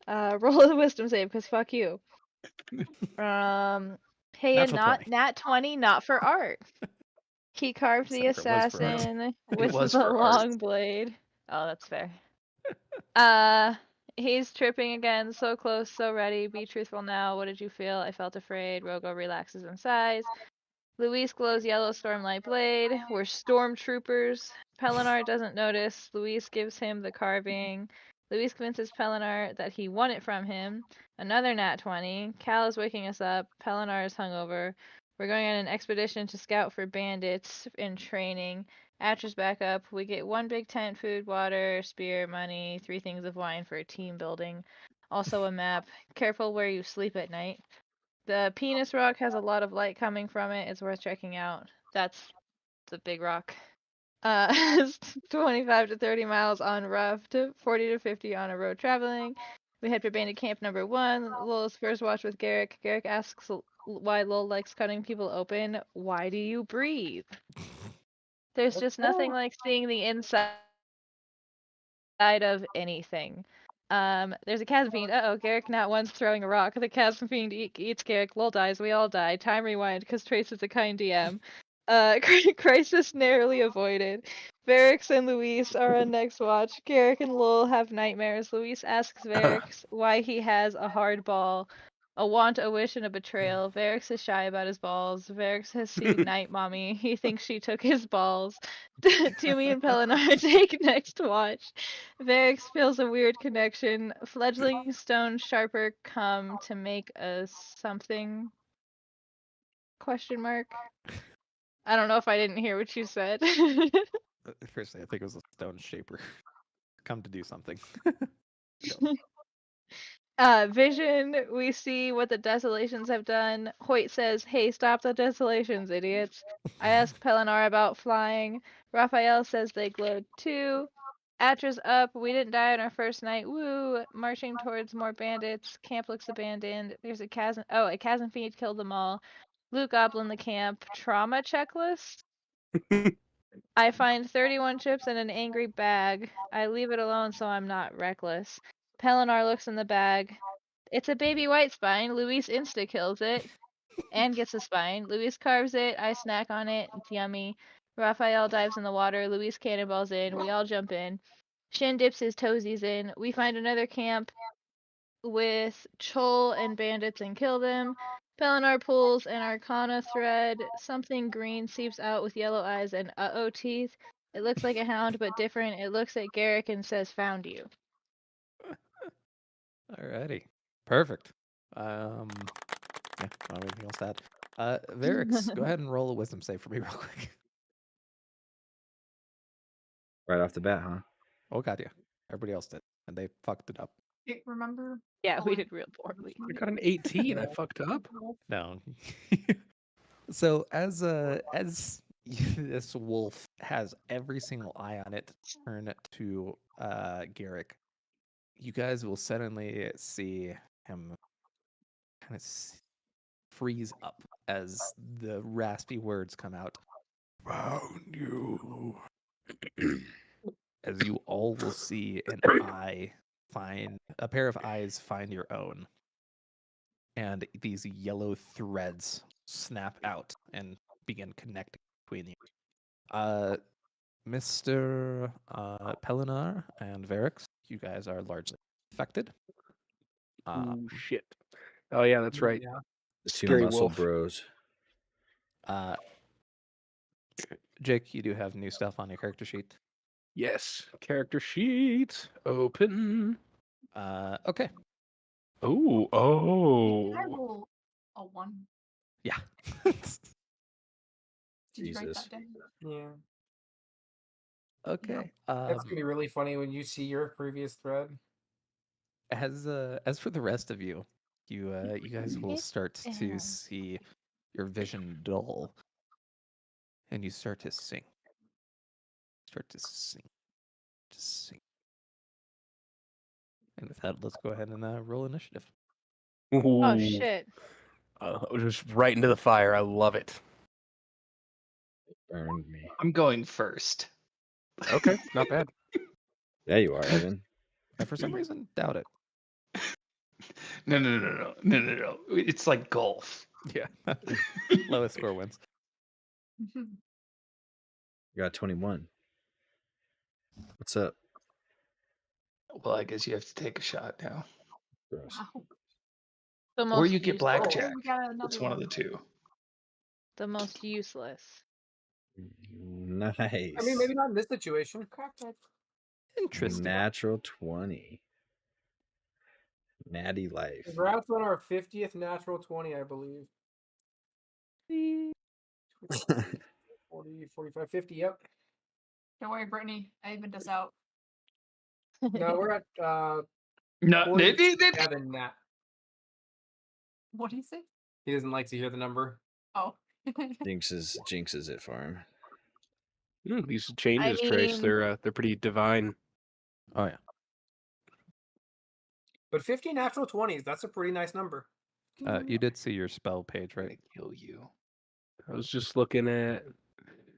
Roll a wisdom save, because fuck you. Hey, and Natural not 20. nat 20, not for art. He carved the Except for it was for art. assassin It with was the for art. long blade. Oh, that's fair. He's tripping again, so close, so ready. Be truthful now. What did you feel? I felt afraid. Rogo relaxes in sighs. Luis glows yellow Stormlight blade. We're stormtroopers. Pelinar doesn't notice. Luis gives him the carving. Luis convinces Pelinar that he won it from him. Another nat 20. Cal is waking us up. Pelinar is hungover. We're going on an expedition to scout for bandits in training. Atra's back up. We get one big tent, food, water, spear, money, 3 things of wine for team building. Also a map. Careful where you sleep at night. The penis rock has a lot of light coming from it. It's worth checking out. That's the big rock. 25 to 30 miles on rough to 40 to 50 on a road traveling. We head for bandit camp number 1. Lowell's first watch with Garrick. Garrick asks why Lowell likes cutting people open. Why do you breathe? There's just nothing like seeing the inside of anything. There's a chasm fiend. Garrick not once throwing a rock. The chasm fiend eats Garrick. Lowell dies. We all die. Time rewind, because Trace is a kind DM. Crisis narrowly avoided. Varix and Luis are on next watch. Garrick and Lowell have nightmares. Luis asks Varix why he has a hard ball. A want, a wish, and a betrayal. Varix is shy about his balls. Varix has seen Night Mommy. He thinks she took his balls. Tumi and Pelinar take next watch. Varix feels a weird connection. Fledgling stone sharper come to make a something? Question mark. I don't know if I didn't hear what you said. Firstly, I think it was a stone shaper. Come to do something. Vision, we see what the desolations have done. Hoyt says, hey, stop the desolations, idiots. I ask Pelinar about flying. Raphael says they glowed too. Atra's up. We didn't die on our first night. Woo! Marching towards more bandits. Camp looks abandoned. There's a chasm. Oh, a chasm fiend killed them all. Luke Goblin the camp. Trauma checklist? I find 31 chips in an angry bag. I leave it alone so I'm not reckless. Pelinar looks in the bag. It's a baby white spine. Luis insta-kills it. And gets the spine. Luis carves it. I snack on it. It's yummy. Raphael dives in the water. Luis cannonballs in. We all jump in. Shin dips his toesies in. We find another camp with Chol and bandits and kill them. Pelinar pulls an arcana thread. Something green seeps out with yellow eyes and uh-oh teeth. It looks like a hound, but different. It looks at Garrick and says, found you. Alrighty. Perfect. Yeah, not anything else to add. Varix, go ahead and roll a wisdom save for me real quick. Right off the bat, huh? Oh god, yeah. Everybody else did. And they fucked it up. Remember? Yeah, we did real poorly. I got an 18. I fucked up. No. So as this wolf has every single eye on it turn to Garrick, you guys will suddenly see him kind of freeze up as the raspy words come out. Found you. As you all will see a pair of eyes find your own. And these yellow threads snap out and begin connecting between you. Mr. Pelinar and Varix, you guys are largely affected. Oh shit. Oh yeah, that's right. The two Scary muscle wolf. bros. Jake, you do have new stuff on your character sheet. Yes. Character sheet. Open. Okay. Oh. I roll a 1. Yeah. Did you write Jesus. that down? Yeah. Okay. That's gonna be really funny when you see your previous thread. As for the rest of you, you guys will start to see your vision dull, and you start to sing. And with that, let's go ahead and roll initiative. Oh Ooh. shit. Just right into the fire. I love it. Burned me. I'm going first. Okay, not bad. There you are, Evan. I, for some reason, doubt it. No. It's like golf. Yeah. Lowest score wins. Mm-hmm. You got 21. What's up? Well, I guess you have to take a shot now, Gross. Wow. The or most you get useless. blackjack. Oh, we got another It's one of the two. The most useless. Nice. I mean, maybe not in this situation. Crackhead. Interesting. Natural 20. Natty life. Congrats on our 50th natural 20, I believe. 40, 45, 50. Yep. Don't worry, Brittany. I evened us out. No, we're at No, 47 nat. What do you say? He doesn't like to hear the number. Oh. jinxes it for him. These changes, Trace, mean- they're pretty divine. Oh yeah. But 50 natural 20s, that's a pretty nice number. You did see your spell page, I'm right? gonna kill you. I was just looking at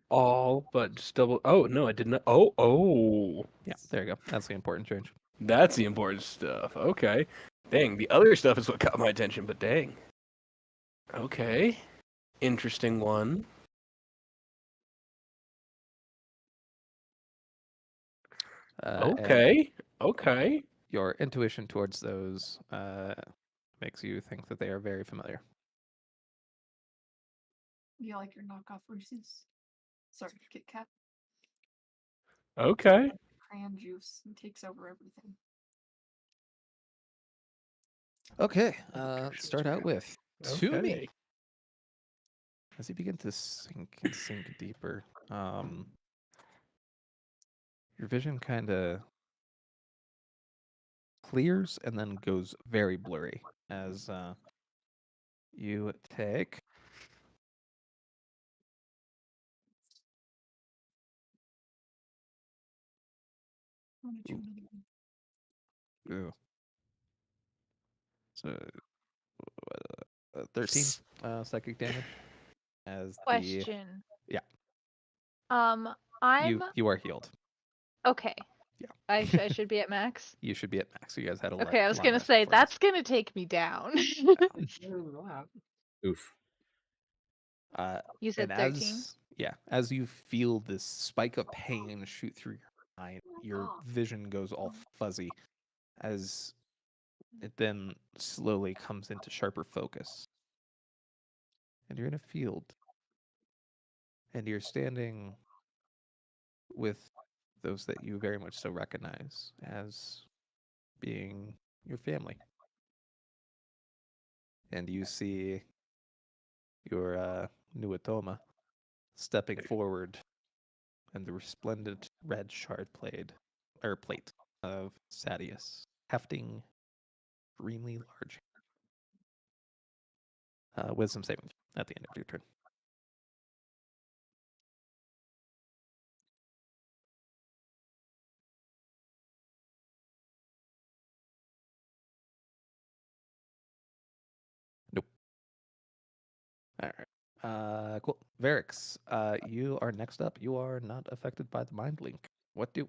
all, but just double. Oh no, I did not. Oh, Yeah, there you go. That's the important change. that's the important stuff. Okay, dang. The other stuff is what caught my attention, but dang. Okay, interesting one. And Okay. your intuition towards those makes you think that they are very familiar. You like your knockoff Reese's? Sorry, Kit Kat. Okay. Crayon juice and takes over everything. Okay, start out with Toomey. Okay. As you begin to sink deeper, your vision kind of clears and then goes very blurry as you take I'm gonna try Ooh. another one. Ooh. So 13 psychic damage as the Question. Yeah. I'm you are healed. okay. Yeah. I should be at max. You should be at max. You guys had a Okay, I was long gonna rest say before this. that's gonna take me down. Oof. You said And 13. as you feel this spike of pain shoot through your mind, your vision goes all fuzzy as it then slowly comes into sharper focus. And you're in a field. And you're standing with those that you very much so recognize as being your family. And you see your Nuatoma stepping forward and the resplendent red shard plate of Sadius, hefting extremely large. Wisdom saving at the end of your turn. Nope. All right. Cool. Varix, you are next up. You are not affected by the mind link. What do?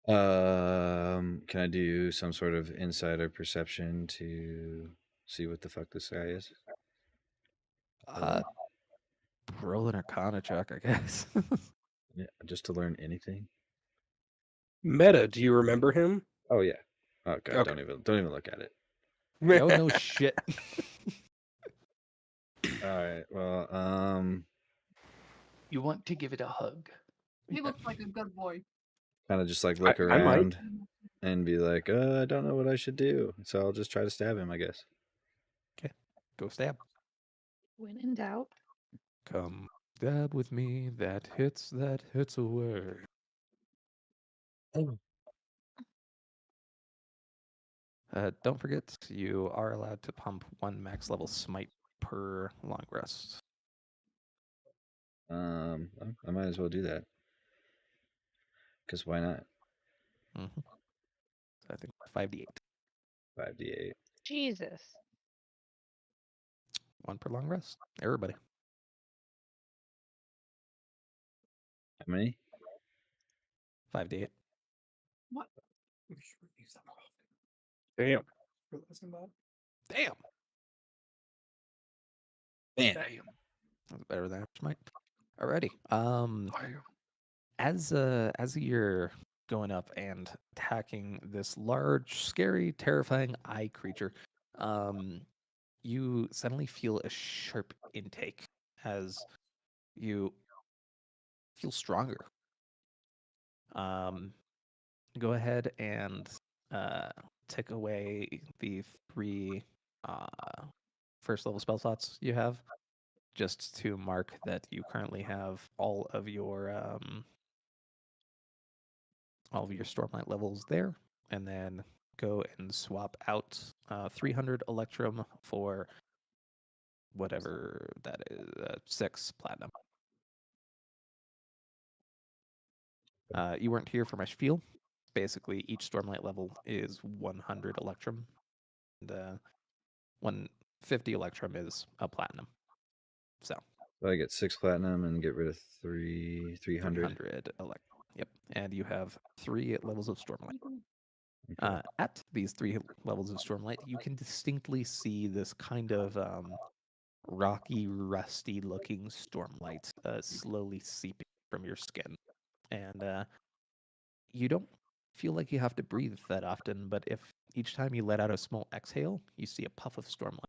Can I do some sort of insider perception to see what the fuck this guy is? Roll an Arcana check, I guess. Yeah, just to learn anything. Meta, do you remember him? Oh yeah. Oh god, Okay. don't even look at it. Yo, no shit. All right. Well, You want to give it a hug. He looks like a good boy. kind of just like look I might. around and be like, I don't know what I should do, so I'll just try to stab him, I guess. Go stab. When in doubt. Come stab with me. That hits a word. Oh. Don't forget, you are allowed to pump one max level smite per long rest. I might as well do that. Because why not? Mm-hmm. So I think 5d8. 5d8. Jesus. One per long rest. Everybody. How many? 5d8. What? We should use that more often. Damn. Realizing that. Damn. Man, Damn. That's better than average might. Alrighty. Fire. As you're going up and attacking this large, scary, terrifying eye creature, you suddenly feel a sharp intake as you feel stronger. Go ahead and take away the 3 first level spell slots you have, just to mark that you currently have all of your Stormlight levels there, and then go and swap out 300 Electrum for whatever that is, 6 Platinum. You weren't here for my spiel. Basically, each Stormlight level is 100 Electrum, and 150 Electrum is a Platinum. So I get 6 platinum and get rid of 300. 300 Electrum. Yep, and you have 3 levels of Stormlight. Okay. At these 3 levels of Stormlight, you can distinctly see this kind of rocky, rusty-looking Stormlight slowly seeping from your skin, and you don't feel like you have to breathe that often. But if each time you let out a small exhale, you see a puff of Stormlight.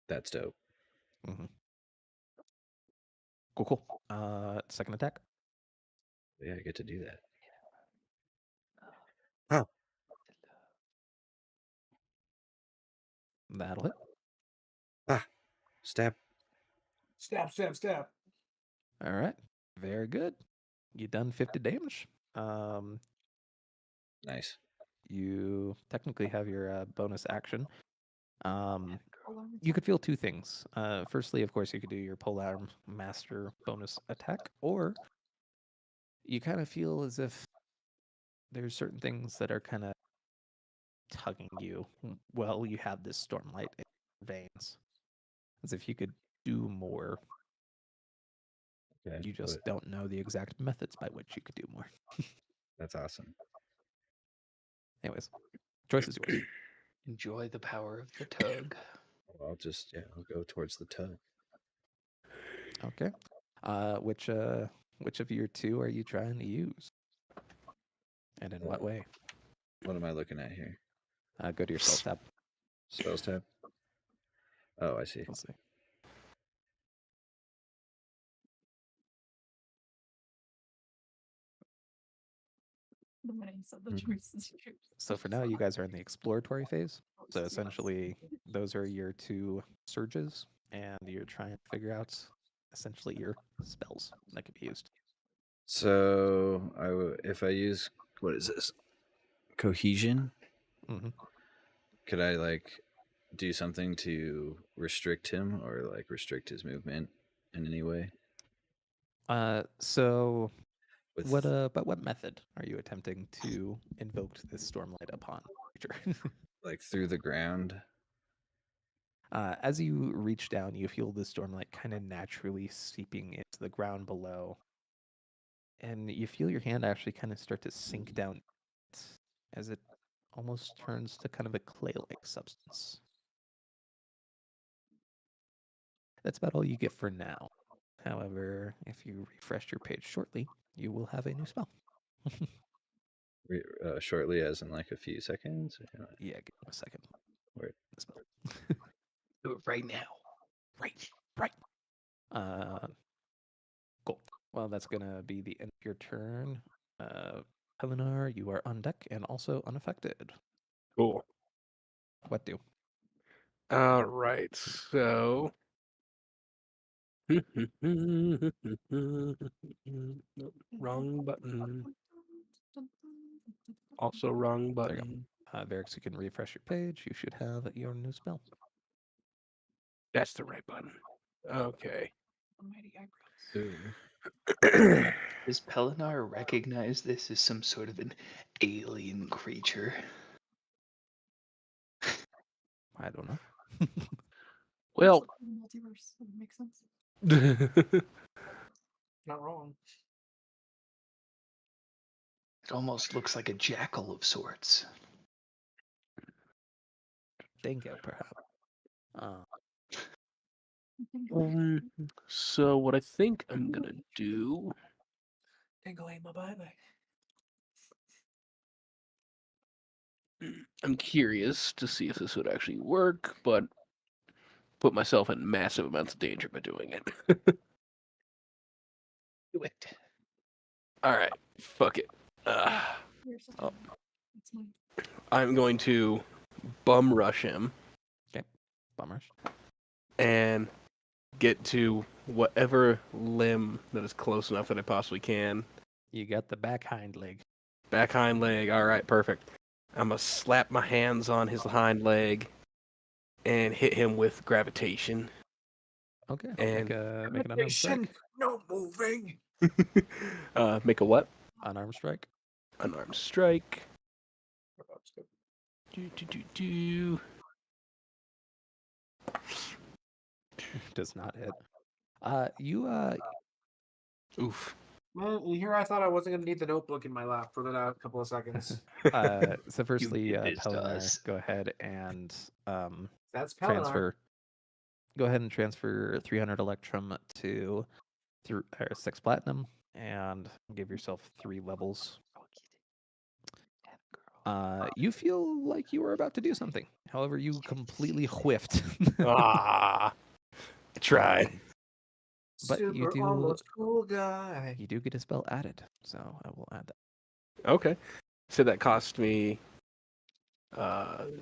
That's dope. Mm-hmm. Cool. Second attack. Yeah, I get to do that. Oh, That'll hit. stab. Stab, stab, stab. All right. Very good. You done 50 damage. Nice. You technically have your bonus action. Alarm You could feel 2 things. Firstly, of course, you could do your Polearm Master bonus attack, or you kind of feel as if there's certain things that are kind of tugging you while you have this Stormlight in your veins. As if you could do more. Okay. You just don't know the exact methods by which you could do more. That's awesome. Anyways, choice is yours. Enjoy the power of the tug. Well, I'll go towards the tug. Okay. Which of your 2 are you trying to use? And in what way? What am I looking at here? Go to your spells tab. Spells tab. Oh, I see. Let's see. The minute he said the Mhm. choice is yours. So for now, you guys are in the exploratory phase. Oh, So yes. essentially, those are your 2 surges, and you're trying to figure out essentially your spells that can be used. So if I use, what is this? Cohesion? Hmm. Could I like do something to restrict him or like restrict his movement in any way? So With but what method are you attempting to invoke this Stormlight upon creature? like through the ground? As you reach down, you feel the Stormlight kind of naturally seeping into the ground below, and you feel your hand actually kind of start to sink down as it almost turns to kind of a clay-like substance. That's about all you get for now. However, if you refresh your page shortly, you will have a new spell. Shortly, as in like a few seconds. Yeah, give me a second. Word. The spell. Do it right now. Right. Cool. Well, that's gonna be the end of your turn. Pelinar, you are on deck and also unaffected. Cool. What do? All right. So. Nope, wrong button. Also wrong There you button. go. Varix, you can refresh your page. You should have your new spell. That's the right button. Okay. Almighty eyebrows. Ooh. Does Pelinar recognize this as some sort of an alien creature? I don't know. Well, It's like the multiverse. That would make sense. Not wrong. It almost looks like a jackal of sorts. Dingo, perhaps. So what I think I'm gonna do, Dingle ain't my baby. I'm curious to see if this would actually work, but put myself in massive amounts of danger by doing it. Do it. All right, fuck it. Here's the Oh. thing. It's mine. I'm going to bum rush him Bummers. and get to whatever limb that is close enough that I possibly can. You got the back hind leg. Back hind leg. All right, perfect. I'm gonna slap my hands on his hind leg and hit him with gravitation. Okay. And- make an unarmed strike. No moving. Make a what? Unarmed strike. Unarmed strike. Do. Does not hit. You Oof. Well, here I thought I wasn't gonna need the notebook in my lap for the couple of seconds. so firstly, did this to Pelinar, us. go ahead and That's Pelinar. transfer. Go ahead and transfer 300 electrum to 6 platinum, and give yourself 3 levels. You feel like you were about to do something. However, you completely whiffed. Ah. I tried. But you Super do- almost cool guy. You do get a spell added, so I will add that. Okay. So that cost me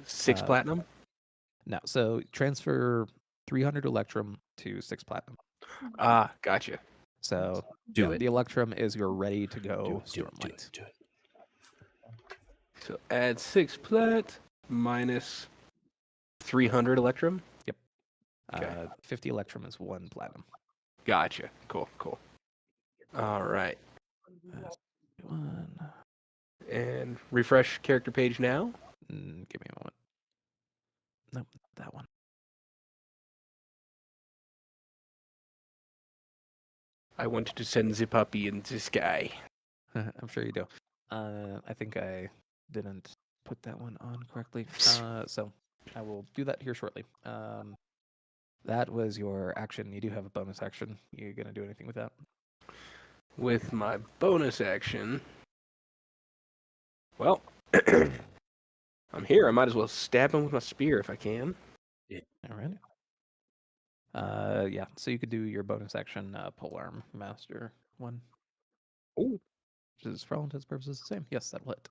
6 Uh, platinum. No, so transfer 300 electrum to 6 platinum. Ah, gotcha. So Do yeah, it. the electrum is your ready to go Do it. Stormlight. Do it. So add 6 plat minus 300 electrum. Okay. 50 electrum is 1 platinum. Gotcha. Cool. All right. 1. And refresh character page now. Give me a moment. Nope, that one. I wanted to send the puppy in the sky. I'm sure you do. I think I didn't put that one on correctly. So I will do that here shortly. That was your action. You do have a bonus action. You gonna do anything with that? With my bonus action, well, I'm here. I might as well stab him with my spear if I can. All right. Yeah. So you could do your bonus action, polearm master one. Ooh. Which is for all intents and purposes the same. Yes, that'll hit.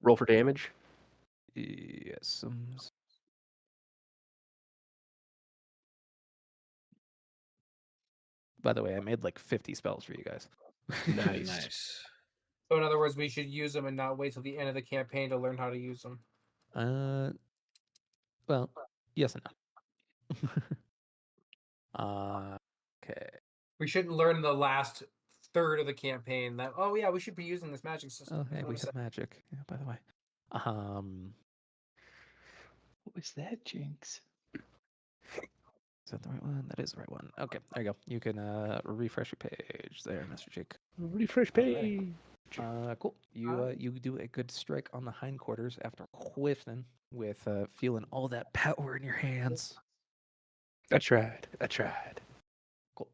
Roll for damage. Yes. By the way, I made like 50 spells for you guys. Nice. Nice. So in other words, we should use them and not wait till the end of the campaign to learn how to use them. Well, yes and no. Okay. We shouldn't learn in the last third of the campaign that we should be using this magic system. Oh, hey, we have magic. Yeah, by the way. What was that, Jinx? Is that the right one? That is the right one. Okay, there you go. You can refresh your page there, Mr. Jake. Refresh page. Cool. You do a good strike on the hindquarters after whiffing with feeling all that power in your hands. I tried. Cool.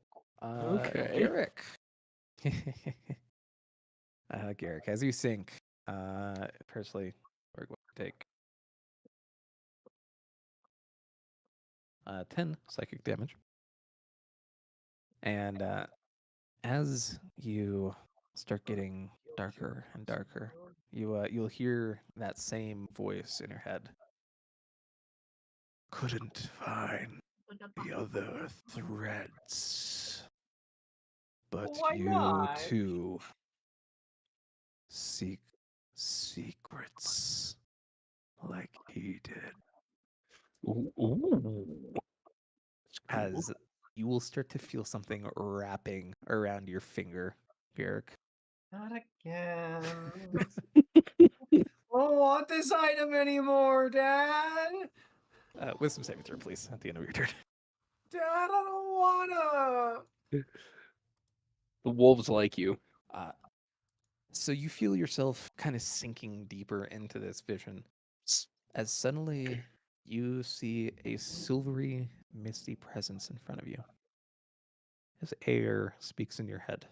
Okay. Garrick. Garrick, as you sink, firstly, we're going to take 10 psychic damage. And as you start getting darker and darker, you'll hear that same voice in your head. Couldn't find the other threads, but Why you not? too seek secrets like he did. Ooh. As you will start to feel something wrapping around your finger, Garrick. Not again. I don't want this item anymore, Dad. Wisdom saving throw, please, at the end of your turn. Dad, I don't wanna. The wolves like you. So you feel yourself kind of sinking deeper into this vision as suddenly you see a silvery, misty presence in front of you. As air speaks in your head.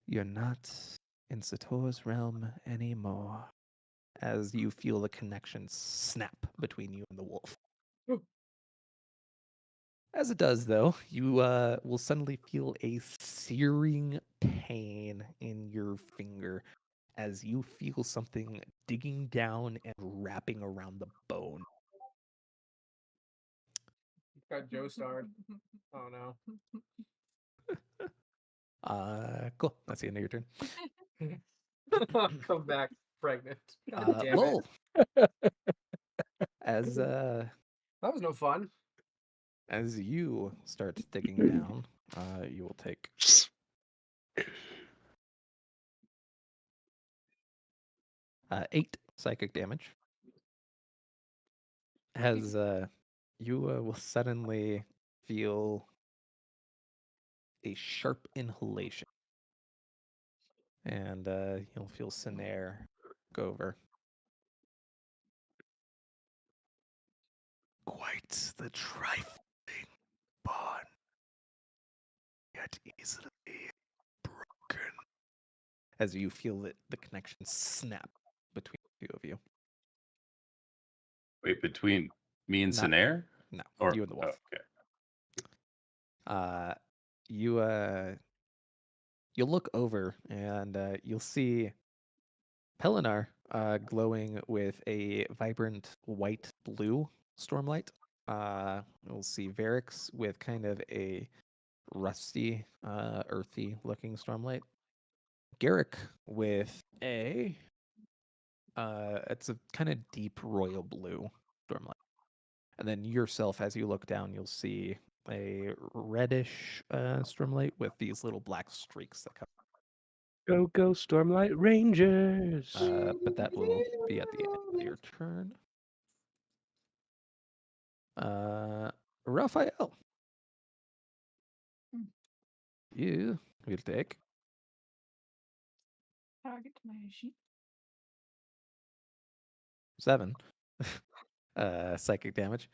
You're not in Sator's realm anymore. As you feel the connection snap between you and the wolf. As it does, though, you will suddenly feel a searing pain in your finger as you feel something digging down and wrapping around the bone. Got Joe starred. Oh no. Cool. That's the end of your turn. Come back pregnant. God damn Lowell, it. as That was no fun. as you start digging down, you will take 8 psychic damage. As you will suddenly feel a sharp inhalation, and you'll feel Sinair go over. Quite the trifling bond, yet easily broken. As you feel the connection snap between the two of you. Wait, between me and Not- Sinair? No, Or you and the wolf. okay. You'll look over and you'll see Pelinar glowing with a vibrant white blue stormlight. You'll see Varix with kind of a rusty, earthy looking stormlight. Garrick with it's a kind of deep royal blue stormlight. And then yourself, as you look down, you'll see a reddish stormlight with these little black streaks that come. Go, Stormlight Rangers! But that will be at the end of your turn. Raphael, Hmm. you will take How do I get to my sheet? 7 psychic damage.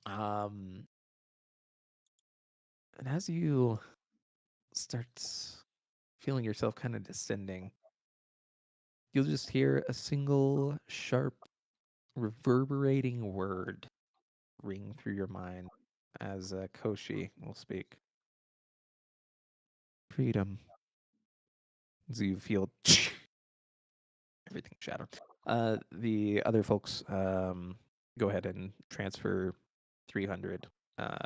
And as you start feeling yourself kind of descending, you'll just hear a single sharp, reverberating word ring through your mind as Koshi will speak. Freedom. As you feel everything shatter. The other folks, go ahead and transfer 300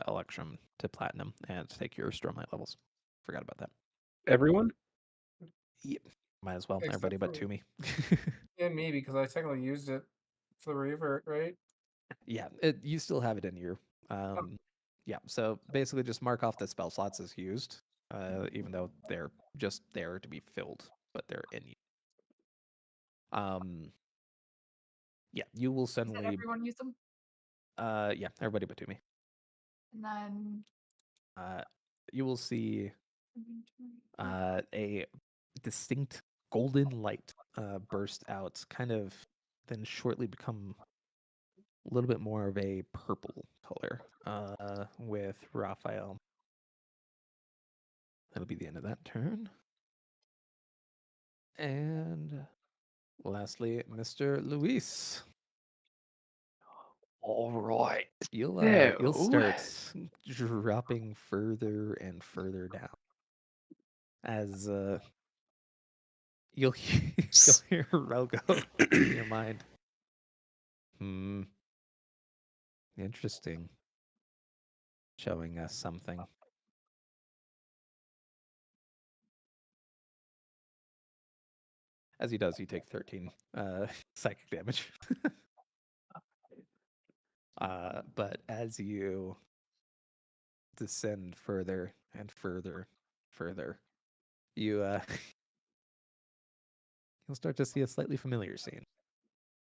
Electrum to Platinum and take your Stormlight levels. Forgot about that. Everyone? Yep. Might as well. Except Everybody but for- Toomey. And me, because I technically used it for the revert, right? Yeah, you still have it in your. Yeah, so basically just mark off the spell slots as used, even though they're just there to be filled, but they're in you. Yeah, you will Did suddenly. everyone use them? Yeah, everybody but Toomey. And then You will see inventory. a distinct golden light burst out, kind of then shortly become a little bit more of a purple color with Raphael. That'll be the end of that turn. And lastly, Mr. Luis. All right. You'll So- start dropping further and further down as you'll hear Rogo in your mind. Interesting. Showing us something. As he does, you take 13 psychic damage. But as you descend further and further, you you'll start to see a slightly familiar scene.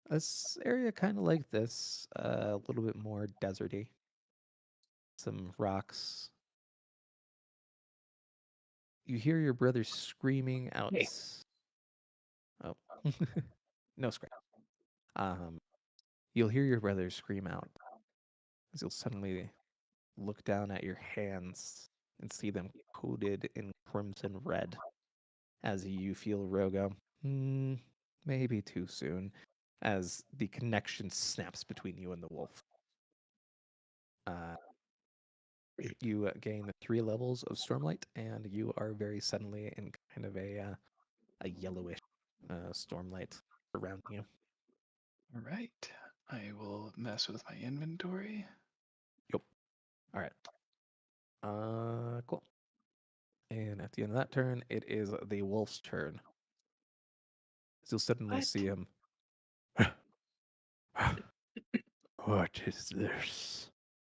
This area kind of like this, a little bit more deserty. Some rocks, You hear your brother screaming out. Hey. Oh, no scratch. You'll hear your brother scream out as you'll suddenly look down at your hands and see them coated in crimson red as you feel Rogo. Maybe too soon, as the connection snaps between you and the wolf. You gain 3 levels of Stormlight, and you are very suddenly in kind of a yellowish Stormlight surrounding you. All right. I will mess with my inventory. Yep. All right. Cool. And at the end of that turn, it is the wolf's turn. So you'll suddenly What? see him. What is this?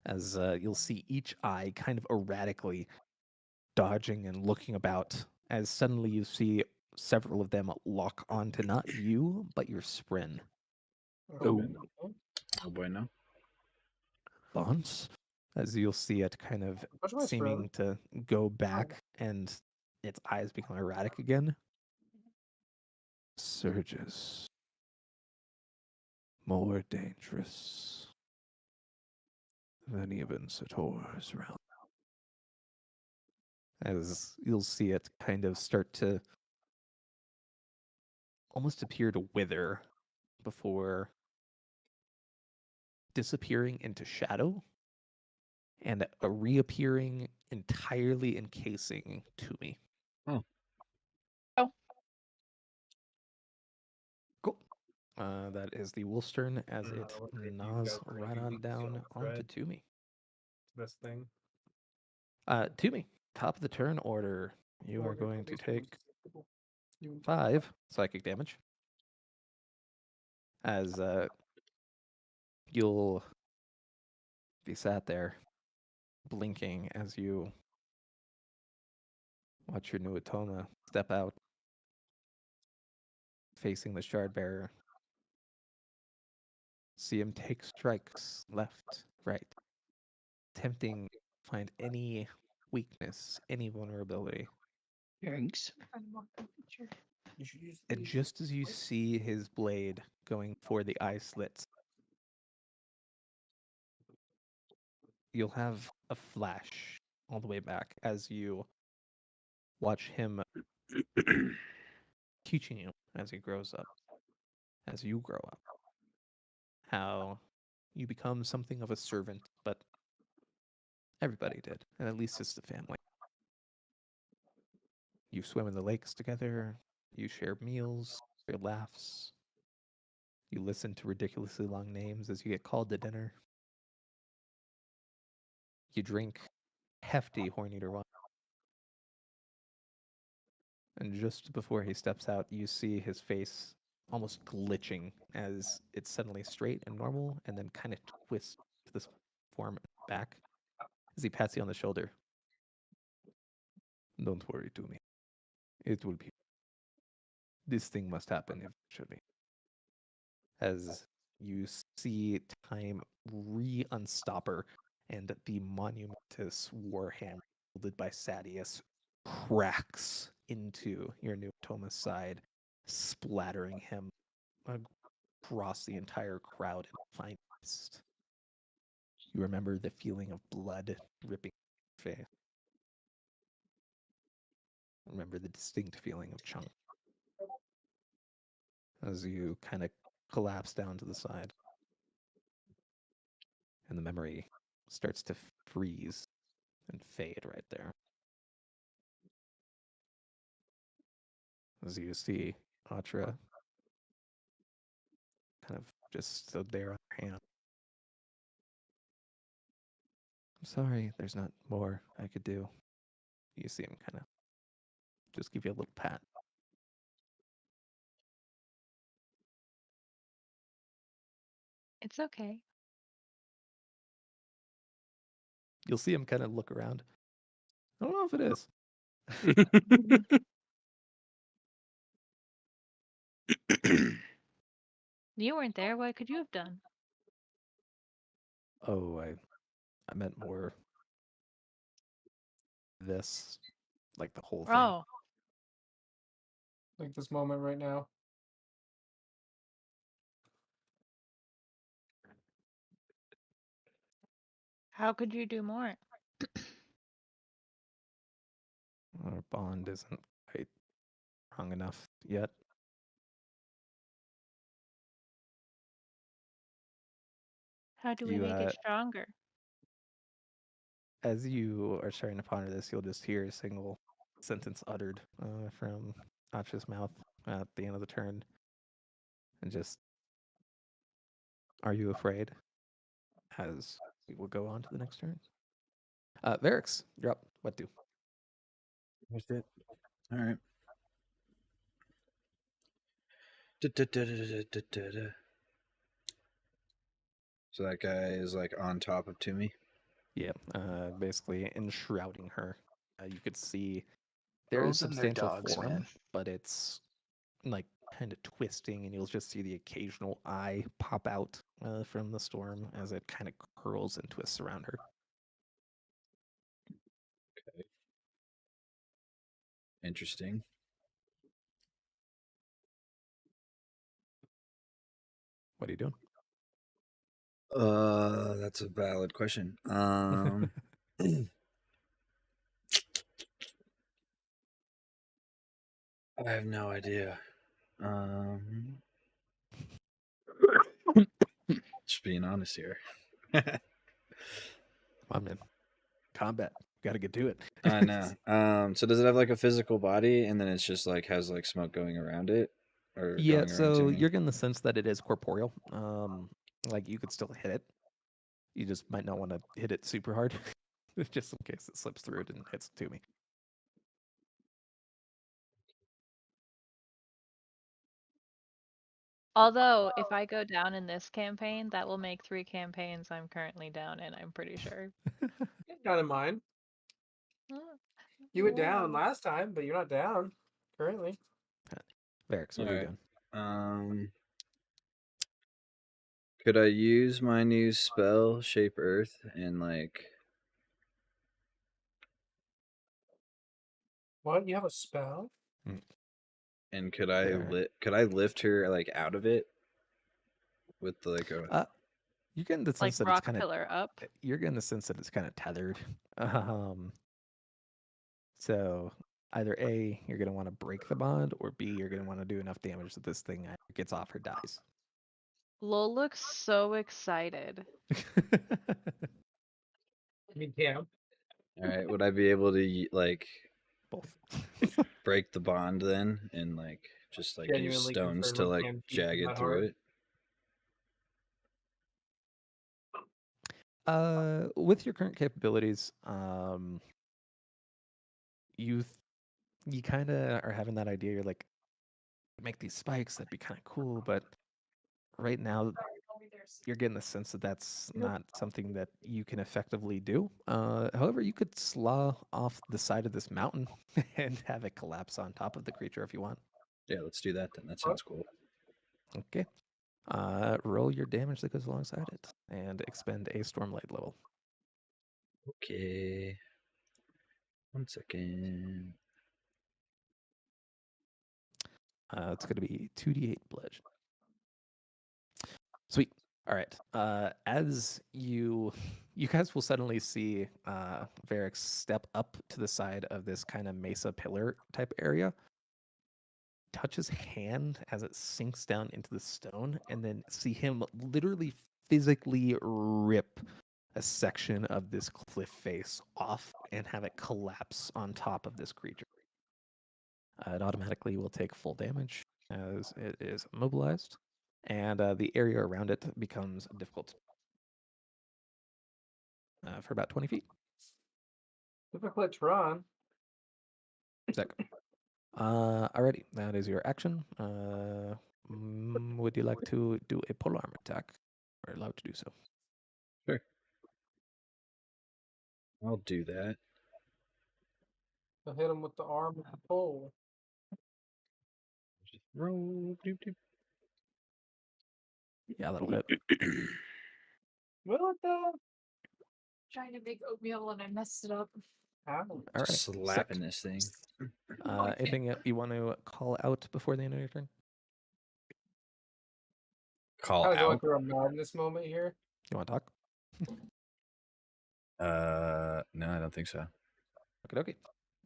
As you'll see each eye kind of erratically dodging and looking about, as suddenly you see several of them lock onto not you, but your Sprin. Oh. Oh boy, no. Bonds, as you'll see it kind of What's my seeming to go back and its eyes become erratic again. Surges. More dangerous than even Sator's realm. As you'll see it kind of start to almost appear to wither before disappearing into shadow and reappearing entirely encasing Toomey. Oh. Oh. Cool. That is the wolf's turn as Mm, it I wonder if you gnaws guys are gonna right be on weak down on onto thread. Toomey. Best thing. Toomey, top of the turn order. You are Order going to is take most you- 5 psychic damage. As you'll be sat there blinking as you watch your new Atoma step out, facing the shard bearer. See him take strikes left, right, attempting to find any weakness, any vulnerability. Thanks. You should use And these. just as you see his blade going for the eye slits, you'll have a flash all the way back as you watch him teaching you as he grows up, as you grow up, how you become something of a servant, but everybody did, and at least it's the family. You swim in the lakes together, you share meals, share laughs, you listen to ridiculously long names as you get called to dinner. You drink hefty Horneater wine. And just before he steps out, you see his face almost glitching as it's suddenly straight and normal and then kind of twists to this form back as he pats you on the shoulder. Don't worry, Toomey. It will be. This thing must happen eventually. As you see time re-unstopper and the monumentous warhammer wielded by Sadius cracks into your new Thomas side, splattering him across the entire crowd in a fine mist. You remember the feeling of blood dripping from your face. Remember the distinct feeling of chunk as you kind of collapse down to the side. And the memory starts to freeze and fade right there. As you see Atra kind of just stood there on her hand. I'm sorry, there's not more I could do. You see him kind of just give you a little pat. It's okay. You'll see him kind of look around. I don't know if it is. You weren't there. What could you have done? Oh, I meant more this. like the whole thing. Oh, Like this moment right now. how could you do more? Our bond isn't quite strong enough yet. How do we You, make it stronger? as you are starting to ponder this, you'll just hear a single sentence uttered from Acha's mouth at the end of the turn, and just, "Are you afraid?" As we will go on to the next turn. Varix, you're up. What do? What's it? All right. Da-da-da-da-da-da-da. So that guy is like on top of Toomey. Yeah, basically enshrouding her. You could see there is Girls and their substantial dogs, form, man. but it's like kind of twisting, and you'll just see the occasional eye pop out from the storm as it kind of curls and twists around her. Okay. Interesting. What are you doing? That's a valid question. I have no idea. Just being honest here. Come on, man. Combat. Got to get to it. I know. So does it have like a physical body, and then it's just like has like smoke going around it, or Yeah, going around so Toomey? you're getting the sense that it is corporeal. Like you could still hit it. You just might not want to hit it super hard, just in case it slips through it and hits to me. Although, if I go down in this campaign, that will make 3 campaigns I'm currently down in, I'm pretty sure. Not in mine. You were down Whoa. last time, but you're not down currently. Varix, what are you Alright. doing? Could I use my new spell, Shape Earth, and like What? You have a spell? and could I There. could I lift her like out of it with like a You're getting the Like sense that it's rock kind of pillar up. you're getting the sense that it's kind of tethered. So either A, you're gonna want to break the bond, or B, you're gonna want to do enough damage that this thing either gets off or dies. Lol looks so excited. I mean, camp. all right, would I be able to like Both. break the bond then and like just like use Genuinely stones to confirming like Cam's deep in jag my it through heart. it? With your current capabilities, you kind of are having that idea. You're like, make these spikes. That'd be kind of cool, but right now you're getting the sense that that's not something that you can effectively do. However, you could slaw off the side of this mountain and have it collapse on top of the creature if you want. Yeah, let's do that then. That sounds cool. Okay. Roll your damage that goes alongside it and expend a Stormlight level. Okay. 1 second. It's going to be 2d8 bludgeon. Sweet. All right. As you guys will suddenly see Varix step up to the side of this kind of mesa pillar type area, touch his hand as it sinks down into the stone, and then see him literally physically rip a section of this cliff face off and have it collapse on top of this creature. It automatically will take full damage as it is immobilized, and the area around it becomes difficult for about 20 feet. Difficult Tron. Sick. Alrighty, that is your action. Would you like to do a polearm attack? We're allowed to do so. Sure. I'll do that. I'll hit him with the arm of the pole. Just roll. Doop, doop. Yeah, that'll hit. Will it though? Trying to make oatmeal and I messed it up. Ow. All right. Slapping this thing. Anything you want to call out before the end of your turn? Call Kind of going out. through a madness moment here. You want to talk? No, I don't think so. Okay.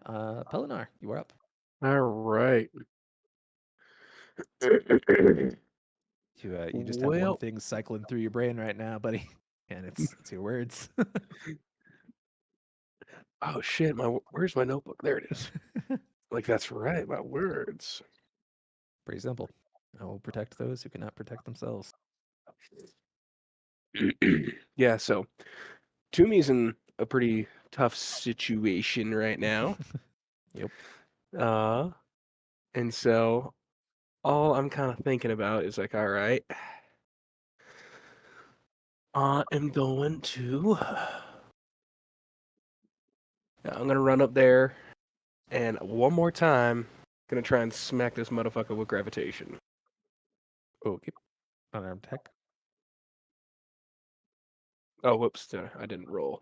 Pelinar, you are up. All right. You just have one Well- thing cycling through your brain right now, buddy, and it's your words. Oh shit! Where's my notebook? There it is. Like that's right. My words. Pretty simple. I will protect those who cannot protect themselves. Yeah. So, Toomey's in a pretty tough situation right now. Yep. And so all I'm kind of thinking about is like, all right, I am going to. I'm gonna run up there, and one more time, gonna try and smack this motherfucker with gravitation. Okay. Unarmed attack. Oh, whoops! I didn't roll.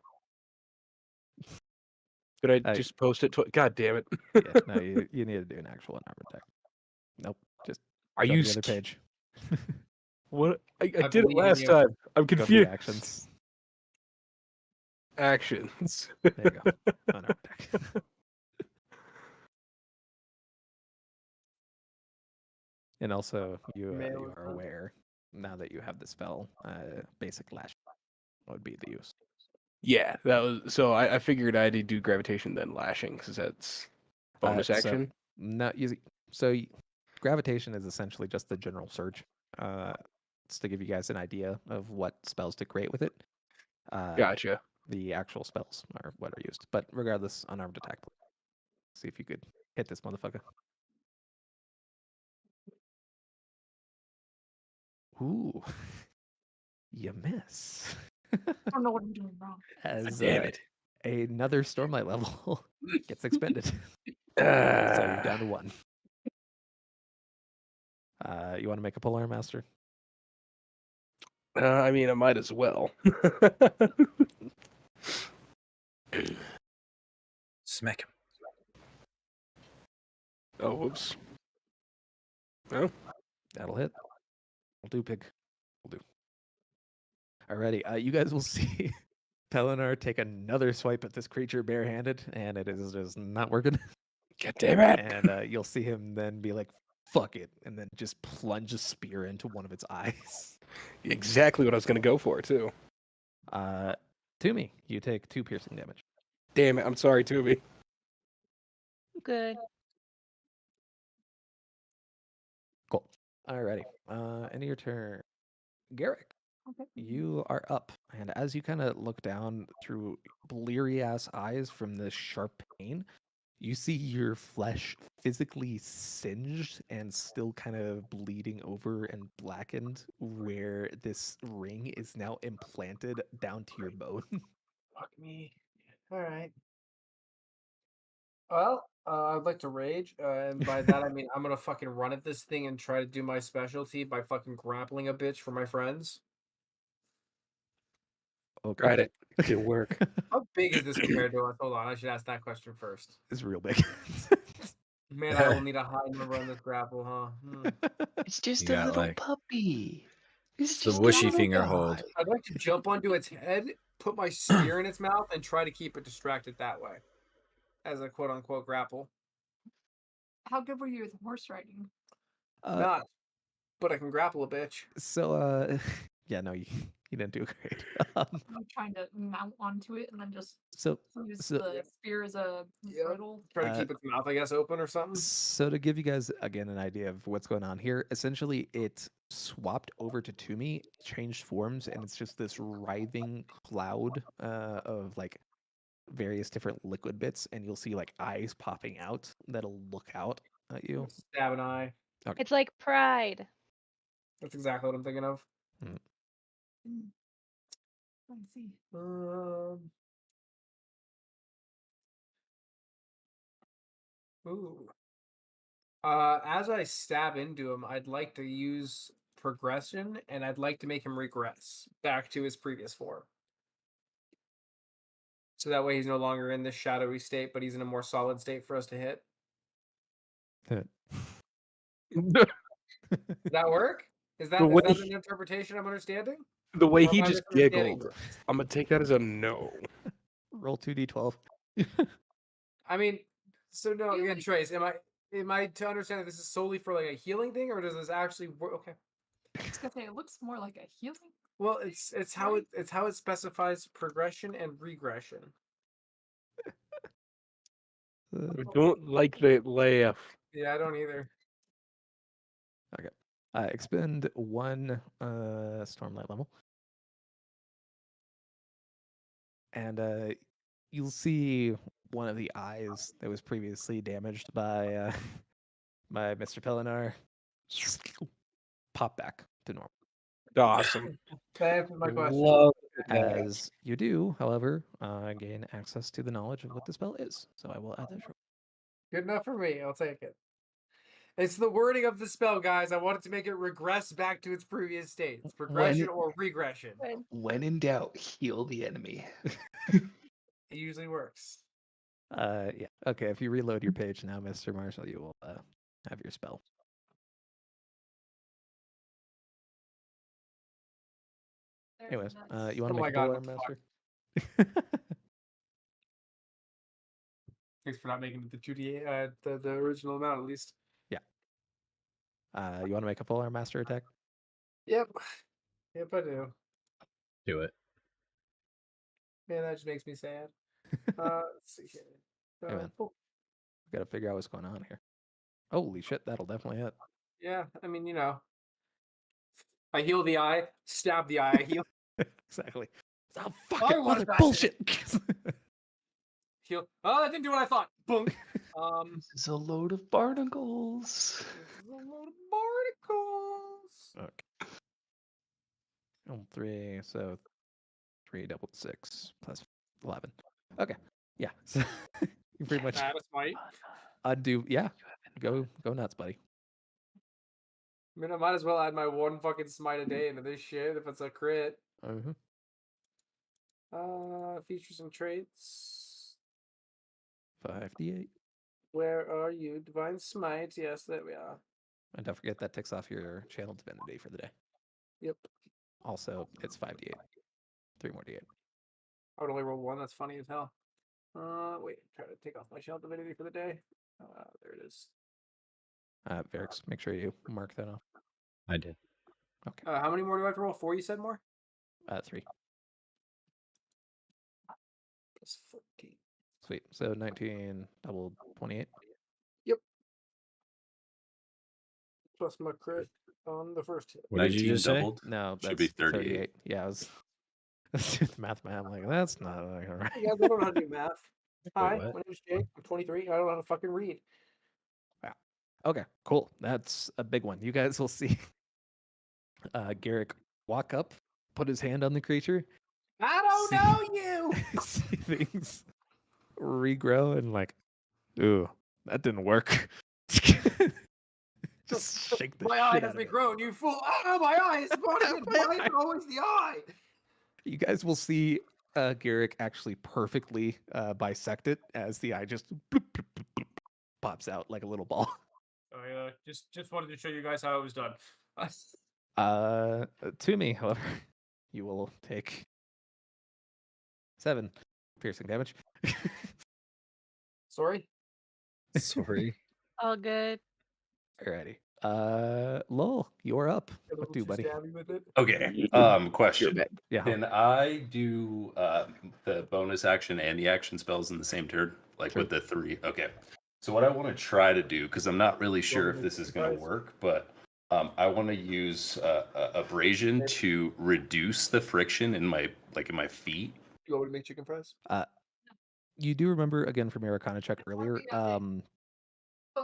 Did I just post it? God damn it! Yeah, no, you need to do an actual unarmed attack. Nope. Just Are go you to the other page. What? I did it believe in last you. time. I'm Go to confused. the actions. Actions. There you go. Unarmed attack. And also, you Mail are attack. aware now that you have the spell, basic lash would be the use. Yeah, that was so. I figured I'd do gravitation then lashing because that's bonus So- action. No, gravitation is essentially just the general surge. It's to give you guys an idea of what spells to create with it. Gotcha. The actual spells are what are used, but regardless, unarmed attack. See if you could hit this motherfucker. Ooh, you miss. I don't know what I'm doing wrong. As Damn it. another Stormlight level gets expended. So you're down to 1. You want to make a Polar Master? I mean, I might as well. Smack him. Oh, whoops. Oh, That'll hit. Will do, pig. Will do. Alrighty, you guys will see Pelinar take another swipe at this creature barehanded, and it is just not working. God damn it. And you'll see him then be like, fuck it, and then just plunge a spear into one of its eyes. Exactly what I was going to go for, too. Toomey, you take 2 piercing damage. Damn it. I'm sorry, Toomey. Good. Cool. Alrighty. End of your turn. Garrick, Okay. you are up, and as you kind of look down through bleary ass eyes from the sharp pain, you see your flesh physically singed and still kind of bleeding over and blackened, where this ring is now implanted down to your bone. Fuck me. All right. Well, I'd like to rage, and by that I mean I'm gonna fucking run at this thing and try to do my specialty by fucking grappling a bitch for my friends. Okay. Tried it. Didn't work. How big is this compared to us? Hold on, I should ask that question first. It's real big. Man, I will need a high number on this grapple, huh? It's just You a got, little like, puppy. It's It's the just a wishy little finger guy. hold. I'd like to jump onto its head, put my spear in its mouth, and try to keep it distracted that way, as a quote unquote grapple. How good were you with horse riding? Not, but I can grapple a bitch. So, yeah, no, you didn't do great. I'm trying to mount onto it and then just So use So- the spear as a Yep. bridle. Try to keep its mouth, I guess, open or something. So to give you guys again an idea of what's going on here, essentially it swapped over to Toomey, changed forms, and it's just this writhing cloud of like various different liquid bits, and you'll see like eyes popping out that'll look out at you. Stab an eye. It's like pride. That's exactly what I'm thinking of. Let's see. Ooh. As I stab into him, I'd like to use progression, and I'd like to make him regress back to his previous form. So that way he's no longer in this shadowy state, but he's in a more solid state for us to hit. Does that work? Is that way an interpretation I'm understanding? The way Or he am I just misunderstanding giggled, this? I'm gonna take that as a no. Roll 2d12. I mean, so no, again, Trace, am I to understand that this is solely for like a healing thing, or does this actually work? Okay. I was gonna say it looks more like a healing. Well, it's how it specifies progression and regression. I don't like the laugh. Yeah, I don't either. Okay. Expend 1 Stormlight level. And you'll see one of the eyes that was previously damaged by by Mr. Pelinar pop back to normal. Awesome. That answers my question. Love that. As you do, however, gain access to the knowledge of what the spell is. So I will add that. Good enough for me. I'll take it. It's the wording of the spell, guys. I wanted to make it regress back to its previous state. It's progression or regression. When in doubt, heal the enemy. It usually works. Yeah. Okay. If you reload your page now, Mr. Marshall, you will have your spell. Anyways, you want to Oh my make a God, full what arm the master? Thanks for not making it the 2d8, the original amount at least. You want to make a full arm master attack? Yep. Yep, I do. Do it. Man, that just makes me sad. Let's see here. Hey, man. Oh, We gotta figure out what's going on here. Holy shit, that'll definitely hit. yeah, I mean, I heal the eye, stab the eye, I heal. Exactly. Oh, fuck I it, want mother that bullshit. Heal. Oh, that didn't do what I thought. Boom. This is a load of barnacles. This is a load of barnacles. Okay. 3, so 3 doubled 6 plus 11. Okay. Yeah. So you pretty much That's might. undo. Yeah. Go nuts, buddy. I mean, I might as well add my 1 fucking smite a day into this shit if it's a crit. Uh-huh. Features and traits. 5d8. Where are you? Divine Smite. Yes, there we are. And don't forget that takes off your channel divinity for the day. Yep. Also, it's 5d8. 3 more d8. I would only roll 1. That's funny as hell. Wait. Try to take off my shell divinity for the day. There it is. Varix, make sure you mark that off. I did. Okay. How many more do I have to roll? 4, you said more? 3. Plus 14. Sweet. So 19 doubled 28. Plus my crit on the first hit. What did you 19 just say? doubled? No, Should that's be 38. Yeah, I was doing the math, man. I'm like, that's not like, all right. Hey guys, I don't know how to do math. Hi, what? my name's Jake. I'm 23. I don't know how to fucking read. Okay, cool. That's a big one. You guys will see Garrick walk up, put his hand on the creature, I don't See- know you. see things regrow, and like, ooh, that didn't work. Just shake the My shit eye out has of been it. grown. You fool! Oh, my eye is broken. My Why is eye. it always the eye? You guys will see Garrick actually perfectly bisect it as the eye just bloop, bloop, bloop, bloop, pops out like a little ball. I just wanted to show you guys how it was done. To me, however, you will take 7 piercing damage. Sorry. Sorry. All good. Alrighty. Lowell, you're up. A What little do, too buddy? stabby with it. Okay. Question. Yeah. Can I do the bonus action and the action spells in the same turn? Like Sure. with the 3? Okay. So what I want to try to do, because I'm not really sure if me this is to going to try? work, but I want to use abrasion to reduce the friction in my feet. You want me to make chicken fries? You do remember again from your Arcana check earlier.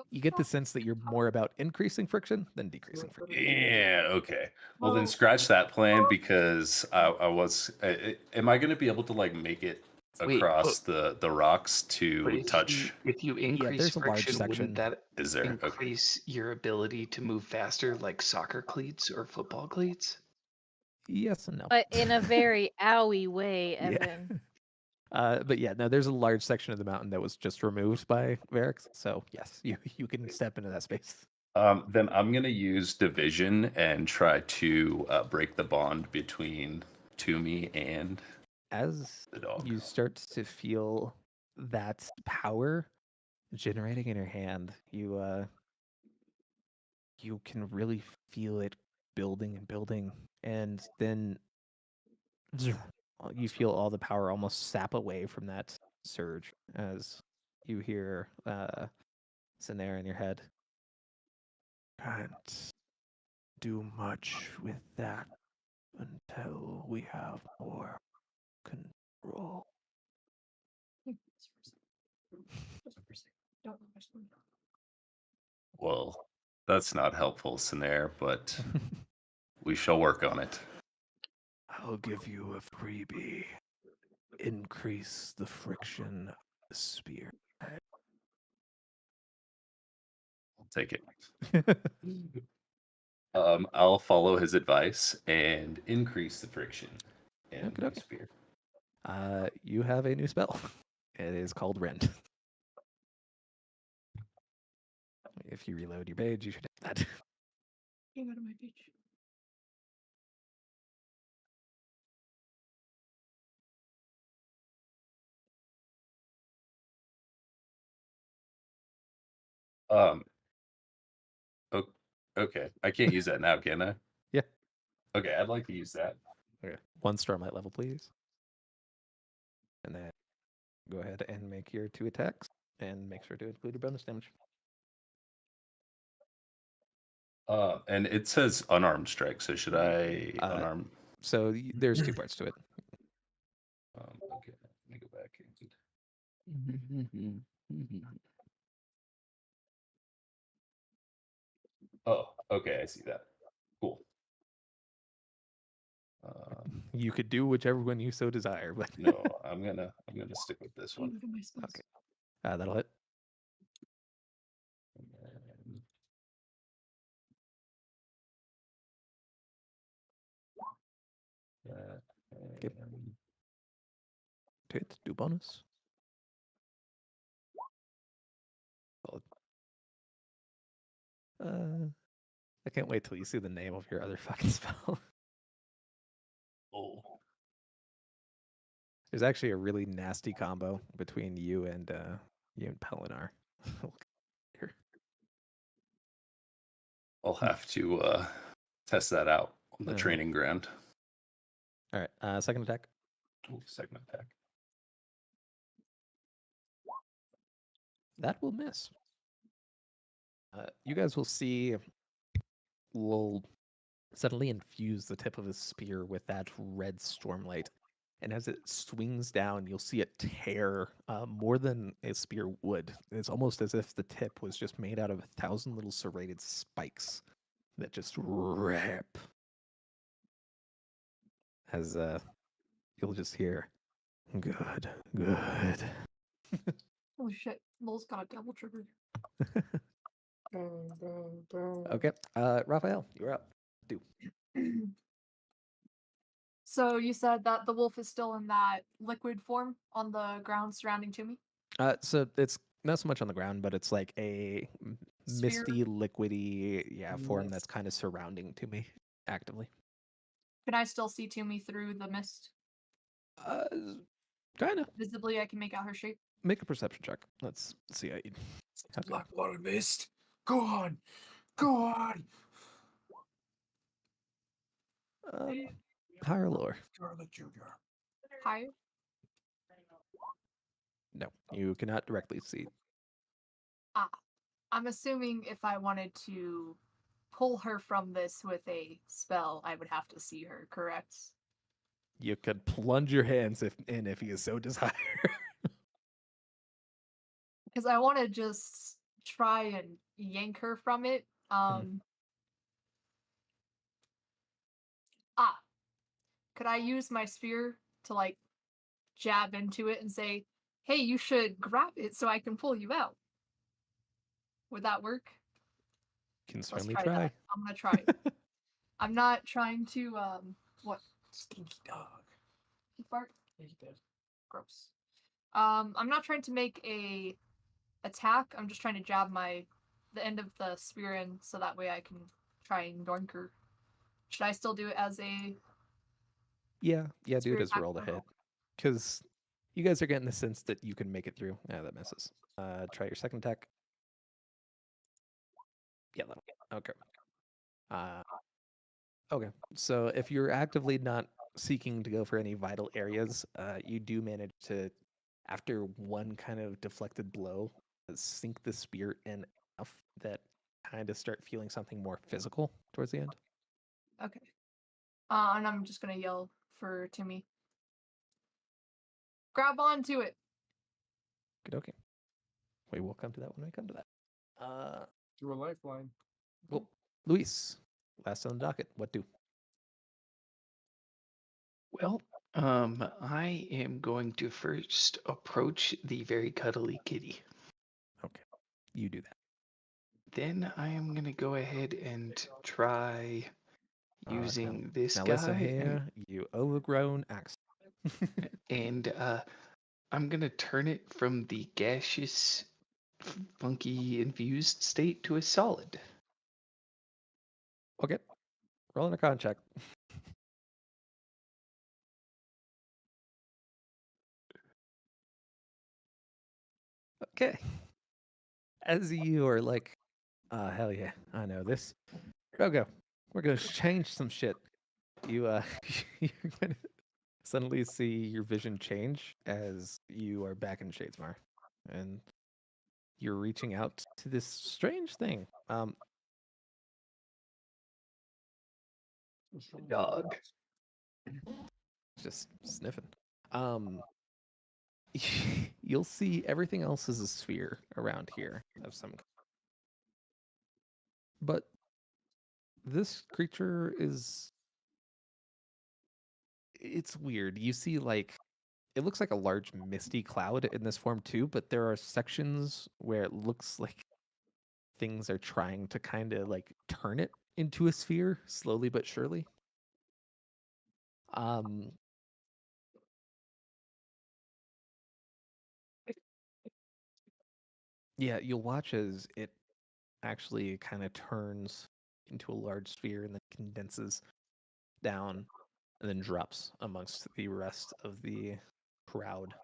You get the sense that you're more about increasing friction than decreasing friction. Yeah, okay. Well, then scratch that plan because I was. Am I going to be able to like make it Wait, across the rocks But to touch? if you increase there's a large friction, section. wouldn't that Is there? Okay. increase your ability to move faster, like soccer cleats or football cleats? Yes and no. But in a very owie way, Yeah. Evan. But yeah, no, there's a large section of the mountain that was just removed by Varix. So yes, you can step into that space. Then I'm gonna use division and try to break the bond between Toomey and As the dog. you start to feel that power generating in your hand, you can really feel it building and building, and then you feel all the power almost sap away from that surge as you hear Sinera in your head. Can't do much with that until we have more control. Don't let my spoon drop. Well, that's not helpful, Snare, but we shall work on it. I'll give you a freebie. Increase the friction of the spear. I'll take it. I'll follow his advice and increase the friction in Okay, my okay. spear. You have a new spell. It is called Rend. If you reload your page, you should have that. Get out of my page. Um. Okay, I can't use that now, can I? Yeah. Okay, I'd like to use that. Okay. 1 Stormlight level, please. And then go ahead and make your 2 attacks and make sure to include your bonus damage. And it says unarmed strike, so should I unarm? So there's 2 parts to it. Okay, let me go back. Oh, okay, I see that. Cool. You could do whichever one you so desire, but No, I'm gonna stick with this Get one. out of my space. Okay. That'll hit. And that, Yep. and To hit, do bonus. Solid. I can't wait till you see the name of your other fucking spell. oh, There's actually a really nasty combo between you and Pelinar. Here. I'll have to test that out on the Uh-huh. training ground. All right. Second attack. Ooh, second attack. That will miss. You guys will see Lowell suddenly infuse the tip of his spear with that red stormlight. And as it swings down, you'll see it tear more than a spear would. It's almost as if the tip was just made out of 1,000 little serrated spikes that just rip. As you'll just hear, good, good. Holy shit. Lol's got a double trigger. Okay, Raphael, you're up. Do. So you said that the wolf is still in that liquid form on the ground surrounding Toomey? So it's not so much on the ground, but it's like a Sphere? misty, liquidy, form that's Mist. kind of surrounding to me actively. Can I still see Toomey through the mist? Kind of. Visibly, I can make out her shape. Make a perception check. Let's see how you. How good. Blackwater mist. Go on. Go on. Higher or lower? Scarlet Jr. Higher? No, you cannot directly see. I'm assuming if I wanted to pull her from this with a spell, I would have to see her, correct? You could plunge your hands if you so desire. Because I want to just try and yank her from it. Could I use my spear to like jab into it and say, "Hey, you should grab it so I can pull you out"? Would that work? Can Let's certainly try try. that. I'm gonna try. I'm not trying to what? Stinky dog. He fart? Yeah, he did. Gross. I'm not trying to make a attack. I'm just trying to jab the end of the spear in so that way I can try and doink her. Should I still do it as a Yeah, do it spear as attack? roll to or hit. no? Because you guys are getting the sense that you can make it through. Yeah, that misses. Try your second attack. Yeah, okay. Okay, so if you're actively not seeking to go for any vital areas, you do manage to, after one kind of deflected blow, sink the spear in enough that kind of start feeling something more physical towards the end. Okay. And I'm just gonna yell for Timmy. Grab onto it. Good, okay. We will come to that when we come to that. Through a lifeline. Well, Luis, last on the docket. What do? Well, I am going to first approach the very cuddly kitty. Okay, you do that. Then I am going to go ahead and try using this now guy. listen here, you overgrown axe. And I'm going to turn it from the gaseous, funky, infused state to a solid. Okay, rolling a con check. Okay. As you are like, hell yeah, I know this. Drogo, we're gonna change some shit. You you're gonna suddenly see your vision change as you are back in Shadesmar. And you're reaching out to this strange thing. Dog. Just sniffing. You'll see everything else is a sphere around here of some kind. But this creature is, it's weird. You see like, it looks like a large misty cloud in this form too, but there are sections where it looks like things are trying to kind of like turn it into a sphere slowly but surely. Yeah, you'll watch as it actually kind of turns into a large sphere and then condenses down and then drops amongst the rest of the crowd.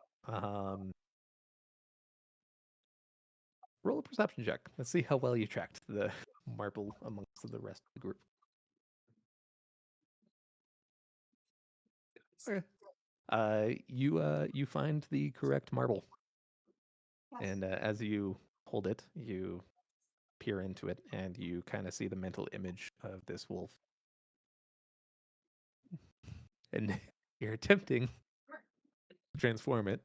Roll a perception check. Let's see how well you tracked the marble amongst the rest of the group. Okay. You find the correct marble, and as you hold it, you peer into it, and you kind of see the mental image of this wolf. And you're attempting to transform it.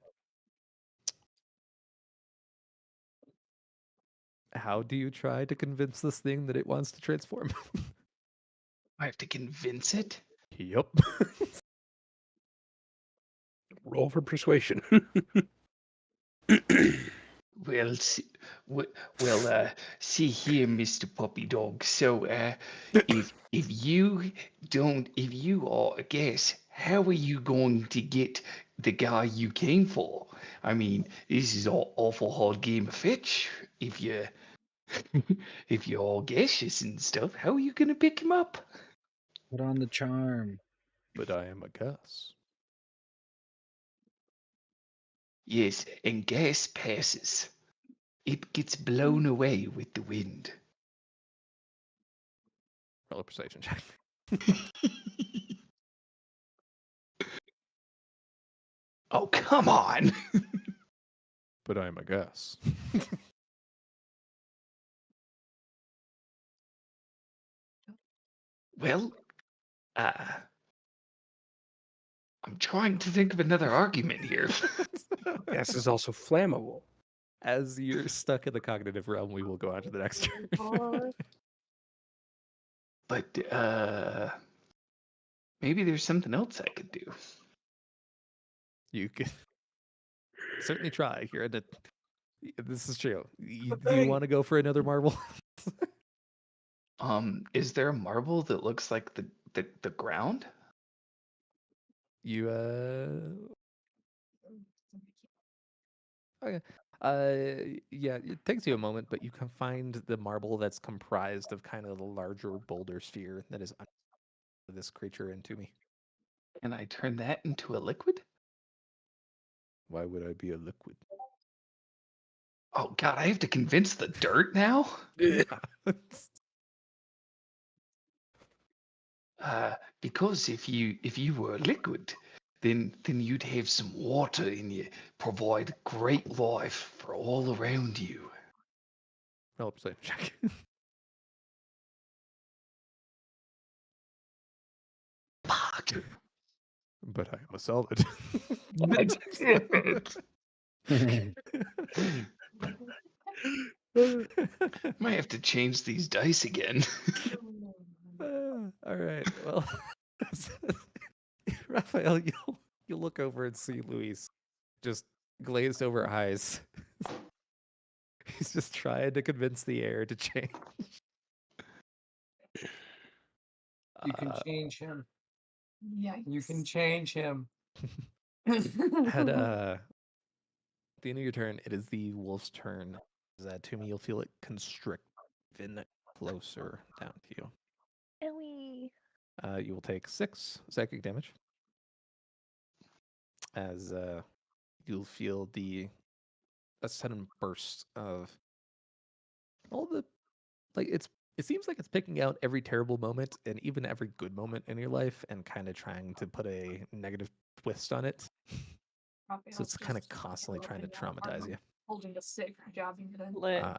How do you try to convince this thing that it wants to transform? I have to convince it? Yup. Roll for persuasion. Well, see here, Mr. Puppy Dog. So, if you are a guess, how are you going to get the guy you came for? I mean, this is an awful hard game of fetch. If you if you're all gaseous and stuff, how are you gonna pick him up? Put on the charm. But I am a gus. Yes, and gas passes. It gets blown away with the wind. Roll a persuasion check. Oh, come on. But I am a gus. Well, I'm trying to think of another argument here. Gas is also flammable. As you're stuck in the cognitive realm, we will go on to the next turn. But maybe there's something else I could do. You can certainly try. You're in a, this is true. Do you thing. want to go for another marble? Is there a marble that looks like the ground? You Okay. Yeah, it takes you a moment, but you can find the marble that's comprised of kind of the larger boulder sphere that is under this creature into me. And I turn that into a liquid? Why would I be a liquid? Oh god, I have to convince the dirt now? Because if you were a liquid, then you'd have some water in you, provide great life for all around you. Roll a perception check. Fuck. But I am a solid. Damn it. Might have to change these dice again. All right. Well, Raphael, you look over and see Luis just glazed over eyes. He's just trying to convince the air to change. You can change him. Yikes. You can change him. At the end of your turn, it is the wolf's turn. To me, you'll feel it constrict even closer down to you. Ellie. You will take 6 psychic damage as you'll feel a sudden burst of all the it seems like it's picking out every terrible moment and even every good moment in your life and kind of trying to put a negative twist on it. So it's kind of constantly trying to traumatize you. Holding a stick, jabbing it in. Lit. I'm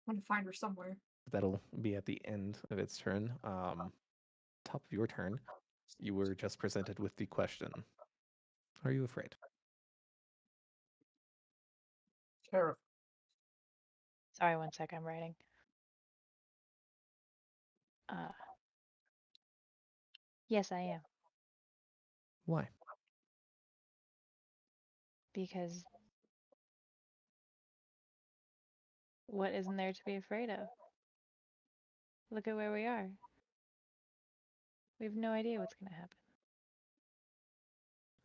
gonna find her somewhere. That'll be at the end of its turn. Top of your turn, you were just presented with the question: are you afraid? Terrifying. Sorry, one sec. I'm writing. Yes, I am. Why? Because what isn't there to be afraid of? Look at where we are. We have no idea what's going to happen.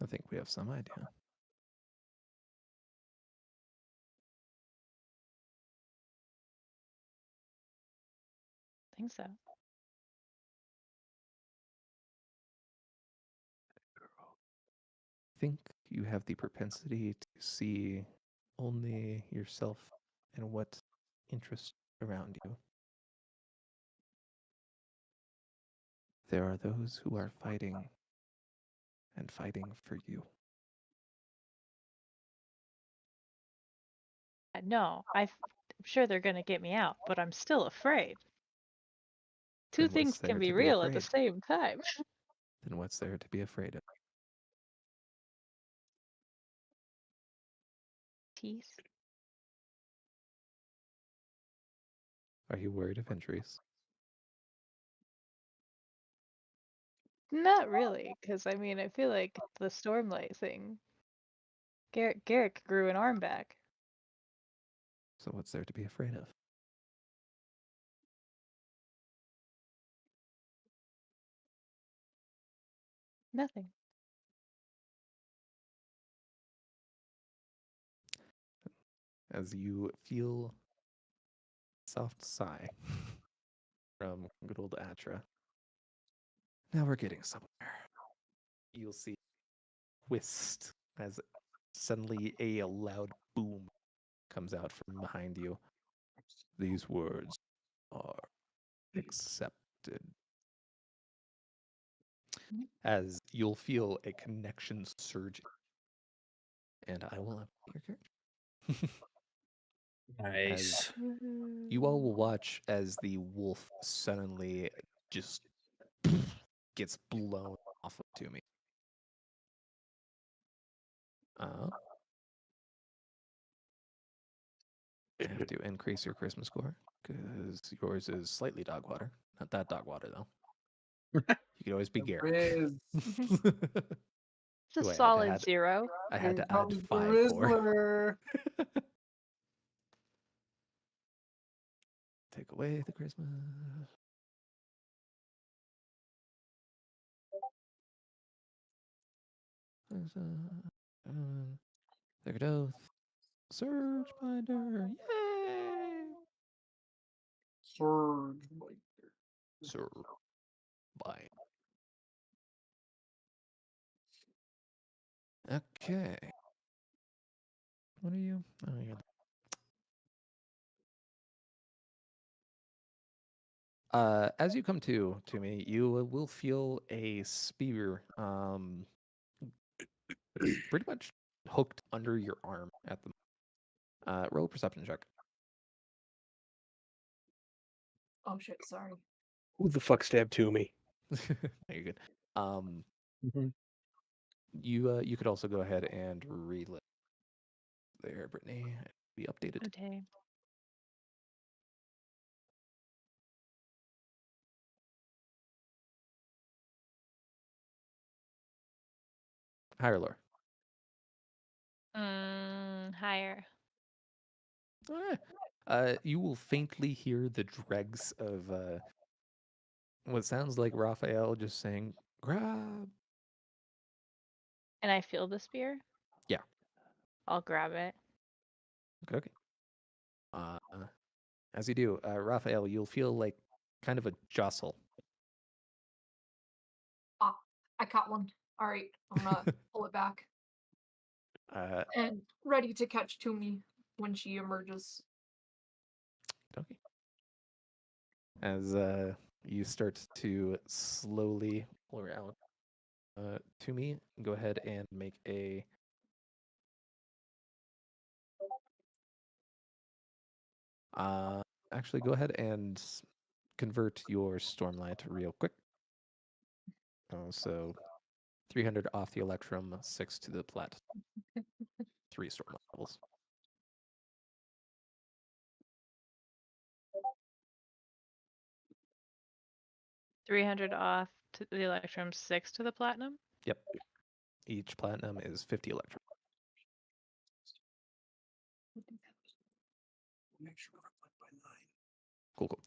I think we have some idea. Think so. I think you have the propensity to see only yourself and what interests around you. There are those who are fighting and fighting for you. No, I'm sure they're going to get me out, but I'm still afraid. Two Then what's things there can be to be real at the afraid? same time. Then what's there to be afraid of? Teeth. Are you worried of injuries? Not really, because I mean, I feel like the Stormlight thing. Garrick grew an arm back. So what's there to be afraid of? Nothing. As you feel a soft sigh from good old Atra. Now we're getting somewhere. You'll see twist as suddenly a loud boom comes out from behind you. These words are accepted. As you'll feel a connection surge. And I will update your character. Nice. You all will watch as the wolf suddenly just gets blown off of to me. I have to increase your charisma score because yours is slightly dog water. Not that dog water though. You could always be Garrick. Riz. It's a Who I had to solid add- 0. I had Here to add comes the 5 for. Rizzler. Take away the charisma. Sacred Oath. Surge binder. Yay! Surge. Surge bind. Okay. What are you? Oh, you're. As you come to me, you will feel a spear, pretty much hooked under your arm at the. Roll a perception check. Oh shit, sorry. Who the fuck stabbed to me? You're good. You could also go ahead and relive there, Brittany. Be updated. Okay. Higher or lower? Higher. You will faintly hear the dregs of what sounds like Raphael just saying, grab. And I feel the spear? Yeah. I'll grab it. Okay. As you do, Raphael, you'll feel like kind of a jostle. Ah, I caught one. All right, I'm gonna pull it back and ready to catch Toomey when she emerges. Okay. As you start to slowly pull her out to me, go ahead and make a. Actually, go ahead and convert your Stormlight real quick. So 300 off the Electrum, 6 to the Plat. 3 Stormlight levels. $300 off to the Electrum, 6 to the Platinum. Yep. Each Platinum is 50 Electrum. Make sure we're by 9. Cool, cool.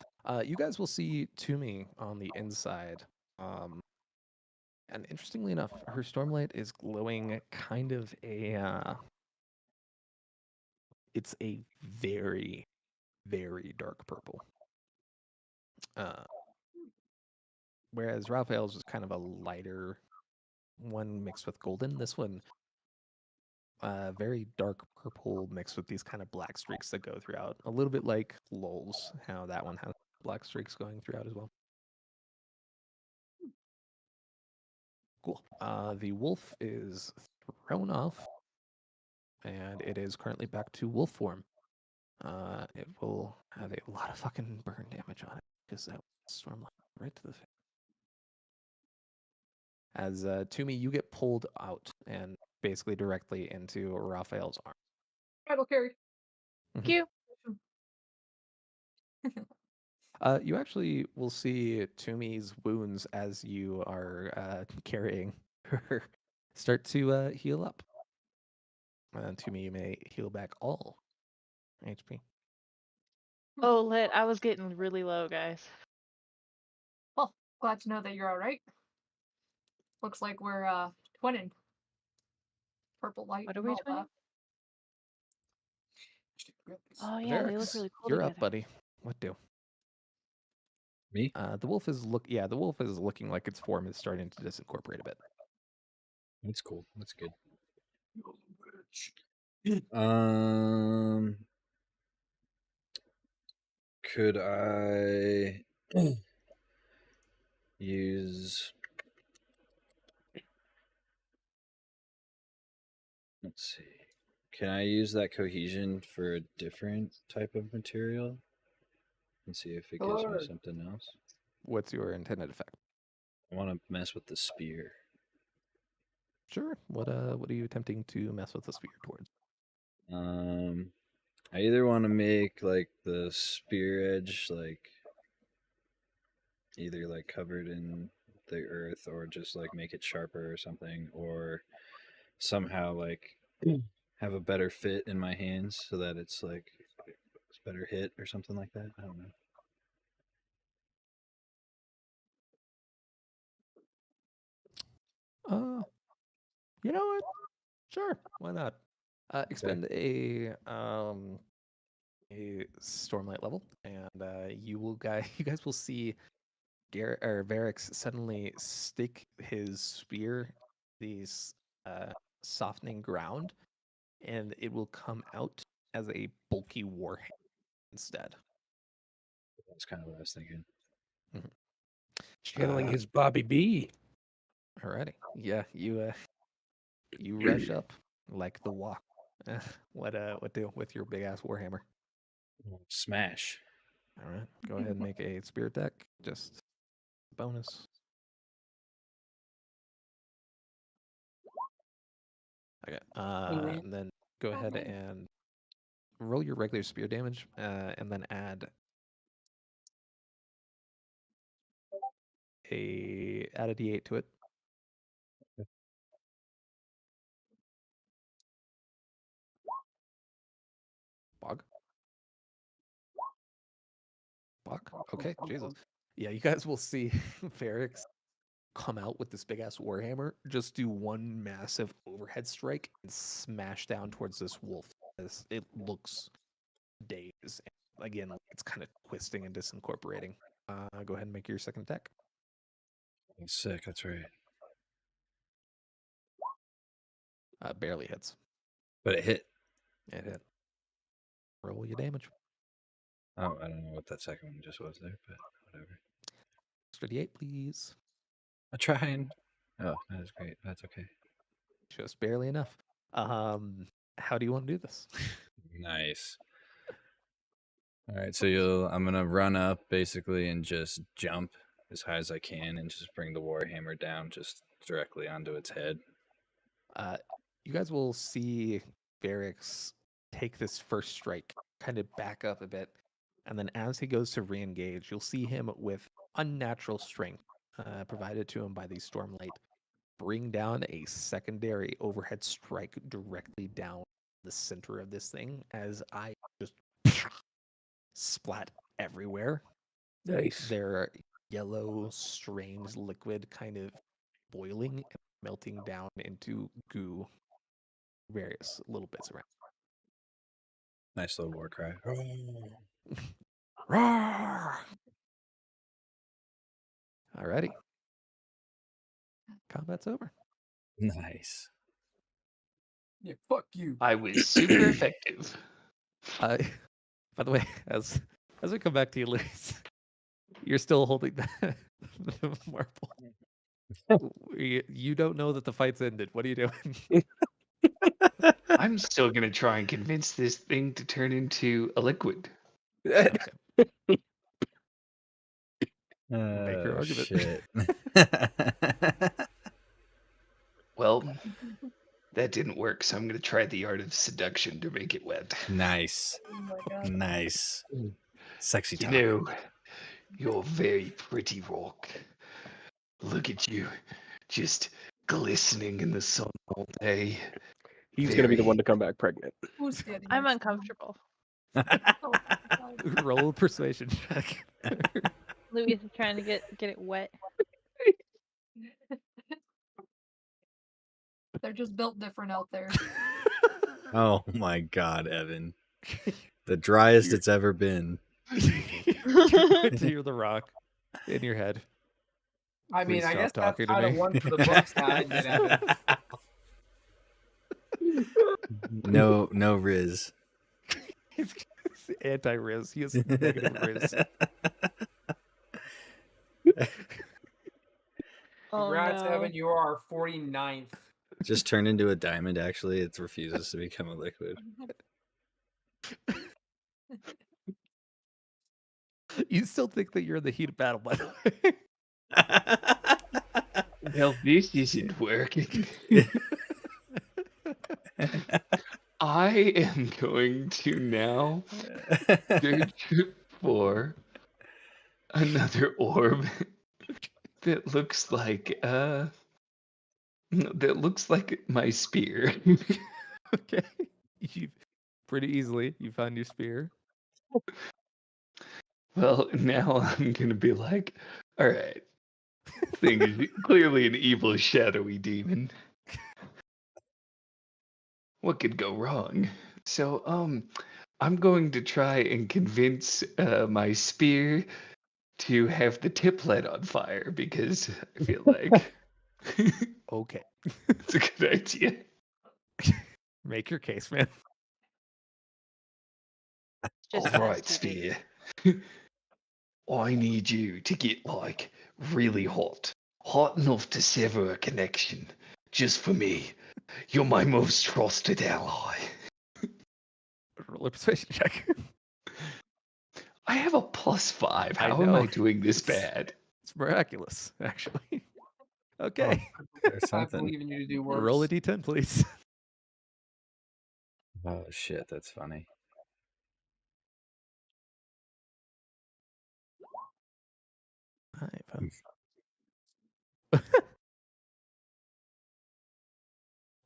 You guys will see Toomey on the inside. And interestingly enough, her Stormlight is glowing kind of a. It's a very, very dark purple. Whereas Raphael's is kind of a lighter one mixed with golden. This one, very dark purple mixed with these kind of black streaks that go throughout. A little bit like Lol's, how that one has black streaks going throughout as well. Cool. The wolf is thrown off, and it is currently back to wolf form. It will have a lot of fucking burn damage on it because that was Stormlight right to the face. As Toomey, you get pulled out and basically directly into Raphael's arm. Battle carry. Thank you. You actually will see Toomey's wounds as you are carrying her start to heal up. Toomey, you may heal back all HP. Oh, lit. I was getting really low, guys. Well, glad to know that you're all right. Looks like we're twinning. Purple light. What are and we all twinning? that. Oh yeah, they look Varix, really cool you're together. up, buddy. What do? Me? The wolf is the wolf is looking like its form is starting to disincorporate a bit. That's cool. That's good. Um, could I use? Let's see. Can I use that cohesion for a different type of material and see if it gives me Sure. something else? What's your intended effect? I want to mess with the spear. Sure. What are you attempting to mess with the spear towards? I either want to make like the spear edge like either like covered in the earth or just like make it sharper or something, or somehow like have a better fit in my hands so that it's like it's better hit or something like that. I don't know. You know what? Sure, why not? Expend a Stormlight level, and you guys will see Varix suddenly stick his spear these softening ground, and it will come out as a bulky warhammer instead. That's kind of what I was thinking. Channeling his Bobby B. Alrighty, yeah, you rush up like the walk. What do with your big ass warhammer? Smash. All right, go ahead and make a spirit deck. Just bonus. Okay. And then go ahead and roll your regular spear damage, and then add a d8 to it. Bog. Okay, Jesus. Yeah, you guys will see Varix come out with this big ass warhammer, just do one massive overhead strike and smash down towards this wolf as it looks dazed. Again, it's kind of twisting and disincorporating. Go ahead and make your second attack. Sick. That's right. Barely hits. But it hit. It hit. Roll your damage. Oh, I don't know what that second one just was there, but whatever. Extra d8, please. I'm trying. Oh, that is great. That's okay. Just barely enough. How do you want to do this? Nice. All right, so I'm gonna run up basically and just jump as high as I can and just bring the warhammer down just directly onto its head. You guys will see Varix take this first strike, kind of back up a bit, and then as he goes to re-engage, you'll see him with unnatural strength provided to him by the Stormlight bring down a secondary overhead strike directly down the center of this thing as I just splat everywhere. Nice. Their yellow, strange liquid kind of boiling and melting down into goo, various little bits around. Nice little war cry. Roar! Alrighty. Combat's over. Nice. Yeah, fuck you. I was super effective. By the way, as we come back to you, Luis, you're still holding the marble. You don't know that the fight's ended. What are you doing? I'm still gonna try and convince this thing to turn into a liquid. Okay. Make your Oh, argument. shit. Well, that didn't work, so I'm gonna try the art of seduction to make it wet. Nice. Oh my god. Nice. Sexy You talk. know, you're very pretty, Rock. Look at you, just glistening in the sun all day. He's going to be the Very- one to come back pregnant. Who's getting I'm this uncomfortable. one? Oh my God. Roll a persuasion check. Louis is trying to get it wet. They're just built different out there. Oh my God, Evan. The driest it's ever been. You're the rock in your head. I mean, Please I stop guess that's talking to kind of me. one for the books now, isn't it, Evan? No Riz. He's anti-Riz. He has negative Riz. Oh, Congrats, no. Evan. You are 49th. Just turned into a diamond, actually. It refuses to become a liquid. You still think that you're in the heat of battle, by the way. Well, this isn't working. I am going to now search for another orb that looks like my spear. Okay. You pretty easily you found your spear. Well, now I'm gonna be like, all right, thing is clearly an evil, shadowy demon. what could go wrong? So, I'm going to try and convince my spear to have the tip light on fire because I feel like Okay. it's a good idea. Make your case, man. Just All right, test tube. spear. I need you to get like really hot, hot enough to sever a connection, just for me. You're my most trusted ally. Roll a persuasion check. I have a +5. I How am I know. doing this It's- bad? It's miraculous, actually. Okay. There's I something. believe in you to do worse. Roll a d10, please. Oh shit, that's funny.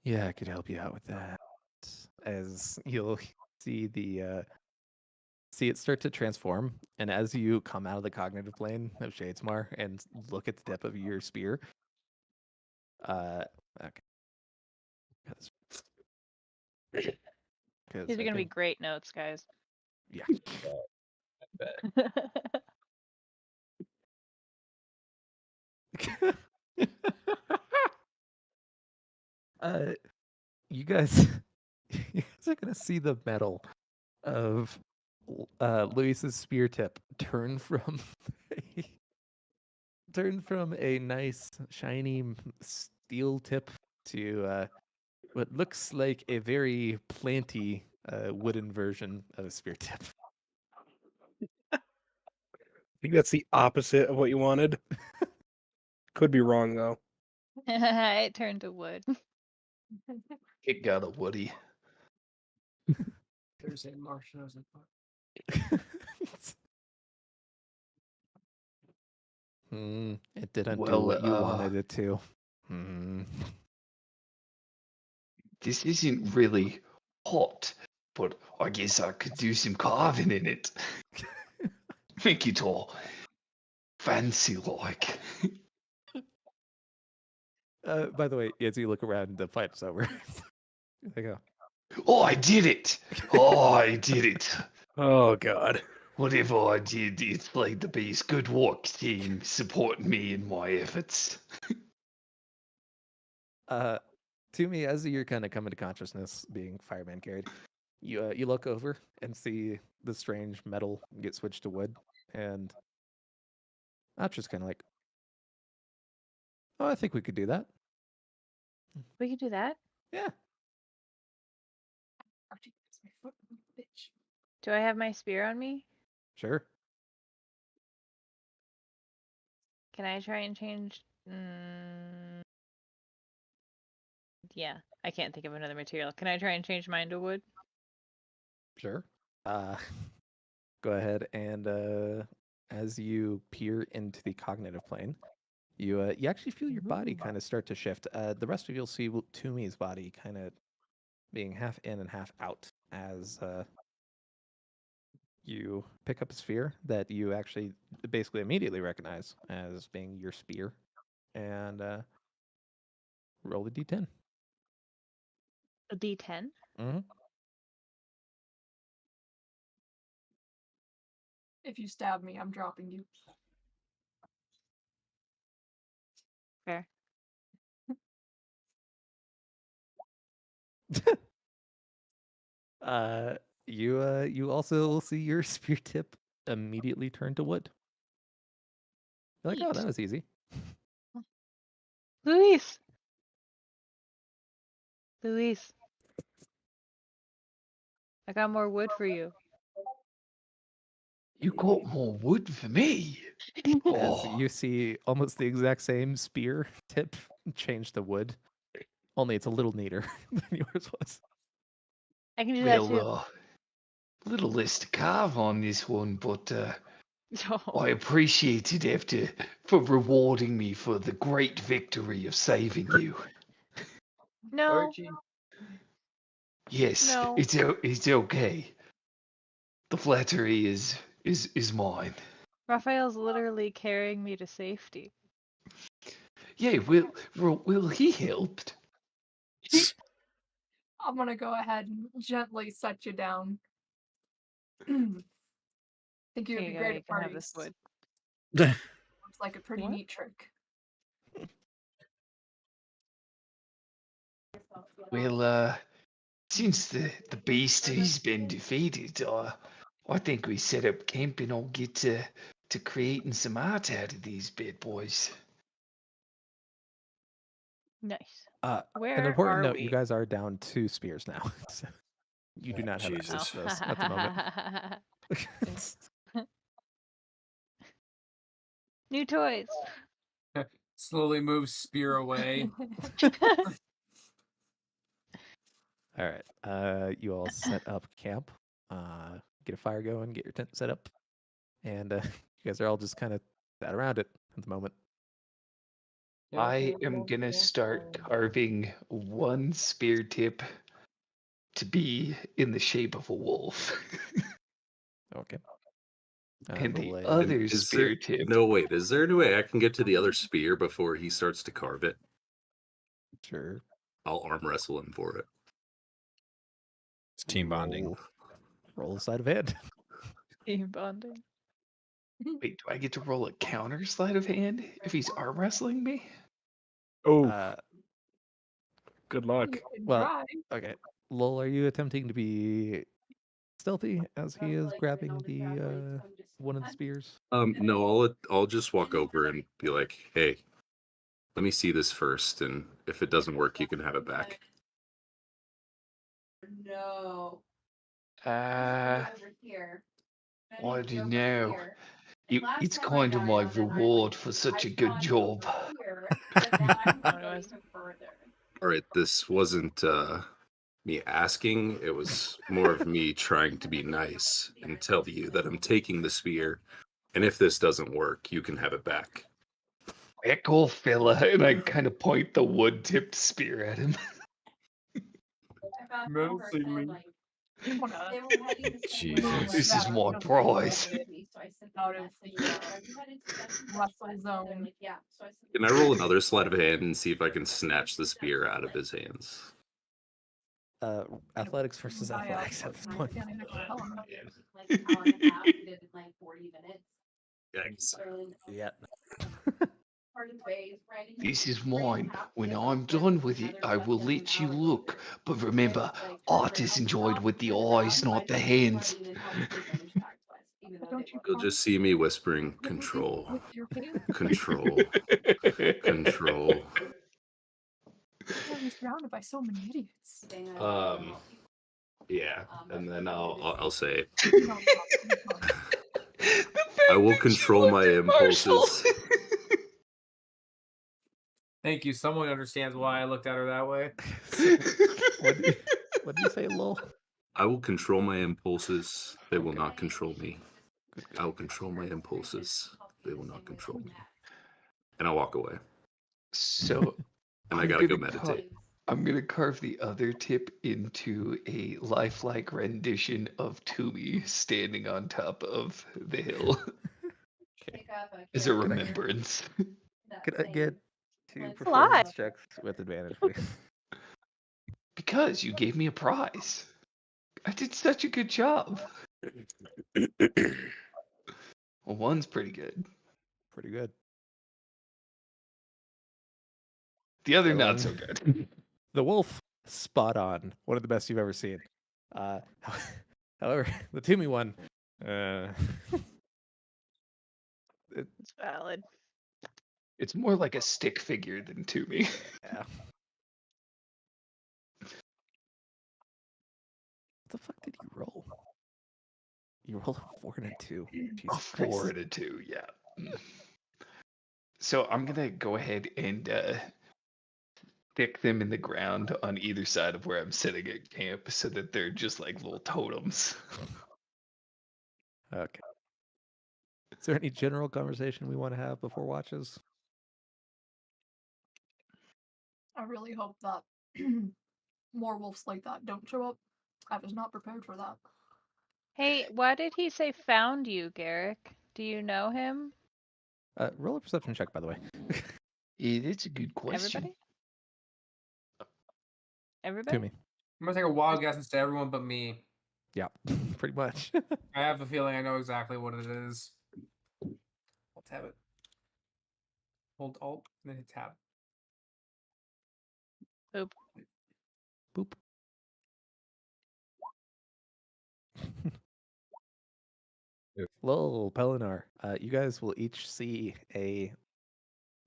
Yeah, I could help you out with that. As you'll see see it start to transform, and as you come out of the cognitive plane of Shadesmar and look at the tip of your spear, okay. These are gonna be great notes, guys. Yeah. You guys, you guys are gonna see the metal of Luis's spear tip turn from a nice shiny steel tip to what looks like a very planty wooden version of a spear tip. I think that's the opposite of what you wanted. Could be wrong though. It turned to wood. It got a Woody. There's a marshmallows in part. It didn't do Well, what you wanted it to. This isn't really hot, but I guess I could do some carving in it. Make it all fancy like. By the way, as you look around, the fight's over. There you go. Oh, I did it! Oh, I did it! Oh god. Whatever I did, it played the beast. Good work, team, supporting me in my efforts. To me, as you're kind of coming to consciousness, being fireman carried, you look over and see the strange metal get switched to wood, and that's just kind of like, oh, I think we could do that. We could do that. Yeah, Archie, it's my foot, bitch. Do I have my spear on me? sure. Can I try and change? Yeah, I can't think of another material. Can I try and change mine to wood? Sure. Go ahead and as you peer into the cognitive plane, you actually feel your body kind of start to shift. The rest of you'll see Tumi's body kind of being half in and half out as you pick up a sphere that you actually basically immediately recognize as being your spear, and roll a d10. A D10. Mm-hmm. If you stab me, I'm dropping you. Fair. You also will see your spear tip immediately turn to wood. You're like, oh, that was easy. Luis. Luis. I got more wood for you. You got more wood for me. As Oh, you see almost the exact same spear tip change to wood, only it's a little neater than yours was. I can do that too. well, little less to carve on this one, but Oh, I appreciate it for rewarding me for the great victory of saving you. no. Archie, Yes, No. it's okay. The flattery is mine. Raphael's literally carrying me to safety. Yeah, will he helped? I'm gonna go ahead and gently set you down. Think you would Here be you go, great you at can have this parties. wood. Looks like a pretty What? neat trick. Well, since the beast has been defeated, I think we set up camp and I'll get to creating some art out of these bad boys. Nice. An Where important are note: we? you guys are down 2 spears now. So you do not have access Jesus. to those at the moment. New toys. Slowly moves spear away. All right. You all set up camp. Get a fire going. Get your tent set up, and you guys are all just kind of sat around it at the moment. I am gonna start carving one spear tip to be in the shape of a wolf. Okay. And the roll a- other Is spear there tip. no wait? Is there any way I can get to the other spear before he starts to carve it? Sure. I'll arm wrestle him for it. It's team bonding. Roll a sleight of hand. Team bonding. Wait, do I get to roll a counter sleight of hand if he's arm wrestling me? Oh, good luck. You can Well, try. okay. Lol, are you attempting to be stealthy as he is grabbing the one of the spears? No, I'll just walk over and be like, "Hey, let me see this first, and if it doesn't work, you can have it back." No. Uh, Over here. I don't know. It's kind of my reward for such a good job. All right, this wasn't me asking. It was more of me trying to be nice and tell you that I'm taking the spear, and if this doesn't work, you can have it back. Heck off, fella. And I kind of point the wood tipped spear at him. Menacing me. Jesus. This is my prize. Out of Russell zone. Can I roll another sleight of hand and see if I can snatch the spear out of his hands? Athletics versus athletics at this point. Yikes. Yeah. This is mine. When I'm done with it, I will let you look. But remember, art is enjoyed with the eyes, not the hands. You'll just see me whispering, "Control, With your hand. control, control." You're surrounded by so many idiots. Yeah, and then I'll say, You know, I will control my impulses. Thank you. Someone understands why I looked at her that way. What did you say, Lol? I will control my impulses. They will not control me. I will control my impulses. They will not control me. And I'll walk away. So And I I'm gotta go gonna meditate. I'm gonna carve the other tip into a lifelike rendition of Toomey standing on top of the hill as a remembrance. Could I get 2 lot. performance checks with advantage, please? Because you gave me a prize. I did such a good job. Well, one's pretty good. Pretty good. The other The not one- so good. The wolf, spot on. One of the best you've ever seen. However, the Toomey one, It's valid. It's more like a stick figure than Toomey. yeah. What the fuck did you roll? You rolled a 4 and a 2. A Jesus 4 Christ. and a 2, yeah. So I'm gonna go ahead and stick them in the ground on either side of where I'm sitting at camp so that they're just like little totems. Okay. Is there any general conversation we want to have before watches? I really hope that more wolves like that don't show up. I was not prepared for that. Hey, why did he say found you, Garrick? Do you know him? Roll a perception check, by the way. Yeah, that's a good question. Everybody? Everybody? Toomey. I'm gonna take a wild guess and say everyone but me. Yeah, pretty much. I have a feeling I know exactly what it is. I'll tab it. Hold Alt and then hit tab. Boop. Boop. Lol, Pelinar, you guys will each see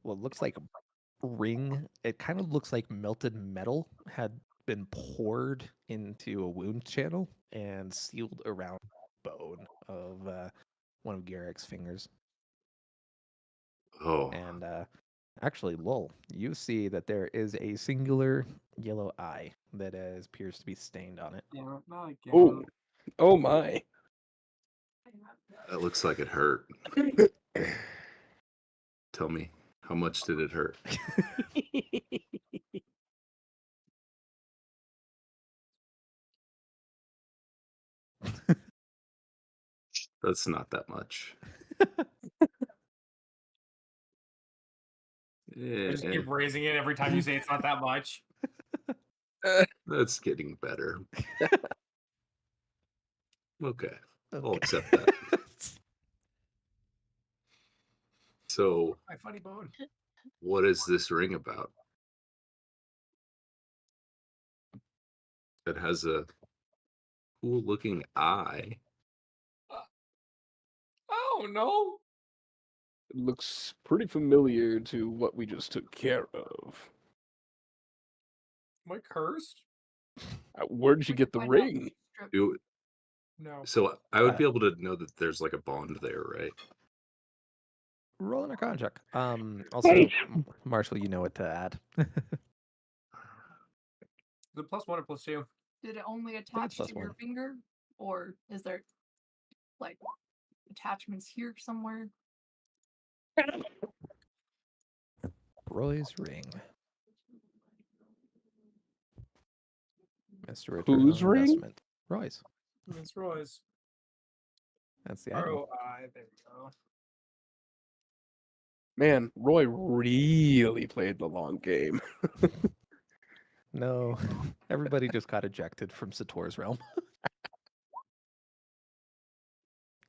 what looks like a ring. It kind of looks like melted metal had been poured into a wound channel and sealed around the bone of one of Garrick's fingers. Oh, And actually, lol, you see that there is a singular yellow eye that appears to be stained on it. Yeah, not again. Oh, oh my. that looks like it hurt. Tell me, how much did it hurt? That's not that much. I just Eh, keep raising it every time you say it's not that much. that's getting better. Okay, I'll Okay. accept that. So, My funny bone. what is this ring about? It has a cool looking eye. Oh no! It looks pretty familiar to what we just took care of. Am I cursed? Where did you get the Find out. ring? Strip. Do- No. So I would be able to know that there's like a bond there, right? Roll an Arcana check. Also, Marshall, you know what to add. Is it +1 or +2? Did it only it's attach to +1. your finger, or is there like attachments here somewhere? Roy's ring. Mr. Return Whose on ring? investment. Roy's. That's Roy's. That's the item. ROI. There we go. Man, Roy really played the long game. No, everybody just got ejected from Sator's realm.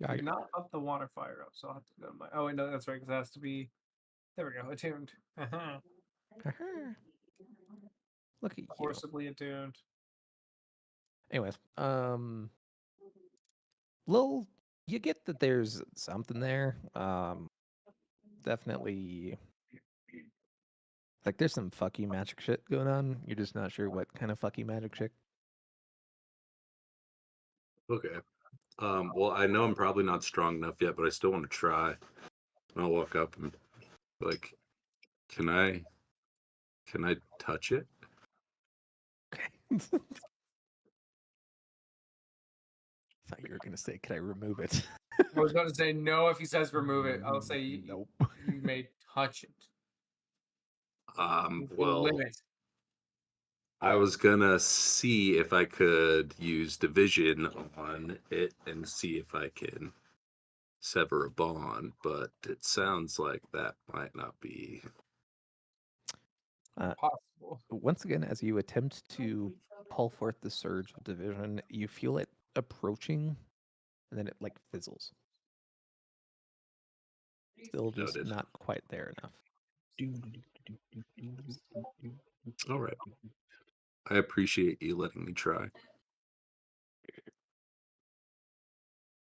I Yeah, did not up the water fire up, so I'll have to go to my. Oh, wait, no, that's right, because it has to be. There we go, attuned. Look at you. Forcibly attuned. Anyways, Lil, you get that there's something there. Definitely, like there's some fucky magic shit going on. You're just not sure what kind of fucky magic shit. Okay. Well, I know I'm probably not strong enough yet, but I still want to try. And I'll walk up and be like, can I touch it? Okay. Thought you were gonna say, "Can I remove it?" I was about to say no if he says remove it. I'll say Nope. you may touch it. It's the Well, limit. I was gonna see if I could use division on it and see if I can sever a bond, but it sounds like that might not be. Possible. Once again, as you attempt to call forth the surge of division, you feel it approaching, and then it like fizzles. Still just Noted. not quite there enough. All right. I appreciate you letting me try.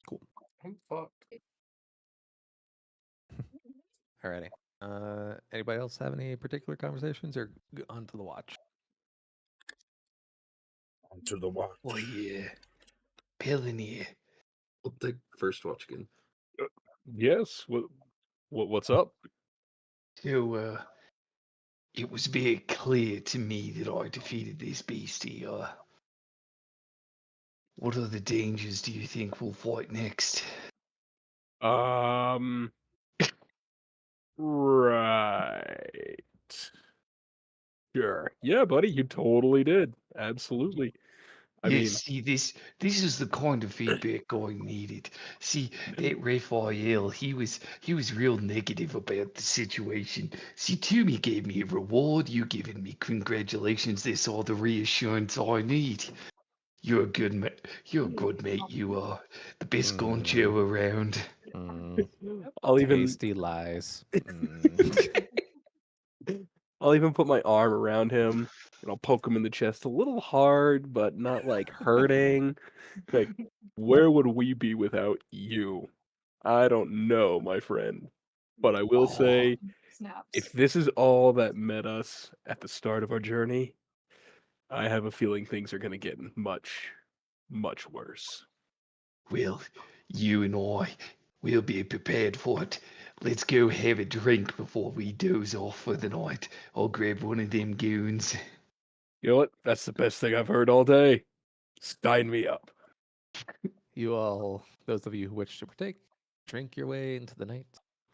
Cool. I'm fucked. Alrighty. Anybody else have any particular conversations or on to the watch? Onto the watch. Oh yeah, Pelinar. We'll take first watch again. Yes. What's up? So, it was very clear to me that I defeated this beastie. What other dangers do you think we'll fight next? Right. Sure. Yeah, buddy, you totally did. Absolutely. I Yeah, mean, see, this is the kind of feedback I needed. See, that Raphael, he was real negative about the situation. See, Toomey gave me a reward. You giving me congratulations. That's all the reassurance I need. You're a good mate. You're a good mate. You are the best goncho around. I'll even Tasty lies. Mm. I'll even put my arm around him and I'll poke him in the chest a little hard, but not like hurting. Like, where would we be without you? I don't know, my friend. But I will say, Snaps. if this is all that met us at the start of our journey, I have a feeling things are going to get much, much worse. Well, you and I, we'll be prepared for it. Let's go have a drink before we doze off for the night. I'll grab one of them goons. You know what? That's the best thing I've heard all day. Sign me up. You all, those of you who wish to partake, drink your way into the night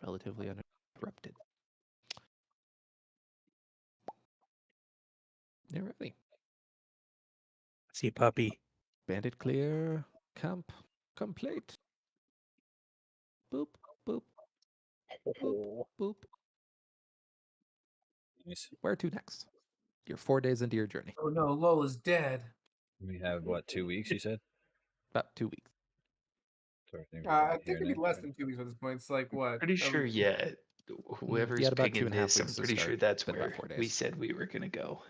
relatively uninterrupted. You're ready. See, puppy. Bandit clear. Camp complete. Boop, boop, boop, boop. Nice. Where to next? You're 4 days into your journey. Oh no, Lola's dead. We have what, 2 weeks? You said. About 2 weeks. Sorry, I think it'd be less than 2 weeks at this point. It's like what? Pretty sure, yeah. Whoever's You had about picking 2.5 this, I'm weeks to pretty sure start. that's Been about where 4 we days. said we were gonna go.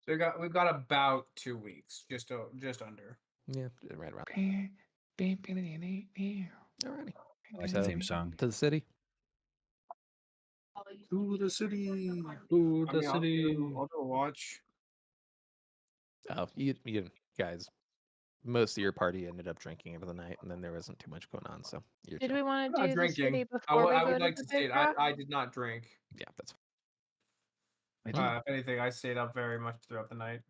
So we've got about 2 weeks, just under. Yeah, right around. Alrighty. I like the theme song. To the city. To the city. To I the mean, city. I'll do a watch. Oh, you guys, most of your party ended up drinking over the night, and then there wasn't too much going on. So you're Did chill. we want to Not do the city drinking. before we I go would to like the to big state rock? I did not drink. Yeah, that's fine. I If anything, I stayed up very much throughout the night.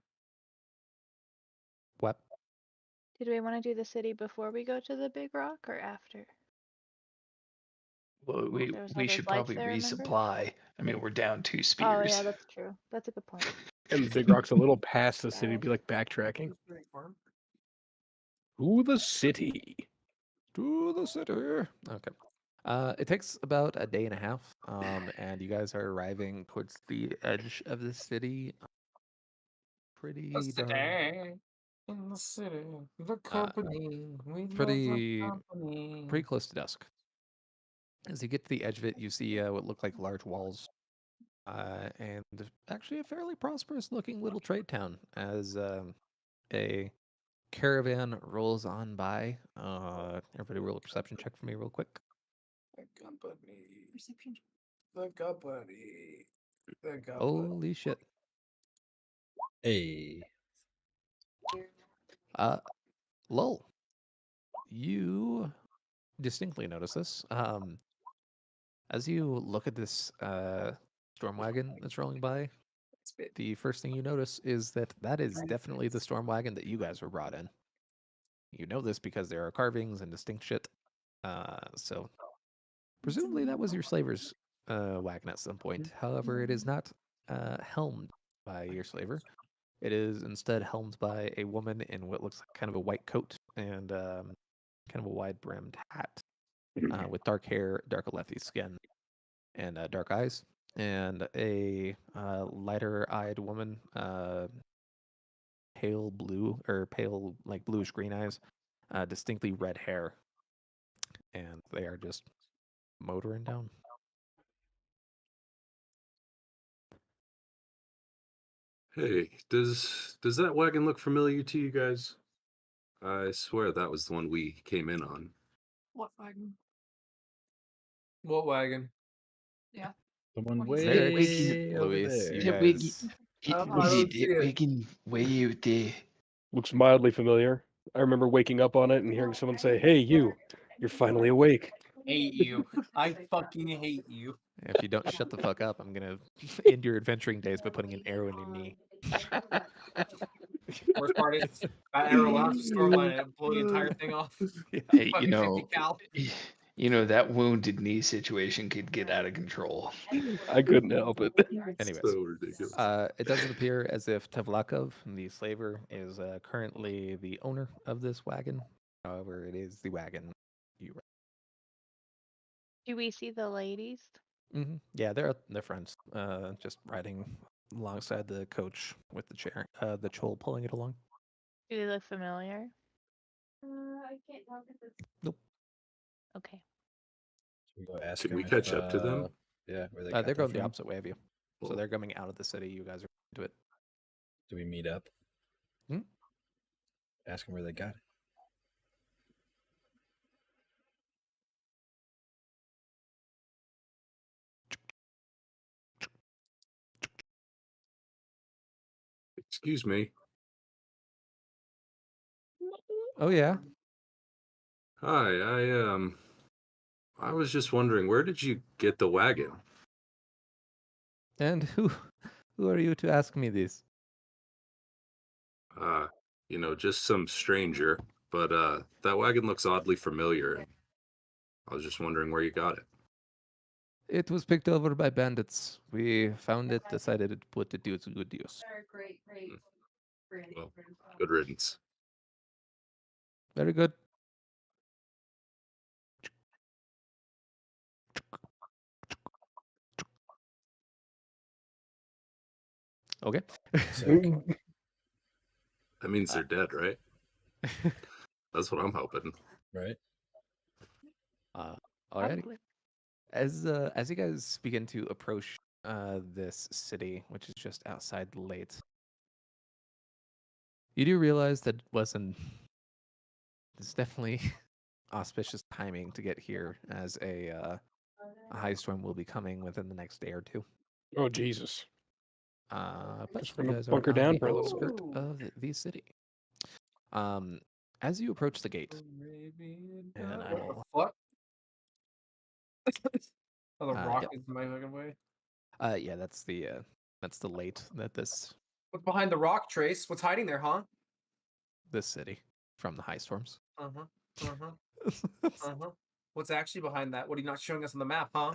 What? Did we want to do the city before we go to the big rock or after? Well, we There was all we those should lights probably there, remember? resupply. I mean, we're down 2 Oh spears. yeah, that's true. That's a good point. And the Big Rock's a little past the city, be like backtracking. To the city. To the city. Okay. It takes about a day and a half, and you guys are arriving towards the edge of the city. Pretty darn. In the city, the company. We love pretty- the company. Pretty close to dusk. As you get to the edge of it, you see what look like large walls, and actually a fairly prosperous-looking little trade town. As a caravan rolls on by. Everybody roll a perception check for me real quick. The company. Perception. The company. The company. Holy shit. Hey. Lol. You distinctly notice this. As you look at this storm wagon that's rolling by, the first thing you notice is that is definitely the storm wagon that you guys were brought in. You know this because there are carvings and distinct shit. So presumably that was your slaver's wagon at some point. However, it is not helmed by your slaver. It is instead helmed by a woman in what looks like kind of a white coat and kind of a wide-brimmed hat with dark hair, dark Alethi skin, and dark eyes, and a lighter-eyed woman, pale blue or pale like bluish green eyes, distinctly red hair, and they are just motoring down. Hey, does that wagon look familiar to you guys? I swear that was the one we came in on. What wagon? What wagon? Someone What is way it? over Luis, you there. guys. I don't see it. Wagon way out there. Looks mildly familiar. I remember waking up on it and hearing someone say, "Hey, you're finally awake." Hate you. I fucking hate you. If you don't shut the fuck up, I'm gonna end your adventuring days by putting an arrow in your knee. Worst part is that arrow will have to Stormlight and blow the entire thing off. Yeah. Hey, Fucking you 50 know, cal. You know, that wounded knee situation could get out of control. I couldn't help it. Anyways, So ridiculous. it doesn't appear as if Tevlakov, the slaver, is currently the owner of this wagon. However, it is the wagon you ride. Do we see the ladies? Yeah, they're friends. Just riding alongside the coach with the chair, the chol pulling it along. Do they look familiar? Nope. Okay. Should we go ask Can them we if, catch up to them? Yeah, where they They're got going that the from? opposite way of you, so Well, they're coming out of the city. You guys are into it. Do we meet up? Hmm? Ask them where they got it. excuse me. Oh yeah. Hi, I was just wondering, where did you get the wagon? And who are you to ask me this? Just some stranger, but that wagon looks oddly familiar, and I was just wondering where you got it. It was picked over by bandits. We found it, decided to put it to good use. Well, good riddance. Very good. Okay. Sick. That means they're dead, right? That's what I'm hoping. Right? Alrighty. Probably. As you guys begin to approach this city, which is just outside Late, you do realize that it's definitely auspicious timing to get here, as a high storm will be coming within the next day or two. Oh Jesus! But Guess you we're gonna guys are bunker on down the for a little outskirt bit. of the city. As you approach the gate, and I What will. the fuck? Oh, the rock Yep. is in my fucking way. Yeah, that's the Late that this What's behind the rock, Trace? What's hiding there, huh? city from the high storms. Uh huh. What's actually behind that? What are you not showing us on the map, huh?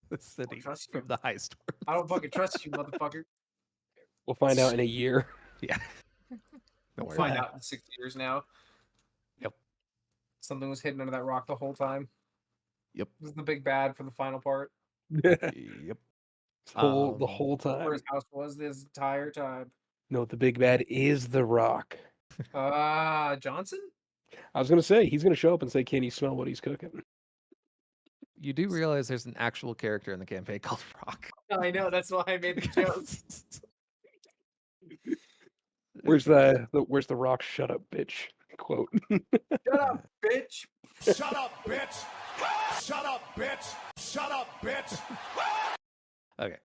The city trust from you. the high storms. I don't fucking trust you, motherfucker. We'll find out in a year. Yeah. Don't We'll worry find about out in 6 years now. Yep. Something was hidden under that rock the whole time. Yep. This is the big bad for the final part. it. Yep. The whole Where time. his house was this entire time. No, the big bad is the Rock. Johnson? I was gonna say he's gonna show up and say, "Can you smell what he's cooking?" You do realize there's an actual character in the campaign called Rock. I know, that's why I made the joke. Where's the Rock? Shut up, bitch. Quote. Shut up, bitch! Shut up, bitch! Shut up, bitch! Shut up, bitch! Okay.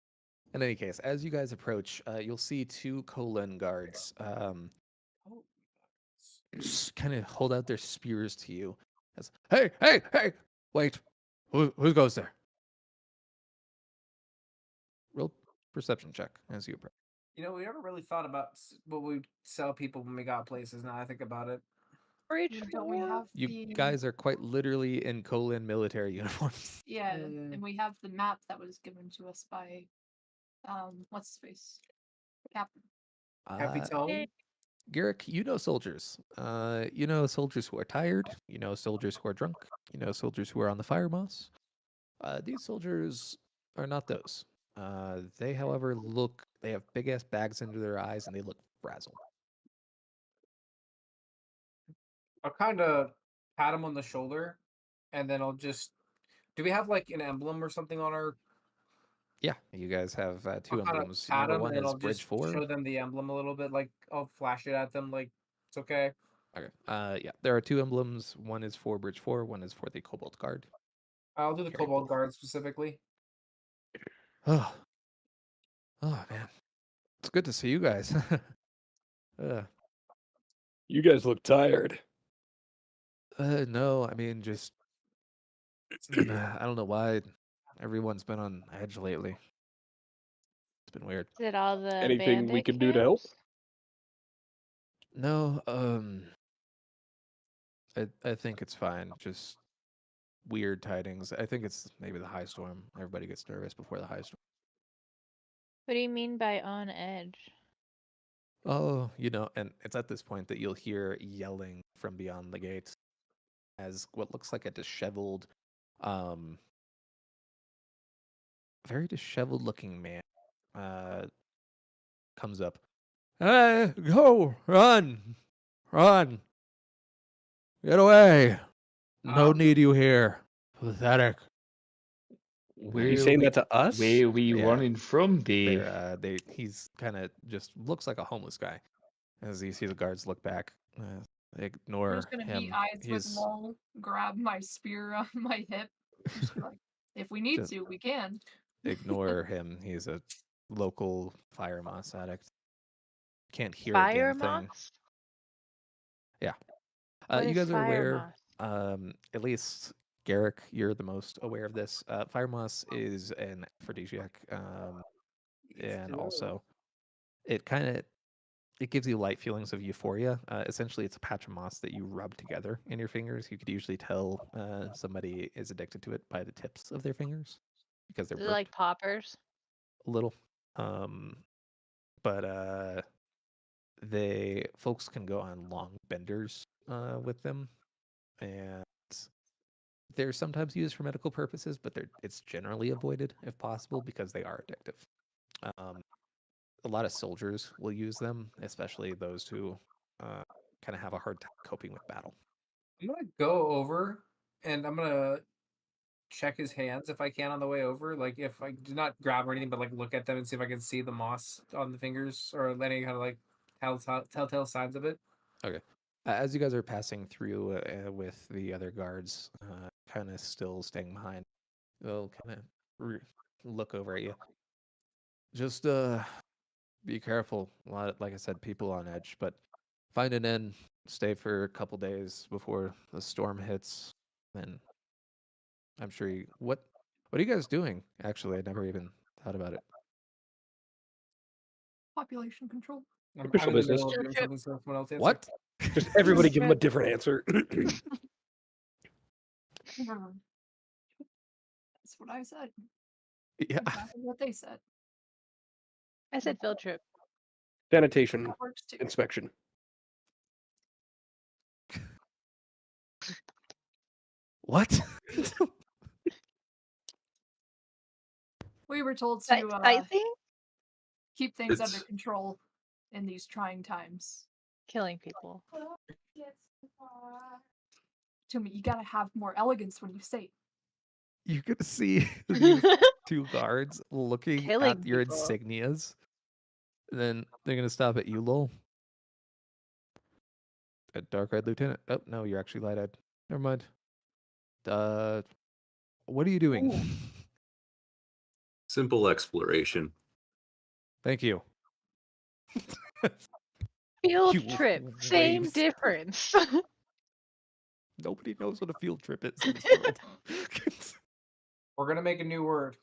In any case, as you guys approach, you'll see two Colon guards kind of hold out their spears to you. As, hey, wait, who goes there? Roll perception check as you approach. You know, we never really thought about what we sell people when we got places. Now I think about it. Breach Don't we have You the guys are quite literally in Colon military uniforms. yeah, Mm. and we have the map that was given to us by what's his face? Captain. Happy Tone? Garrick, you know soldiers. You know soldiers who are tired. You know soldiers who are drunk. You know soldiers who are on the fire moss. These soldiers are not those. They, however, they have big ass bags under their eyes and they look frazzled. I'll kind of pat him on the shoulder, and then I'll just. Do we have like an emblem or something on our? Yeah, you guys have two I'll kind of emblems. pat Number them, one and is I'll Bridge just 4. show them the emblem a little bit. Like I'll flash it at them, like it's okay. Okay. Yeah, there are two emblems. One is for Bridge 4. One is for the Cobalt Guard. I'll do the Carry Cobalt both. Guard specifically. Oh, man, it's good to see you guys. You guys look tired. No, I mean just I don't know why everyone's been on edge lately. It's been weird. Is it all the Anything we bandit can do to help? camps? No, I think it's fine. Just weird tidings. I think it's maybe the high storm. Everybody gets nervous before the high storm. What do you mean by on edge? Oh, and it's at this point that you'll hear yelling from beyond the gates as what looks like a disheveled, very disheveled looking man comes up. Hey, go, run, run, get away. No need you here. Pathetic. Where You are saying we, that to us? where are we Yeah. running from, Dave? He's kind of just looks like a homeless guy. As you see the guards look back, they I'm ignore just gonna him. be eyes with He's lol, grab my spear on my hip. Just be like, if we need Just- to, we can. ignore him. He's a local fire moss addict. Can't hear Fire a damn thing. moss? Yeah. What You is guys are fire aware. moss? At least Garrick, you're the most aware of this. Fire moss is an aphrodisiac, and also it gives you light feelings of euphoria. Essentially, it's a patch of moss that you rub together in your fingers. You could usually tell somebody is addicted to it by the tips of their fingers because they're Is it burnt like poppers? a little. But folks can go on long benders with them, and they're sometimes used for medical purposes, but it's generally avoided if possible because they are addictive. A lot of soldiers will use them, especially those who kind of have a hard time coping with battle. I'm gonna go over and I'm gonna check his hands if I can on the way over. Like if I do not grab or anything, but like look at them and see if I can see the moss on the fingers or any kind of like telltale signs of it. Okay. As you guys are passing through with the other guards, kind of still staying behind, they'll kind of look over at you. Just be careful. A lot, like I said, people on edge, but find an inn, stay for a couple days before the storm hits. Then I'm sure you. What are you guys doing? Actually, I never even thought about it. Population control. I'm Official in the business. middle of doing something, so someone else answer. What? Just everybody give him a different answer. That's what I said. Yeah. Exactly what they said. I said field trip. Sanitation That works too. inspection. What? We were told Is that to exciting? keep things under It's- control in these trying times. Killing people. Toomey, you gotta have more elegance when you say it. You're gonna see these two guards looking Killing at your people. insignias. And then they're gonna stop at you, lol. A dark-eyed lieutenant. Oh no, you're actually light-eyed. Never mind. What are you doing? Ooh. Simple exploration. Thank you. Field You trip. Same waves. difference. Nobody knows what a field trip is in this world. We're gonna make a new word.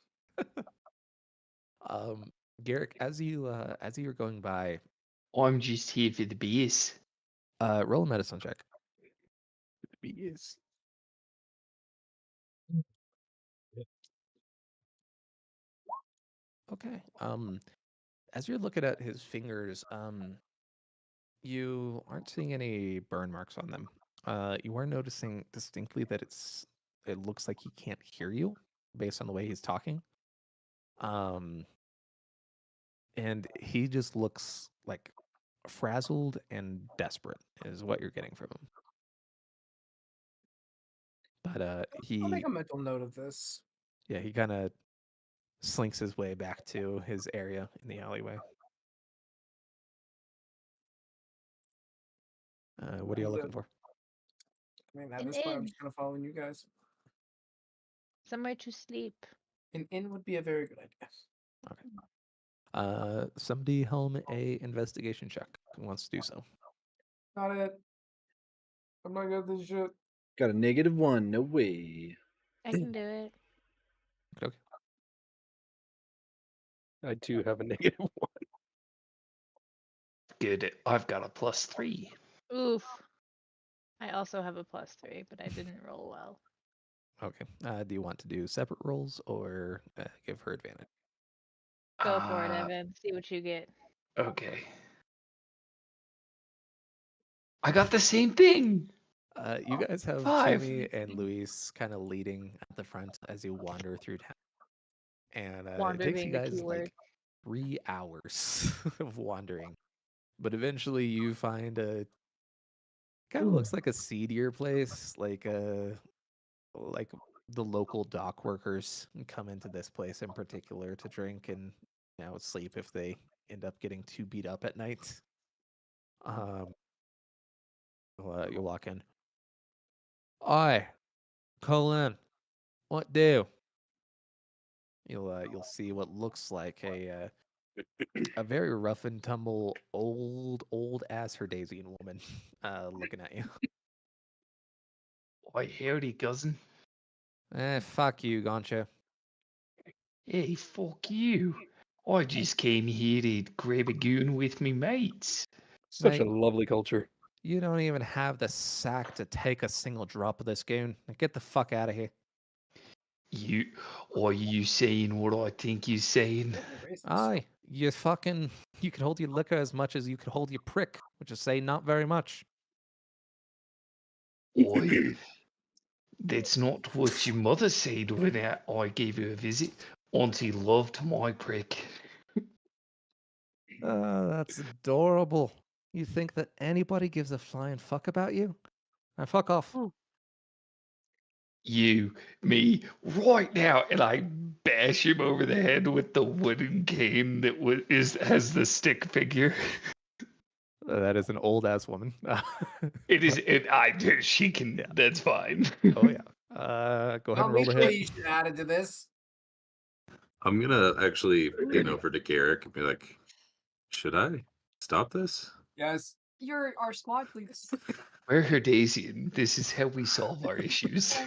Garrick, as you're going by, I'm just here for the base. roll a medicine check. Yes. Okay. As you're looking at his fingers, you aren't seeing any burn marks on them. You are noticing distinctly that it looks like he can't hear you based on the way he's talking. And he just looks like frazzled and desperate is what you're getting from him. But I'll make a mental note of this. he kind of slinks his way back to his area in the alleyway. What are y'all looking for? I mean, at An this point, I'm inn. just gonna follow you guys. Somewhere to sleep. An inn would be a very good idea. Somebody helm a investigation check. Who wants to do so? Got it. I'm not good at this shit. Got a -1. No way. I can do it. Okay. I too have a -1. Good. I've got a +3. Oof. I also have a +3, but I didn't roll well. Okay. Do you want to do separate rolls or give her advantage? Go for it, Evan. See what you get. Okay. I got the same thing. You guys have 5. Timmy and Luis kind of leading at the front as you wander through town. And it Wander takes being you the guys key word. like 3 hours of wandering. But eventually you find a kind of looks like a seedier place, like the local dock workers come into this place in particular to drink and sleep if they end up getting too beat up at night. You walk in. Oi, Colin, what do? You'll see what looks like a very rough and tumble old ass Herdasian woman looking at you. Why, howdy, cousin. Fuck you, Goncha. Hey, fuck you. I just came here to grab a goon with me mates. Such Mate, a lovely culture. you don't even have the sack to take a single drop of this goon. Now get the fuck out of here. Are you saying what I think you're saying? Aye, you could hold your liquor as much as you could hold your prick, which is say not very much. Oi, that's not what your mother said when I gave her a visit. Auntie loved my prick. That's adorable. You think that anybody gives a flying fuck about you? Now fuck off. You, me, right now, and I bash him over the head with the wooden cane that has the stick figure. That is an old ass woman. It is. She can. Yeah. That's fine. Oh yeah. Go ahead I'll and roll make the sure hit. you should add it to this. I'm gonna actually lean over to Garrick and be like, "Should I stop this?" Yes. You're our squad, please. We're Herdasian. This is how we solve our issues.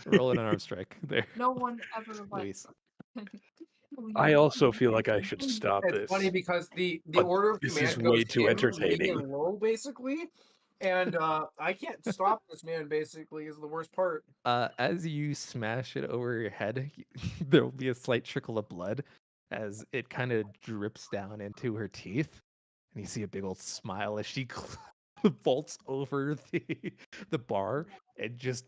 Roll an arm strike there, No one ever Luis. I also feel like I should stop It's this. funny because the But order of this command is goes way too him, me, entertaining. and low, basically. And I can't stop this man, basically, is the worst part. As you smash it over your head, there will be a slight trickle of blood as it kind of drips down into her teeth, and you see a big old smile as she vaults over the bar and just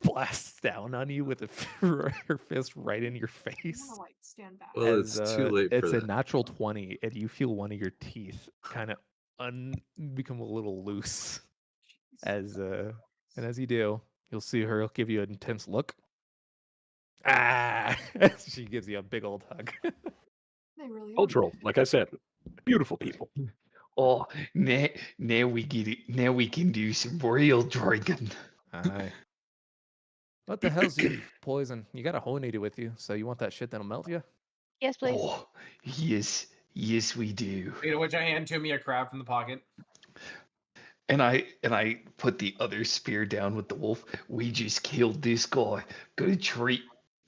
blasts down on you with her fist right in your I'm face. gonna like stand back. Well, As, it's too late it's for a that. natural 20, and you feel one of your teeth kind of become a little loose. And as you do, you'll see her give you an intense look. She gives you a big old hug. They really are. Cultural, like I said, beautiful people. Oh, now we get it. Now we can do some real drinking. Aye. What the hell's your poison? You got a hornady with you, so you want that shit that'll melt you? Yes, please. Oh, yes, we do. Speaking of which, I hand Toomey a crab from the pocket. And I put the other spear down with the wolf. We just killed this guy. Gotta treat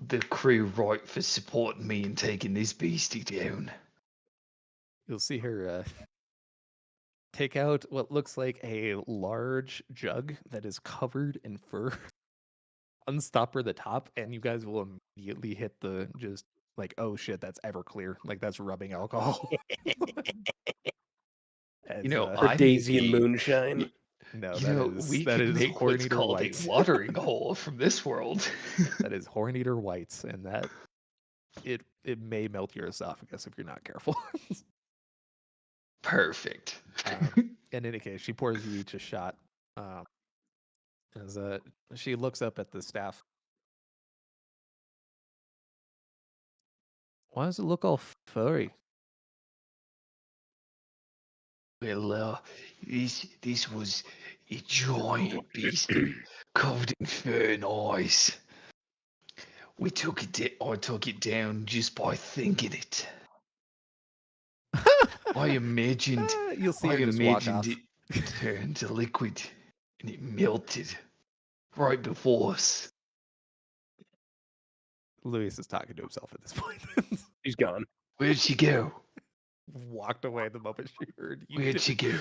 the crew right for supporting me and taking this beastie down. You'll see her take out what looks like a large jug that is covered in fur. Unstopper the top, and you guys will immediately hit the just like, oh shit, that's Everclear. Like that's rubbing alcohol. As, I Daisy think and moonshine. no, we that could is make what's Horneater called Whites. a watering hole from this world. That is Horneater Whites, and that it may melt your esophagus if you're not careful. Perfect. In any case, she pours you each a shot. As she looks up at the staff. Why does it look all furry? Well, this was a giant beastie covered in fur and eyes. I took it down just by thinking it. I imagined You'll see her just walk off. it turned to liquid and it melted right before us. Luis is talking to himself at this point. He's gone. Where'd she go? Walked away the moment she heard you. Where'd she go?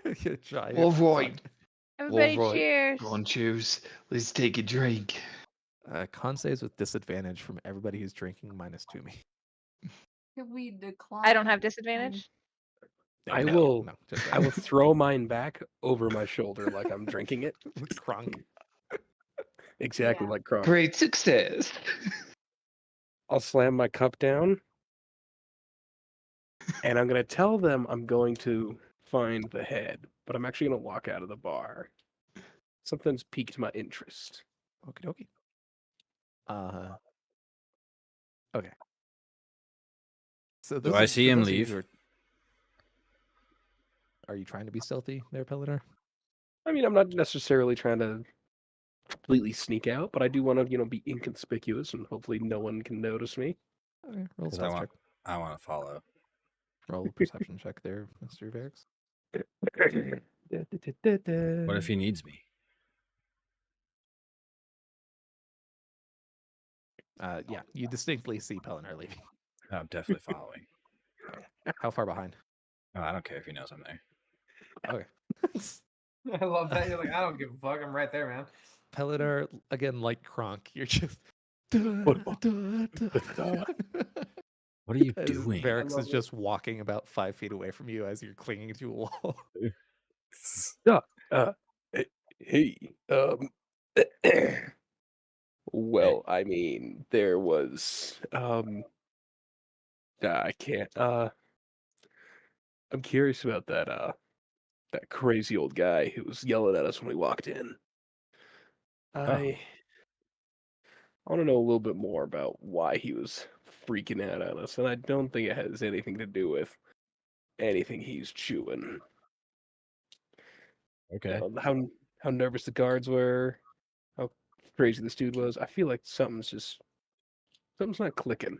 A giant All right. fuck. Everybody All right, cheers. Gonchos, let's take a drink. Con saves with disadvantage from everybody who's drinking minus Toomey. Can we decline? I don't have disadvantage. No, I no, will. No, just I will throw mine back over my shoulder like I'm drinking it. Kronk. Exactly Yeah. like Kronk. Great success. I'll slam my cup down, and I'm gonna tell them I'm going to find the head, but I'm actually gonna walk out of the bar. Something's piqued my interest. Okie dokie. Okay. So Do I see him leave? Are you trying to be stealthy there, Pellinar? I mean, I'm not necessarily trying to completely sneak out, but I do want to, be inconspicuous, and hopefully no one can notice me. Okay, roll a 'Cause stealth check. I want to follow. Roll a perception check there, Mr. Varix. What if he needs me? Yeah, you distinctly see Pellinar leaving. I'm definitely following. How far behind? Oh, I don't care if he knows I'm there. Okay. I love that. You're like, I don't give a fuck. I'm right there, man. Pellinar, again, like Kronk, you're just. What are you As doing? Varix love is just walking about 5 feet away from you as you're clinging to a wall. Hey, well, I mean, there was, I can't, I'm curious about that crazy old guy who was yelling at us when we walked in. I want to know a little bit more about why he was freaking out on us, and I don't think it has anything to do with anything he's chewing. Okay. How nervous the guards were, how crazy this dude was. I feel like something's not clicking.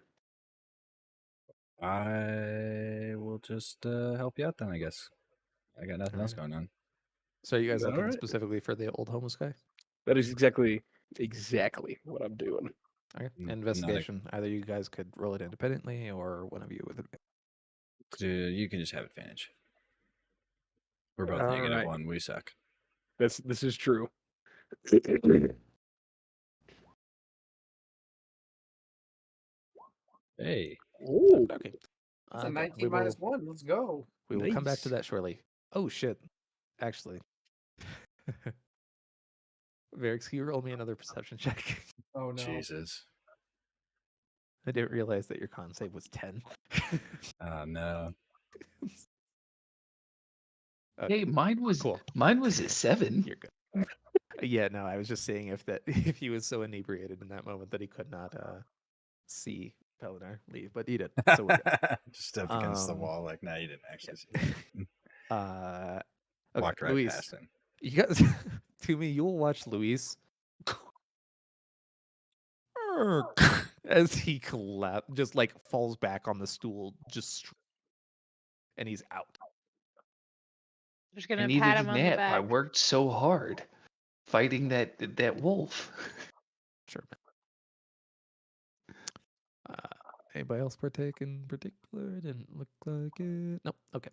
I will just help you out then, I guess. I got nothing else Alright. going on. So are you guys looking Alright. specifically for the old homeless guy? That is exactly what I'm doing. Okay. N- Investigation. Either you guys could roll it independently or one of you with advantage. You can just have advantage. We're both Alright. -1. We suck. This is true. Hey. Ooh, Okay. It's a Okay, 19 minus 1. Let's go. We will come back to nice. that shortly. Oh shit! Actually, Varix, can you roll me another perception check? Oh, no. Jesus. I didn't realize that your con save was 10. Oh no. Okay, Hey, mine was cool. a 7. You're good. Yeah, no, I was just saying if he was so inebriated in that moment that he could not see Pellinar leave, but he did. So we're good. Just up against the Um, wall, like, no, you didn't actually see it. Okay, Walked right Luis, past him. you guys, to me, you will watch Luis as he just like falls back on the stool, and he's out. I'm just I gonna needed pat a him on the nap. I back. worked so hard fighting that wolf. Sure. Anybody else partake in particular? Didn't look like it. Nope. Okay.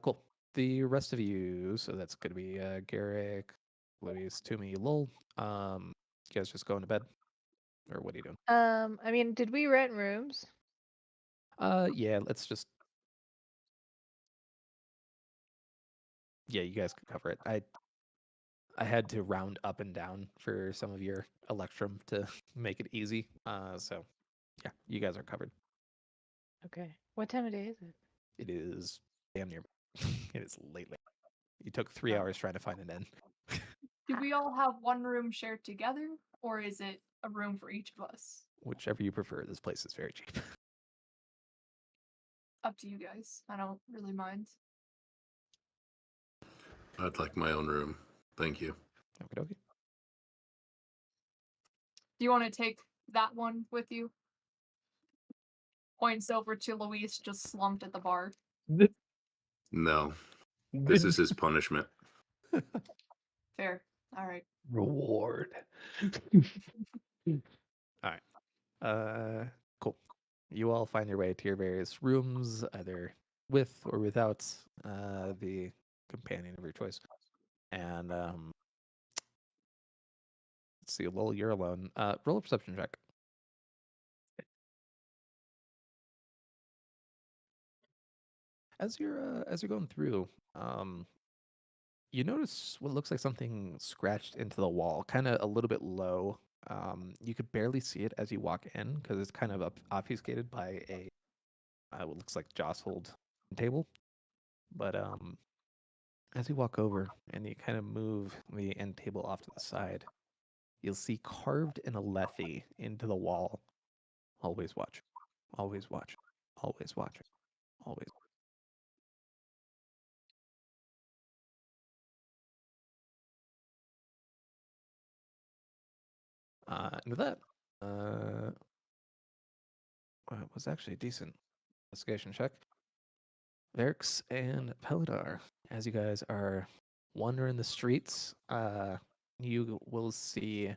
Cool. The rest of you, so that's gonna be Garrick, Luis, Toomey, Lowell. You guys just going to bed, or what are you doing? I mean, did we rent rooms? Yeah. Let's just. Yeah, you guys could cover it. I had to round up and down for some of your electrum to make it easy. So yeah, you guys are covered. Okay. What time of day is it? It is damn near. It is late. You took 3 Oh. hours trying to find an inn. Do we all have one room shared together, or is it a room for each of us? Whichever you prefer. This place is very cheap. Up to you guys. I don't really mind. I'd like my own room. Thank you. Okie dokie. Do you want to take that one with you? Points over to Luis, just slumped at the bar. No, this is his punishment. Fair. All right. Reward. Cool. You all find your way to your various rooms, either with or without the companion of your choice. And let's see, Lowell, you're alone. Roll a perception check. As you're going through, you notice what looks like something scratched into the wall, kind of a little bit low. You could barely see it as you walk in because it's kind of obfuscated by a what looks like jostled table. But as you walk over and you kind of move the end table off to the side, you'll see carved in a lethe into the wall. Always watch. Always watch. Always watch. Always. And with that, well, it was actually a decent investigation check. Verix and Pelidar, as you guys are wandering the streets, you will see.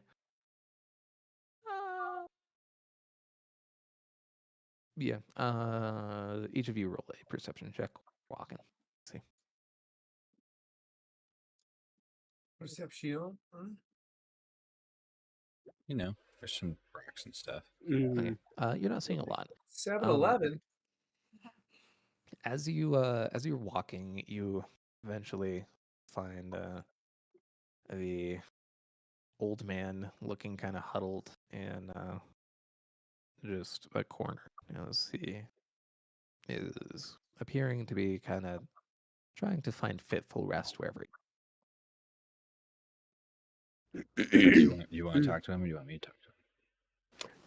Yeah. Each of you roll a perception check walking. Let's see. Perception. You know, there's some rocks and stuff. Okay. You're not seeing a lot. 7-Eleven. As you're walking, you eventually find the old man looking kind of huddled in just a corner. As he is appearing to be kind of trying to find fitful rest wherever. You want to talk to him, or do you want me to talk to him?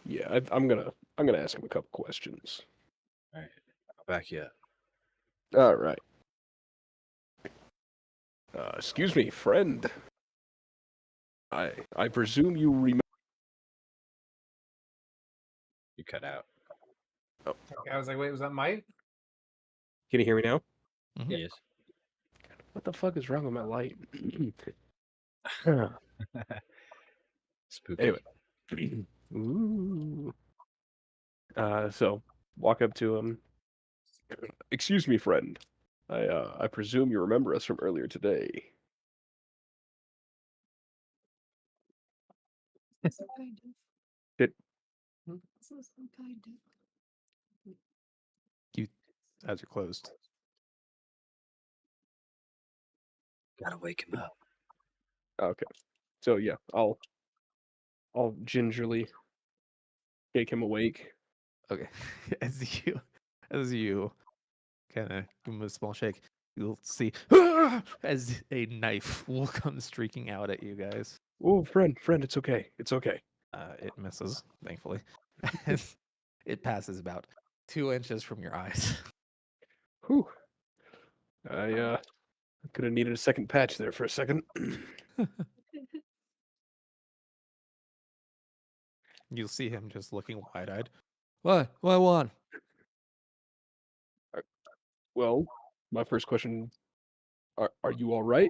Yeah, I'm gonna ask him a couple questions. All right, I'll back you up. All right. Excuse me, friend. I presume you remember. You cut out. Okay, I was like, wait, was that Mike? Can you hear me now? Mhm. Yes. What the fuck is wrong with my light? Spooky. Anyway. Ooh. So walk up to him. Excuse me, friend. I presume you remember us from earlier today. Some kind of. Did Some kind of. You, as you're closed. Gotta wake him up. okay. So yeah, I'll gingerly shake him awake. Okay. as you kind of give him a small shake, you'll see as a knife will come streaking out at you guys. Oh, friend, it's okay. It's okay. It misses, thankfully. It passes about 2 inches from your eyes. Whew. I could have needed a second patch there for a second. You'll see him just looking wide-eyed. What? What want? Well, my first question: Are you all right?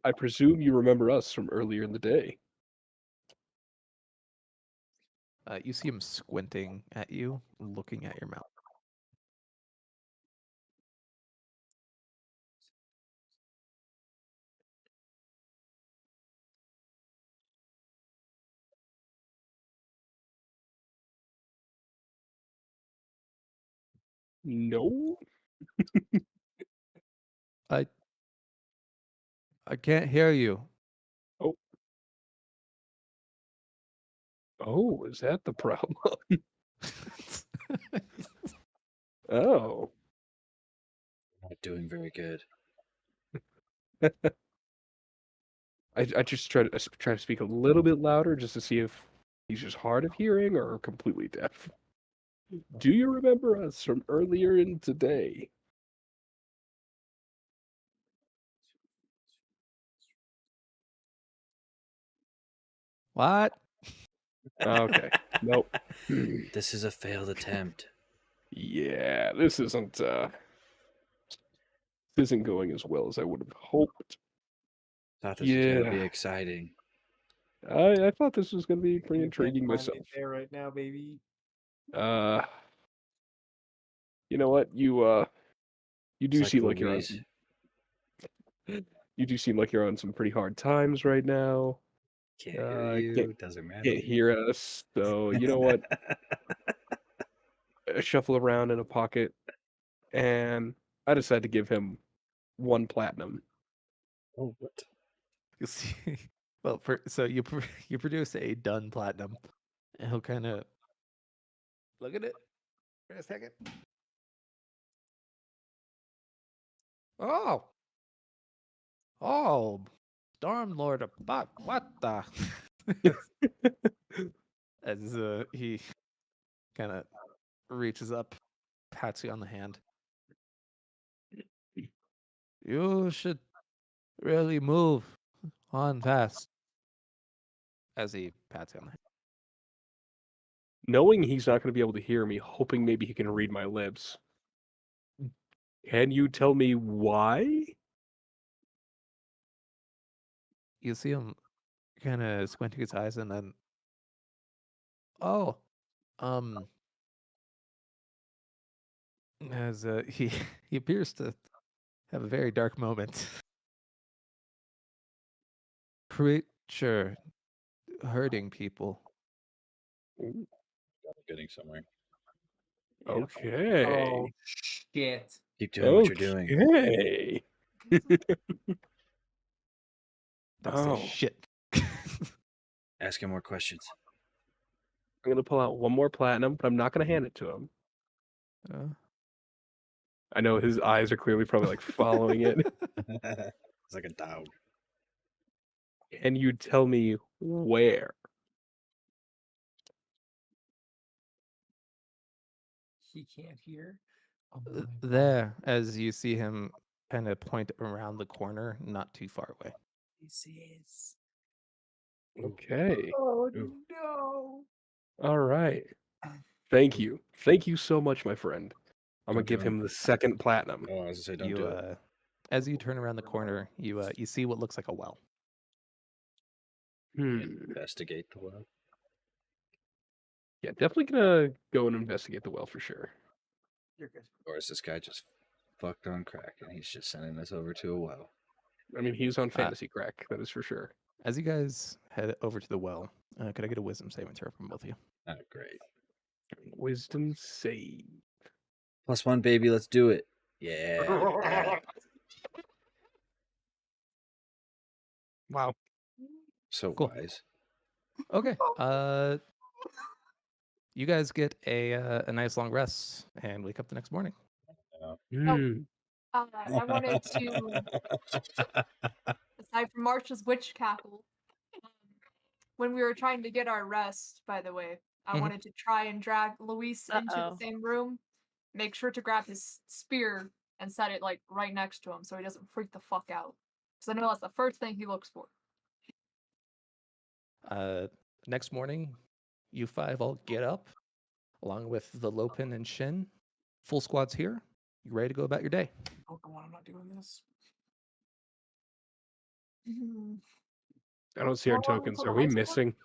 I presume you remember us from earlier in the day. You see him squinting at you, looking at your mouth. No. I can't hear you. Oh, is that the problem? Oh. Not doing very good. I just try to speak a little bit louder just to see if he's just hard of hearing or completely deaf. Do you remember us from earlier in today? What? Okay. Nope. This is a failed attempt. Yeah, this isn't going as well as I would have hoped. Thought this was gonna Yeah. be exciting. I thought this was gonna be pretty You can't intriguing find myself. it there right now, baby. You know what? You do seem like you're on Louise. You do seem like you're on some pretty hard times right now. Can't hear Can't, you. Doesn't matter. can't hear us. So you know what? I shuffle around in a pocket, and I decide to give him 1 platinum. Oh, what? You see, well, so you produce a done platinum, and he'll kind of look at it for a second. Oh, Stormlord, what the? As he kind of reaches up, pats you on the hand. You should really move on fast. As he pats you on the hand. Knowing he's not going to be able to hear me, hoping maybe he can read my lips. Can you tell me why? You see him kind of squinting his eyes, and then, oh, as he he appears to have a very dark moment. Creature hurting people. Ooh, Getting somewhere. okay. Oh shit! Keep doing what you're doing. Okay. Don't say Oh. shit. Ask him more questions. I'm gonna pull out 1 more platinum, but I'm not gonna hand it to him. I know his eyes are clearly probably like following it. It's like a dog. Can you tell me where? He can't hear. Oh my God. There, as you see him kind of point around the corner, not too far away. This is. Okay. Oh Ooh. no! All right. Thank you. Thank you so much, my friend. I'm gonna Don't do give him it. the 2nd platinum. Oh, I was gonna say, don't You do it. as you turn around the corner, you see what looks like a well. Investigate the well. Yeah, definitely gonna go and investigate the well for sure. You're good. Or is this guy just fucked on crack and he's just sending us over to a well? I mean, he's on fantasy crack, that is for sure. As you guys head over to the well, could I get a wisdom saving throw from both of you? Oh, great. Wisdom save. +1, baby. Let's do it. Yeah. Look at that. Wow. So Cool. wise. Okay. You guys get a nice long rest and wake up the next morning. Hmm. I wanted to, aside from Marsh's witch cackle, when we were trying to get our rest, by the way, I Mhm. wanted to try and drag Luis into the Uh-oh. same room, make sure to grab his spear and set it like right next to him so he doesn't freak the fuck out. Because I know that's the first thing he looks for. Next morning, you 5 all get up, along with the Lopin and Shin. Full squad's here. You ready to go about your day? Oh, come on, I'm not doing this. I don't see our tokens. Are we missing?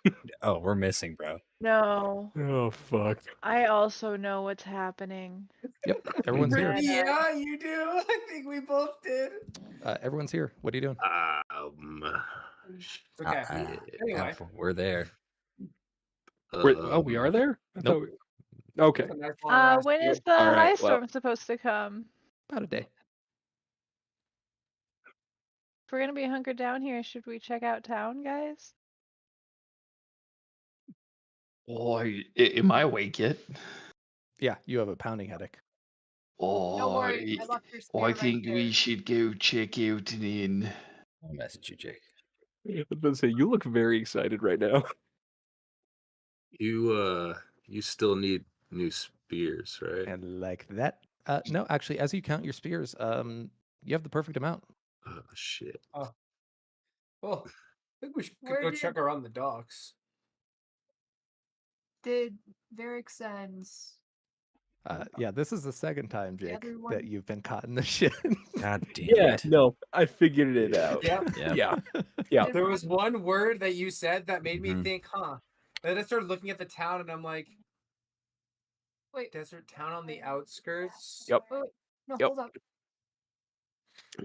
Oh, we're missing, bro. No. Oh, fuck. I also know what's happening. Yep, everyone's here. Red. Yeah, you do. I think we both did. Everyone's here. What are you doing? It's okay. Anyway. We're there. Oh, we are there? I Nope. thought okay. It's a nice long rest. When is the All right, ice storm supposed to come? About a day. If we're gonna be hunkered down here, should we check out town, guys? Oh, am I awake yet? Yeah, you have a pounding headache. Don't Oh, worry, I left your spear I right think there. we should go check out an inn. I'll message you, Jake. I was about to say, you look very excited right now. You still need new spears, right? And like that. No, actually, as you count your spears, you have the perfect amount. Oh shit. Well, I think we should Where go did- check around the docks. Did Varric sends Yeah, this is the second time, the Jake, other that one? you've been caught in the shit. God damn Yeah, it. no, I figured it out. Yep. Yeah. Yeah. There was one word that you said that made me Mhm. think, huh? Then I started looking at the town and I'm like, Wait, desert town on the outskirts. Yep. wait, no, Yep. hold up.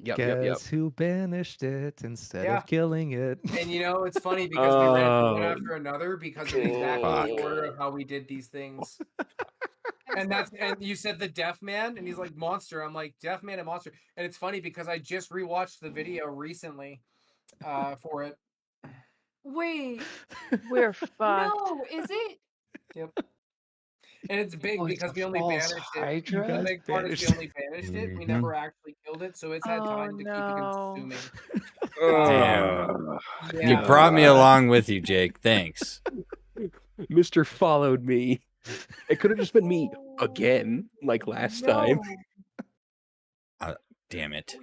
Guess who banished it instead Yeah. of killing it? And it's funny because we ran into one Oh. after another because of exactly Fuck. the order of how we did these things. And you said the deaf man, and he's like monster. I'm like deaf man and monster. And it's funny because I just rewatched the video recently for it. Wait, We're fucked. no, is it? Yep. And it's big Oh, it's because a we only false banished it. Hydra? The guys big part is we banished only banished it. We Mhm. never actually killed it, so it's had Oh, time to keep it no. consuming. Damn. Yeah. You brought me along with you, Jake. Thanks. Mr. followed me. It could have just been me again, like last time. Damn it.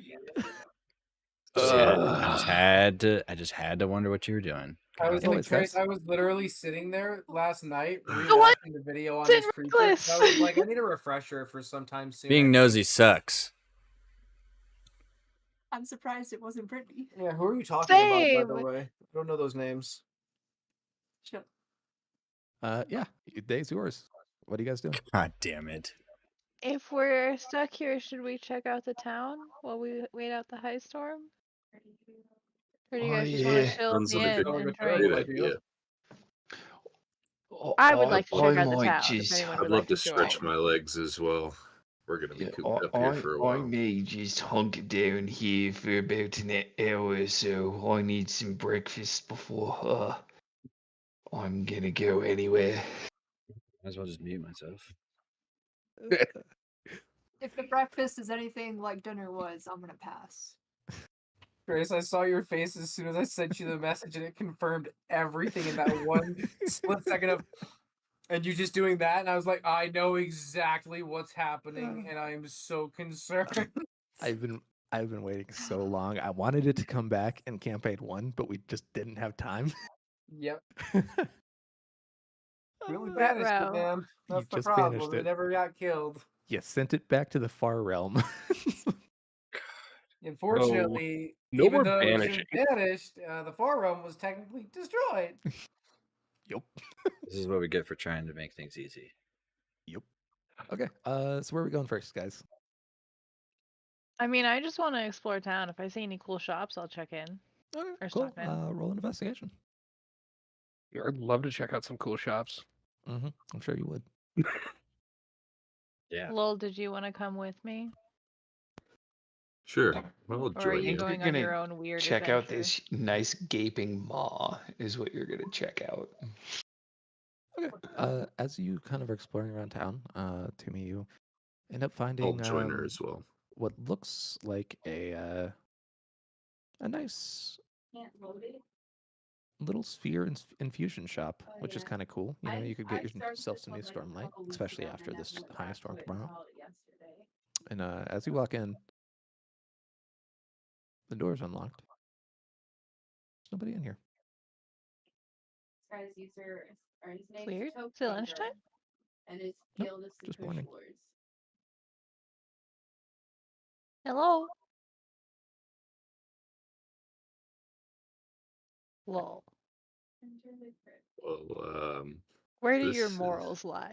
Ugh. I just had to wonder what you were doing. I was Anyways, like, Trace, guys. I was literally sitting there last night one rewatching the video on in his creature. reckless. I was like, I need a refresher for some time soon. Being nosy sucks. I'm surprised it wasn't Brittany. Yeah, who are you talking about, by Same. the way? I don't know those names. Sure. Yeah, day's yours. What are you guys doing? God damn it. If we're stuck here, should we check out the town while we wait out the high storm? Or do you Oh, guys just want yeah. to chill at Sounds the like a inn good, and Great drink? great idea. I would like to I check out the might town if just- anyone I'd would love like to to join. stretch my legs as well. We're gonna be Yeah, cooped up here for a I while. may just hunker down here for about an hour or so. I need some breakfast before I'm gonna go anywhere. Might as well just mute myself. If the breakfast is anything like dinner was, I'm gonna pass. Grace, I saw your face as soon as I sent you the message, and it confirmed everything in that one split second of, and you just doing that, and I was like, I know exactly what's happening, and I am so concerned. I've been waiting so long. I wanted it to come back in campaign 1, but we just didn't have time. Yep, really Ruh-roh. banished it, man. That's the just problem. banished It it. never got killed. You sent it back to the far realm. Unfortunately, No even more though it was banishing. banished, the far realm was technically destroyed. Yep. This is what we get for trying to make things easy. Yep. Okay. So where are we going first, guys? I mean, I just want to explore town. If I see any cool shops, I'll check in. Okay, Or cool. stock in. Roll an investigation. I'd love to check out some cool shops. I'm sure you would. Yeah. Lol, did you want to come with me? Sure, I'll Or are join you you. going on gonna your own weird Check out adventure? this nice gaping maw is what you're gonna check out. Okay. As you kind of are exploring around town, Toomey, you end up finding I'll join her as well. what looks like a nice little sphere infusion shop, which is kind of cool. You know, you could get yourself some new Stormlight, especially after this high storm tomorrow. And as you walk in, the door's unlocked. There's nobody in here. Weird. Still lunchtime? Nope, just morning. Hello? Lol. Well, Where do this your is- morals lie?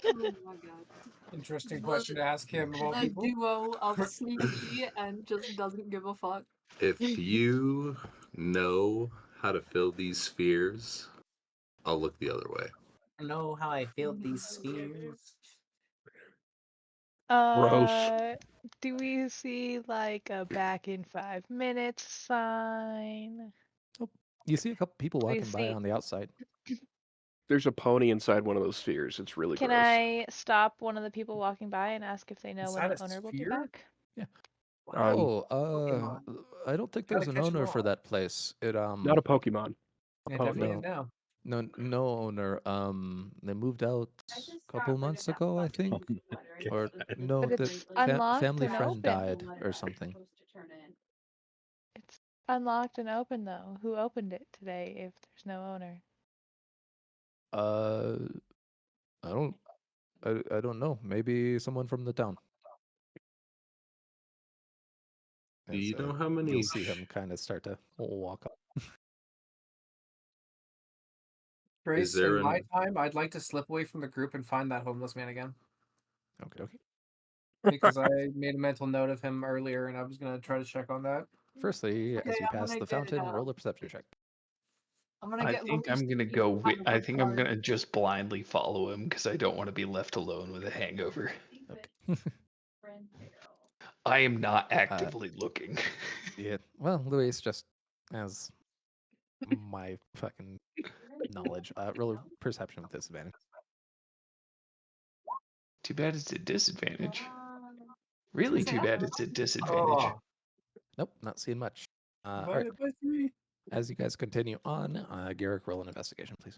Oh my god. Interesting question to ask him about The people. duo of sneaky and just doesn't give a fuck. if you know how to fill these spheres, I'll look the other way. I know how I filled these spheres. Do we see like a back in 5 minutes sign? You see a couple people We walking by see- on the outside. There's a pony inside one of those spheres. It's really Can gross. I stop one of the people walking by and ask if they know when Inside the a owner will be sphere? back? Oh, I don't think Gotta there's an catch 'em owner for all. that place. It Not a Pokemon. It Oh, definitely no. is now. no owner. They moved out a couple months ago, I think. Or no, But the it's unlocked family and friend open. died or something. It's unlocked and open though. Who opened it today if there's no owner? I don't know. Maybe someone from the town. Do you know how You'll many? see him kind of start to walk up. Grace, there in my an- time, I'd like to slip away from the group and find that homeless man again. Okay. because I made a mental note of him earlier, and I was gonna try to check on that. Firstly, Okay, as you I'm pass gonna the get, fountain, roll a perception check. I'm gonna I get think Louise I'm to gonna keep go an with. eye on I the think I'm card. gonna just blindly follow him because I don't want to be left alone with a hangover. I am not actively looking. Yeah. Well, Luis just has my fucking knowledge. Roll a perception with disadvantage. Too bad it's a disadvantage. Really, too Say bad it's a disadvantage. Oh, Nope, not seeing much. All right. divided by 3. As you guys continue on, Garrick, roll an investigation, please.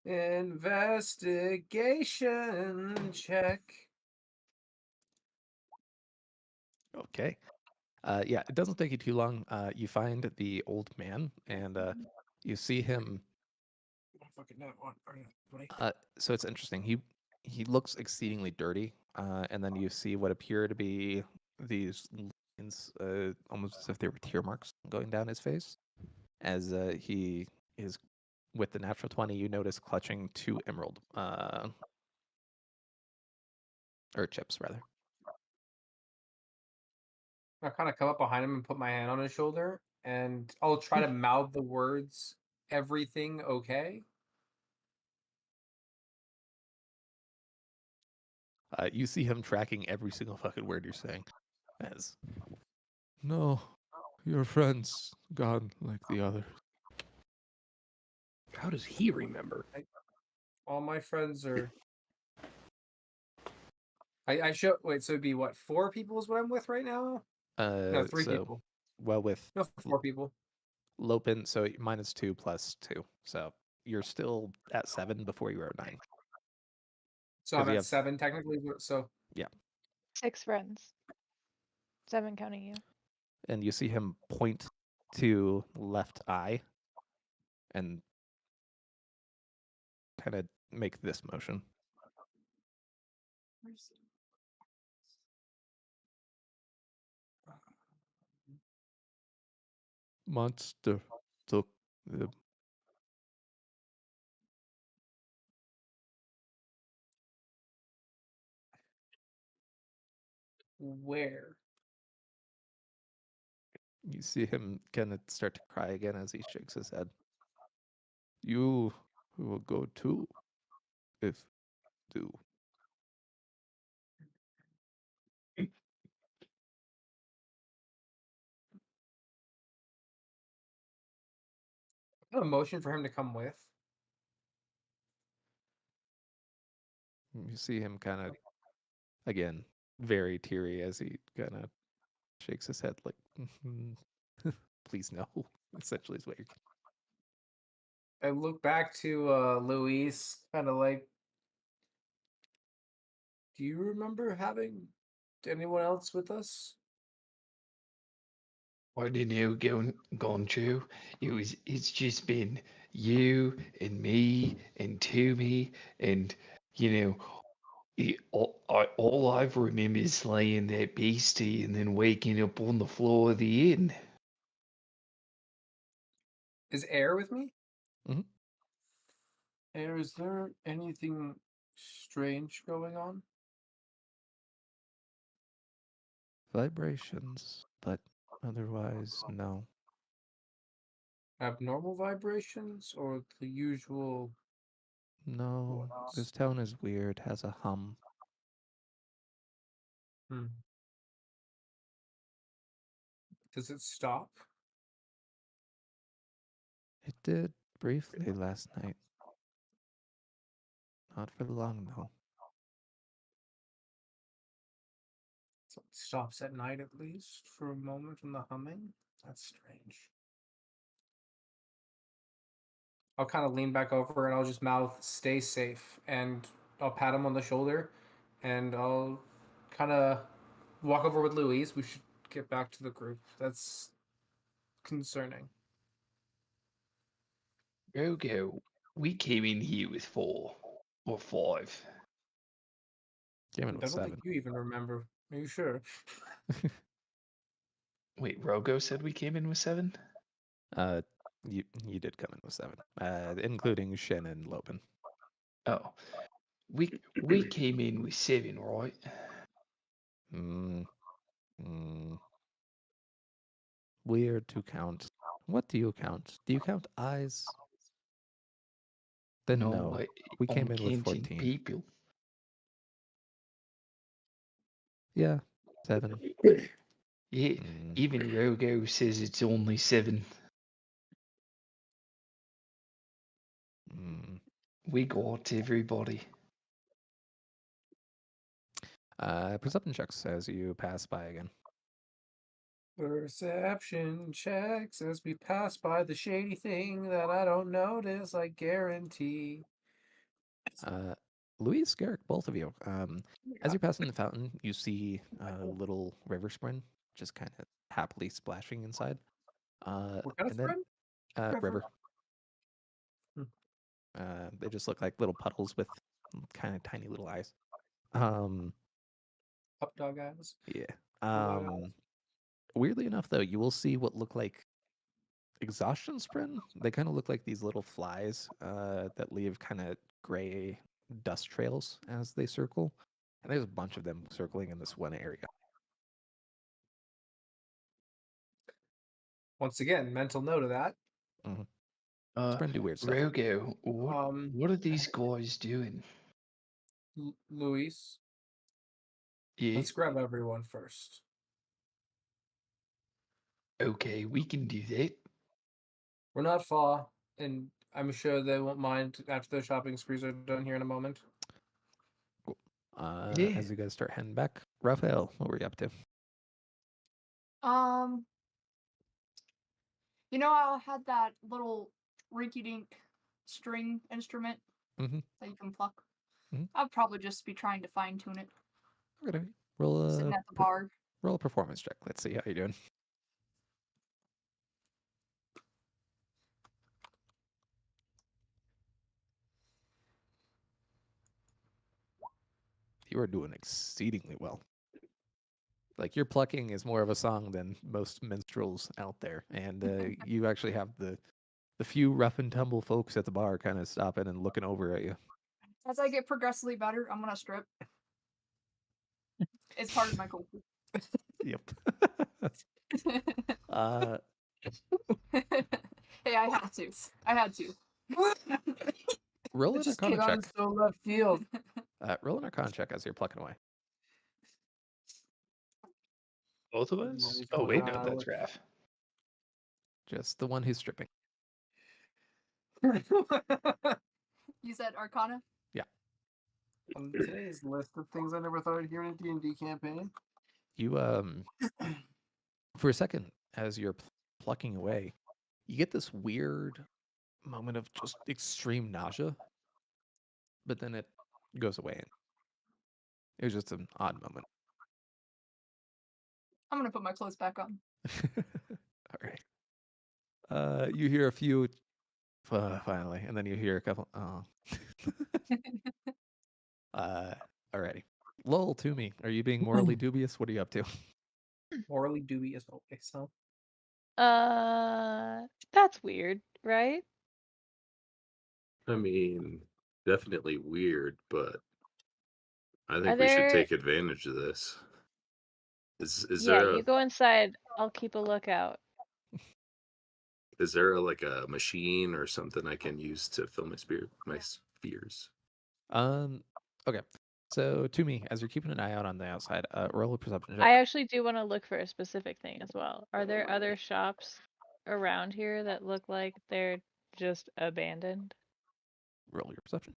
Investigation check. Okay. Yeah, it doesn't take you too long. You find the old man, and you see him. Fucking no, one. So it's interesting. He looks exceedingly dirty, and then you see what appear to be these lines, almost as if they were tear marks going down his face. As he is with the natural 20, you notice clutching 2 emerald, or chips rather. I kind of come up behind him and put my hand on his shoulder, and I'll try to mouth the words, "Everything okay?" You see him tracking every single fucking word you're saying. As no, your friend's gone like the others. How does he remember? All my friends are. I show. Wait, so it'd be what? 4 people is what I'm with right now? No, 3 So, people. well, with No, 4 people. Lopin, so -2 plus 2. So you're still at 7 before you were at 9. So 'Cause I'm you at have- 7 technically. So 6 friends. 7 counting you. And you see him point to left eye and kind of make this motion. Monster took the where? You see him kind of start to cry again as he shakes his head. You will go too, if do. A motion for him to come with. You see him kind of, again, very teary as he kind of shakes his head like, please no, essentially is what you're. I look back to Luis, kind of like, do you remember having anyone else with us? I didn't know gone true. It's just been you and me and Toomey and you know all I've remembered is slaying that beastie and then waking up on the floor of the inn. Is Air with me? Mhm. Air, is there anything strange going on? Vibrations, but otherwise, no. Abnormal vibrations or the usual? No, ones? this town is weird, has a hum. Does it stop? It did briefly last night. Not for long, though. So it stops at night at least for a moment in the humming? That's strange. I'll kind of lean back over and I'll just mouth, "Stay safe," and I'll pat him on the shoulder and I'll kind of walk over with Louise. We should get back to the group. That's concerning. Rogo, we came in here with 4 or 5. Came in I with don't 7. think you even remember. Are you sure? Wait, Rogo said we came in with 7? You did come in with 7, including Shin and Lopin. Oh, we came in with 7, right? Mm, weird to count. What do you count? Do you count eyes? Then no. We came I'm in with counting 14. people. Yeah, 7. Yeah, Mm, even Rogo says it's only 7. mm. We got everybody. Perception checks as you pass by again. Perception checks as we pass by the shady thing that I don't notice, I guarantee. Louise, Garrick, both of you. As you're passing the fountain, you see a little river spring just kind of happily splashing inside. What kind of And then friend? river. Hmm. They just look like little puddles with kind of tiny little eyes. Um, Up dog eyes. yeah. Dog eyes. Weirdly enough, though, you will see what look like exhaustion spren. They kind of look like these little flies that leave kind of gray dust trails as they circle. And there's a bunch of them circling in this one area. Once again, mental note of that. Spren do weird stuff. Rogo, what are these guys doing? Luis, Yeah, let's grab everyone first. okay, we can do that. We're not far, and I'm sure they won't mind after their shopping sprees are done here in a moment. Cool. Yeah. As you guys start heading back, Raphael, what were you up to? You know how I had that little rinky-dink string instrument Mhm. that you can pluck? Mhm. I'll probably just be trying to fine-tune it, Okay. Roll sitting at the bar. roll a performance check. Let's see how you're doing. You are doing exceedingly well. Like your plucking is more of a song than most minstrels out there, and you actually have the few rough and tumble folks at the bar kind of stopping and looking over at you. As I get progressively better, I'm gonna strip. It's part of my culture. Yep. uh, Hey, I had to. I had to. roll It an just Arcana came out check. of so left field. Roll an Arcana check as you're plucking away. Both of us? Oh, wait, no, that's Raph. Just the one who's stripping. You said Arcana? Yeah. On today's list of things I never thought I'd hear in a D&D campaign. You for a second, as you're plucking away, you get this weird moment of just extreme nausea, but then it goes away. It was just an odd moment. I'm gonna put my clothes back on. All right. You hear a few, finally, and then you hear a couple. Oh. Alrighty. Lol, to me, are you being morally dubious? What are you up to? Morally dubious. Okay, so That's weird, right? I mean, definitely weird, but I Are think we should there? take advantage of this. Is Yeah, there a you go inside. I'll keep a lookout. like a machine or something I can use to fill my spheres? Okay. So to me, as you're keeping an eye out on the outside, roll a perception check. I actually do want to look for a specific thing as well. Are there other shops around here that look like they're just abandoned? Roll your perception.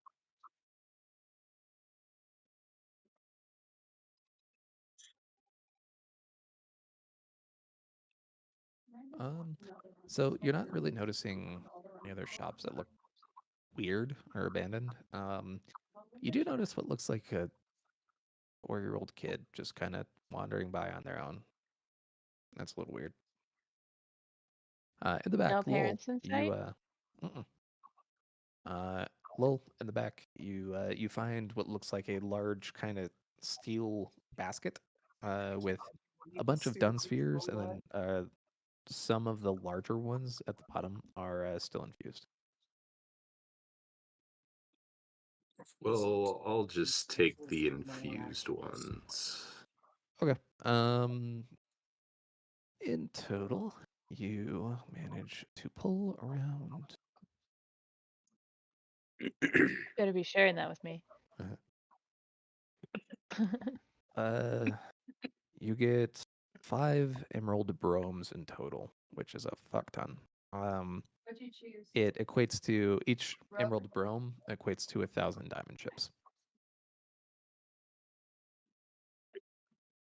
So you're not really noticing any other shops that look weird or abandoned. You do notice what looks like a 4-year-old kid just kind of wandering by on their own. That's a little weird. In the back, No Lowell, parents in you sight? Lowell, in the back, you find what looks like a large kind of steel basket with a bunch of dun spheres, and then some of the larger ones at the bottom are still infused. Well, I'll just take the infused ones. Okay. In total, you manage to pull around. Better be sharing that with me. You get 5 emerald bromes in total, which is a fuck ton. What'd you choose? It equates to each emerald brome equates to 1,000 diamond chips.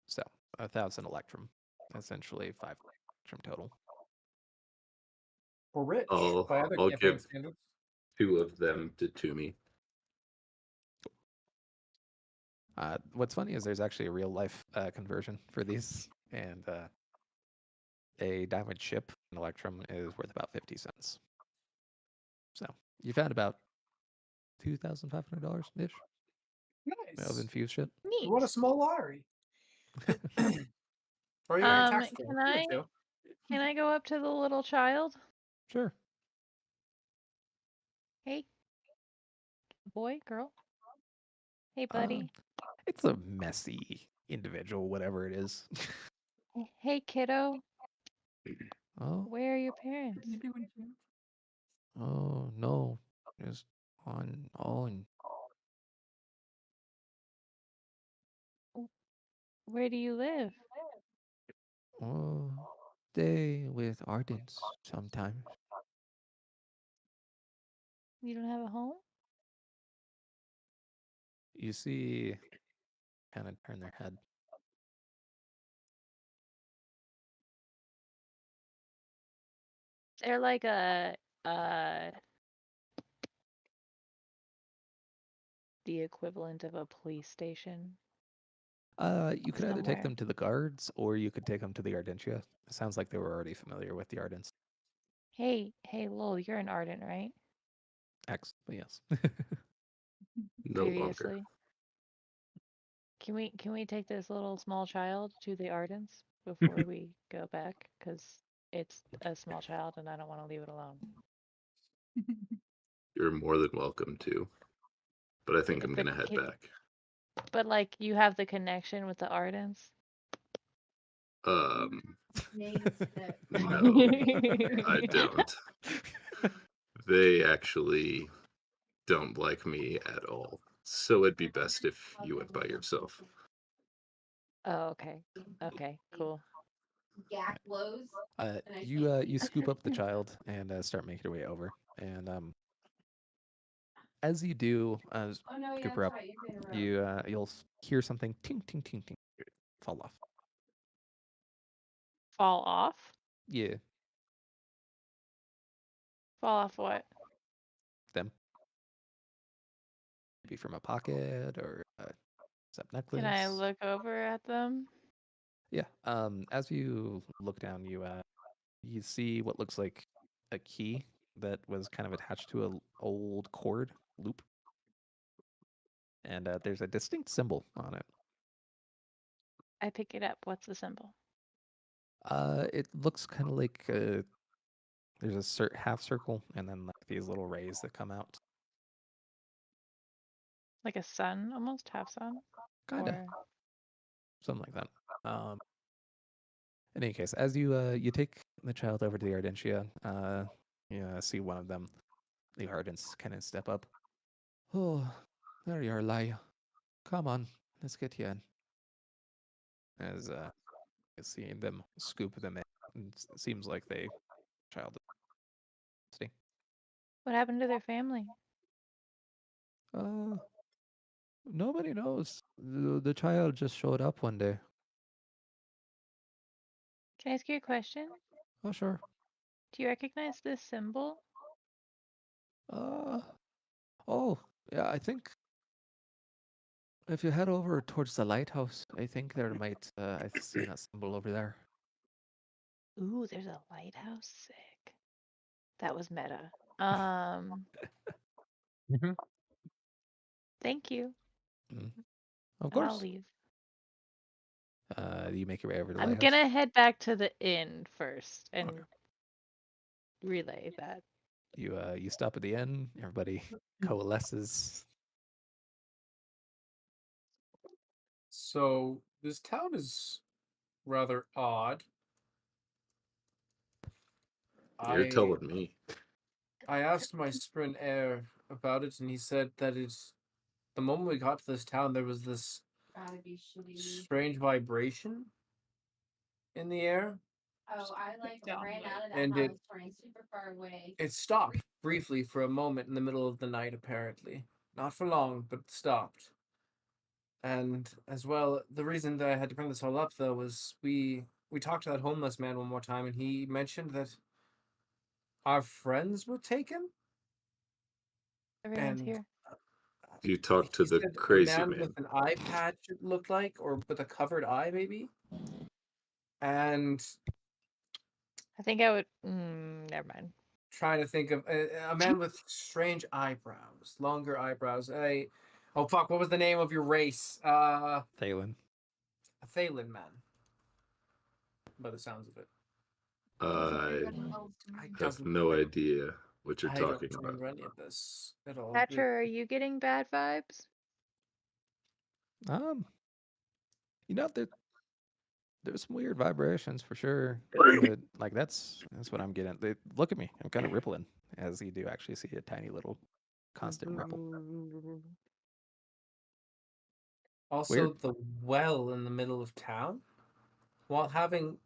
So 1,000 electrum, essentially 5 electrum total. We're rich I'll by other I'll campaign give standards. 2 of them to Toomey. What's funny is there's actually a real life conversion for these, and a diamond chip in electrum is worth about 50 cents. So you found about $2,500 ish of Nice. infused shit. Neat. What a small lottery. Or you got tax Can I go up to the little child? Sure. Hey, boy, girl. Hey, buddy. It's a messy individual, whatever it is. Hey, kiddo. Oh, Where are your parents? You doing, Jim? oh no, just on. Where do you live? Oh, stay with Ardents sometimes. You don't have a home? You see, kind of turn their head. They're like uh the equivalent of a police station. You could either take Somewhere. them to the guards or you could take them to the Ardentia. It sounds like they were already familiar with the Ardents. Hey, Lowell, you're an Ardent, right? But yes. No longer. Previously. Can we take this little small child to the Ardents before we go back? Because it's a small child and I don't want to leave it alone. You're more than welcome to. But I think I'm But gonna head back. But like you have the connection with the Ardents? No, I don't. They actually don't like me at all. So it'd be best if you went by yourself. Oh, okay. Okay, cool. You scoop up the child and start making your way over. And as you do, scoop her up, you'll hear something ting ting ting ting fall off. Fall off? Yeah, Fall off what? them. Maybe from a pocket or a zip necklace. Can I look over at them? Yeah. As you look down, you see what looks like a key that was kind of attached to an old cord loop, and there's a distinct symbol on it. I pick it up. What's the symbol? It looks kind of like there's a half circle and then like these little rays that come out. Like a sun, almost half sun? Kinda. Or Something like that. In any case, as you take the child over to the Ardentia, you see one of them, the Ardents, kind of step up. Oh, there you are, Laia. Come on, let's get you in. As you see them scoop them in, and it seems like they child. what happened to their family? Uh, nobody knows. The child just showed up one day. Can I ask you a question? Oh, sure. Do you recognize this symbol? Oh, yeah, I think if you head over towards the lighthouse, I think there might, I've seen a symbol over there. Ooh, there's a lighthouse. Sick. That was meta. Thank you. Of I'll course. leave. You make your way over to the I'm lighthouse. gonna head back to the inn first and relay that. You stop at the inn. Everybody coalesces. So This town is rather odd. You're telling me. I asked my sprint air about it, and he said that it's the moment we got to this town, there was this strange vibration in the air, and it stopped briefly for a moment in the middle of the night. Apparently, not for long, but stopped. And as well, the reason that I had to bring this all up though was we talked to that homeless man one more time, and he mentioned that our friends were taken, Everyone's and here. You talk to he the said a crazy man man. with an eye patch, it looked like, or with a covered eye, maybe. And I think I would. Never mind. trying to think of a man with strange eyebrows, longer eyebrows. Oh fuck, what was the name of your race? Thalen. A Thalen man. By the sounds of it. I It have doesn't no matter. idea what you're I talking don't about. remember any of this at all. Thatcher, are you getting bad vibes? You know, there's some weird vibrations for sure. But like that's what I'm getting. Look at me. I'm kind of rippling, as you do actually see a tiny little constant ripple. Also, Weird. the well in the middle of town, while having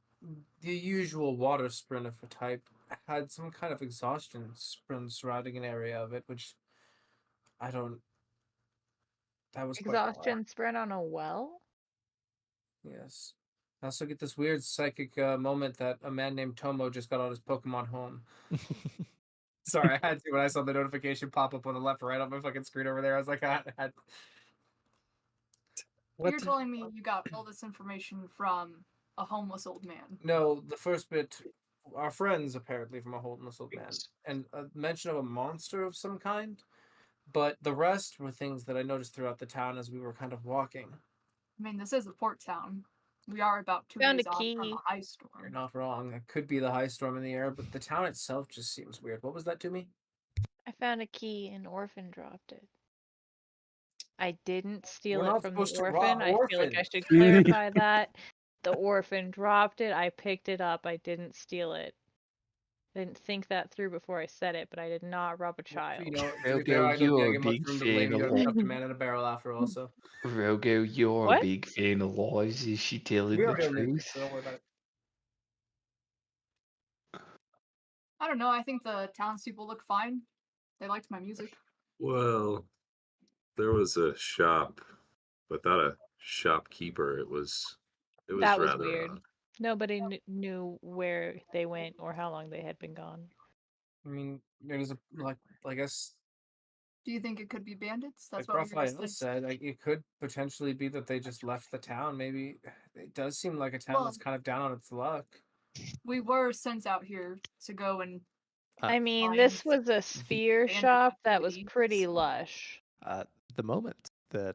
the usual water sprint of a type, had some kind of exhaustion sprint surrounding an area of it, which I don't. That was quite odd. Exhaustion sprint on a well? Yes. I also get this weird psychic moment that a man named Tomo just got on his Pokemon home. Sorry, I had to when I saw the notification pop up on the left or right on my fucking screen over there. I was like, You're telling me you got all this information from a homeless old man? No, the first bit, our friends apparently from a homeless old man, and a mention of a monster of some kind. But the rest were things that I noticed throughout the town as we were kind of walking. I mean, this is a port town. We are about 2 Found a days off from key. a high storm. You're not wrong. It could be the high storm in the air, but the town itself just seems weird. What was that to me? I found a key and Orphan dropped it. I didn't steal We're it not from the supposed to orphan. rob I feel like I orphans. should clarify that. The orphan dropped it. I picked it up. I didn't steal it. I didn't think that through before I said it, but I did not rob a child. You know, to be Rogo, fair, I don't think I you're a get much big room to fan blame. You of got stuffed a man in a barrel after all, so. Rogo, you're What? a big fan of lies. Is she telling We the are real naked, truth? so don't worry about it. I don't know. I think the townspeople look fine. They liked my music. Well, there was a shop without a shopkeeper. It was That was rather weird. odd. Nobody knew where they went or how long they had been gone. I mean, it was I guess, Do you think it could be bandits? That's like what we were just Raphael saying. said, it could potentially be that they just left the town. Maybe it does seem like a town that's Well- kind of down on its luck. We were sent out here to go and I mean, find this was a spear bandit shop that was activity, pretty so- lush. The moment that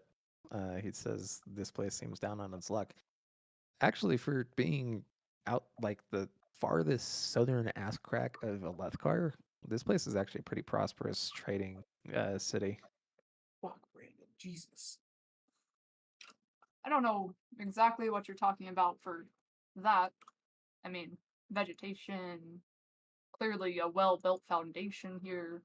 he says this place seems down on its luck, actually, for being out like the farthest southern ass crack of Alethkar, this place is actually a pretty prosperous trading city. Fuck, Brandon, Jesus. I don't know exactly what you're talking about for that. I mean, vegetation, clearly a well-built foundation here.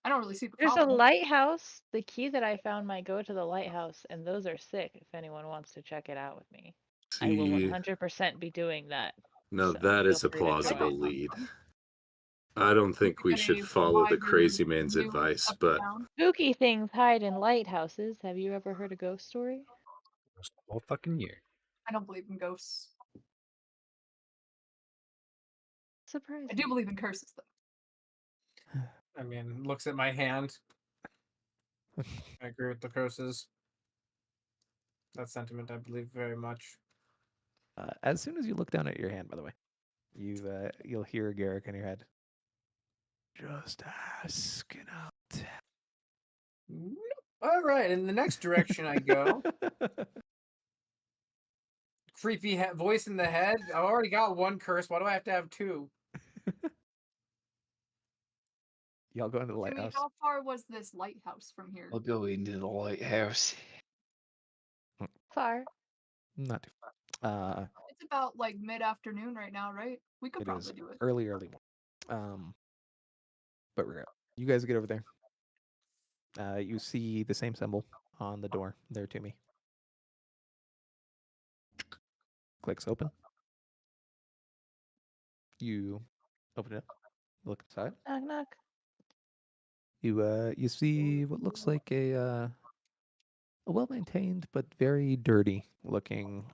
I don't really see the There's a problem. lighthouse. The key that I found might go to the lighthouse, and those are sick if anyone wants to check it out with me. I will See, 100% be doing that. now so that feel is a free to check it plausible out. lead. I don't think we should follow the crazy man's advice, but Spooky things hide in lighthouses. Have you ever heard a ghost story? All fucking year. I don't believe in ghosts. Surprise. I do believe in curses, though. I mean, looks at my hand. I agree with the curses. That sentiment, I believe very much. As soon as you look down at your hand, by the way, you'll hear Garrick in your head. Just asking out. All right, in the next direction I go. Creepy voice in the head. I've already got one curse. Why do I have to have two? Y'all go into the Jimmy, lighthouse. how far was this lighthouse from here? I'll go into the lighthouse. Far. Not too far. It's about like mid-afternoon right now, right? We could It is probably do it. early morning. But you guys get over there. You see the same symbol on the door there to me. Clicks open. You open it up. Look inside. Knock knock. You see what looks like a well-maintained but very dirty looking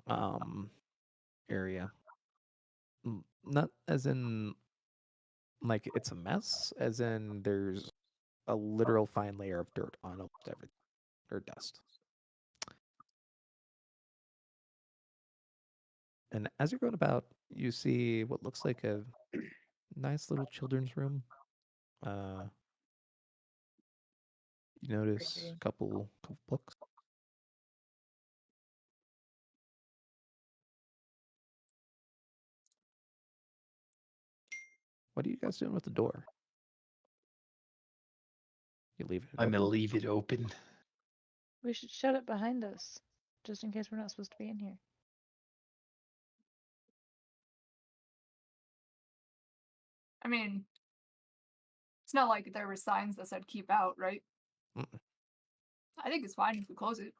area. Not as in like it's a mess, as in there's a literal fine layer of dirt on almost everything, or dust. And as you're going about, you see what looks like a nice little children's room. You notice a couple books. What are you guys doing with the door? You leave it I'm gonna open? leave it open. We should shut it behind us, just in case we're not supposed to be in here. I mean, it's not like there were signs that said keep out, right? Mm-mm. I think it's fine if we close it.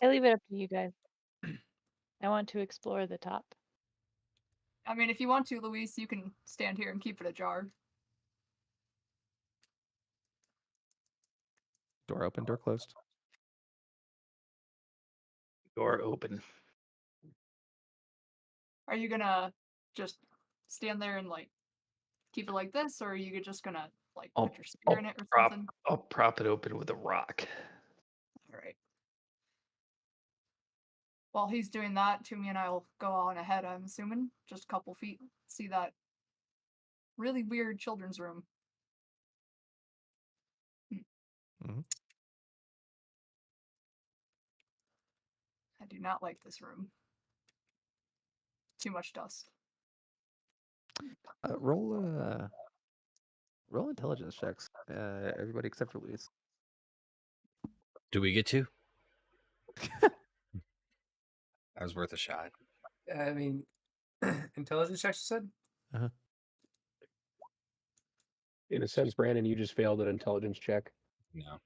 I leave it up to you guys. I want to explore the top. I mean, if you want to, Luis, you can stand here and keep it ajar. Door open, door closed. Door open. Are you gonna just stand there and like keep it like this, or are you just gonna like I'll, put your spear I'll in it or prop, something? I'll prop it open with a rock. All right. While he's doing that, Toomey and I will go on ahead, I'm assuming. Just a couple feet. See that really weird children's room. Mm-hmm. I do not like this room. Too much dust. Roll intelligence checks. Everybody except for Luis. Do we get to? That was worth a shot. I mean, intelligence check, you said? In a sense, Brandon, you just failed an intelligence check. No.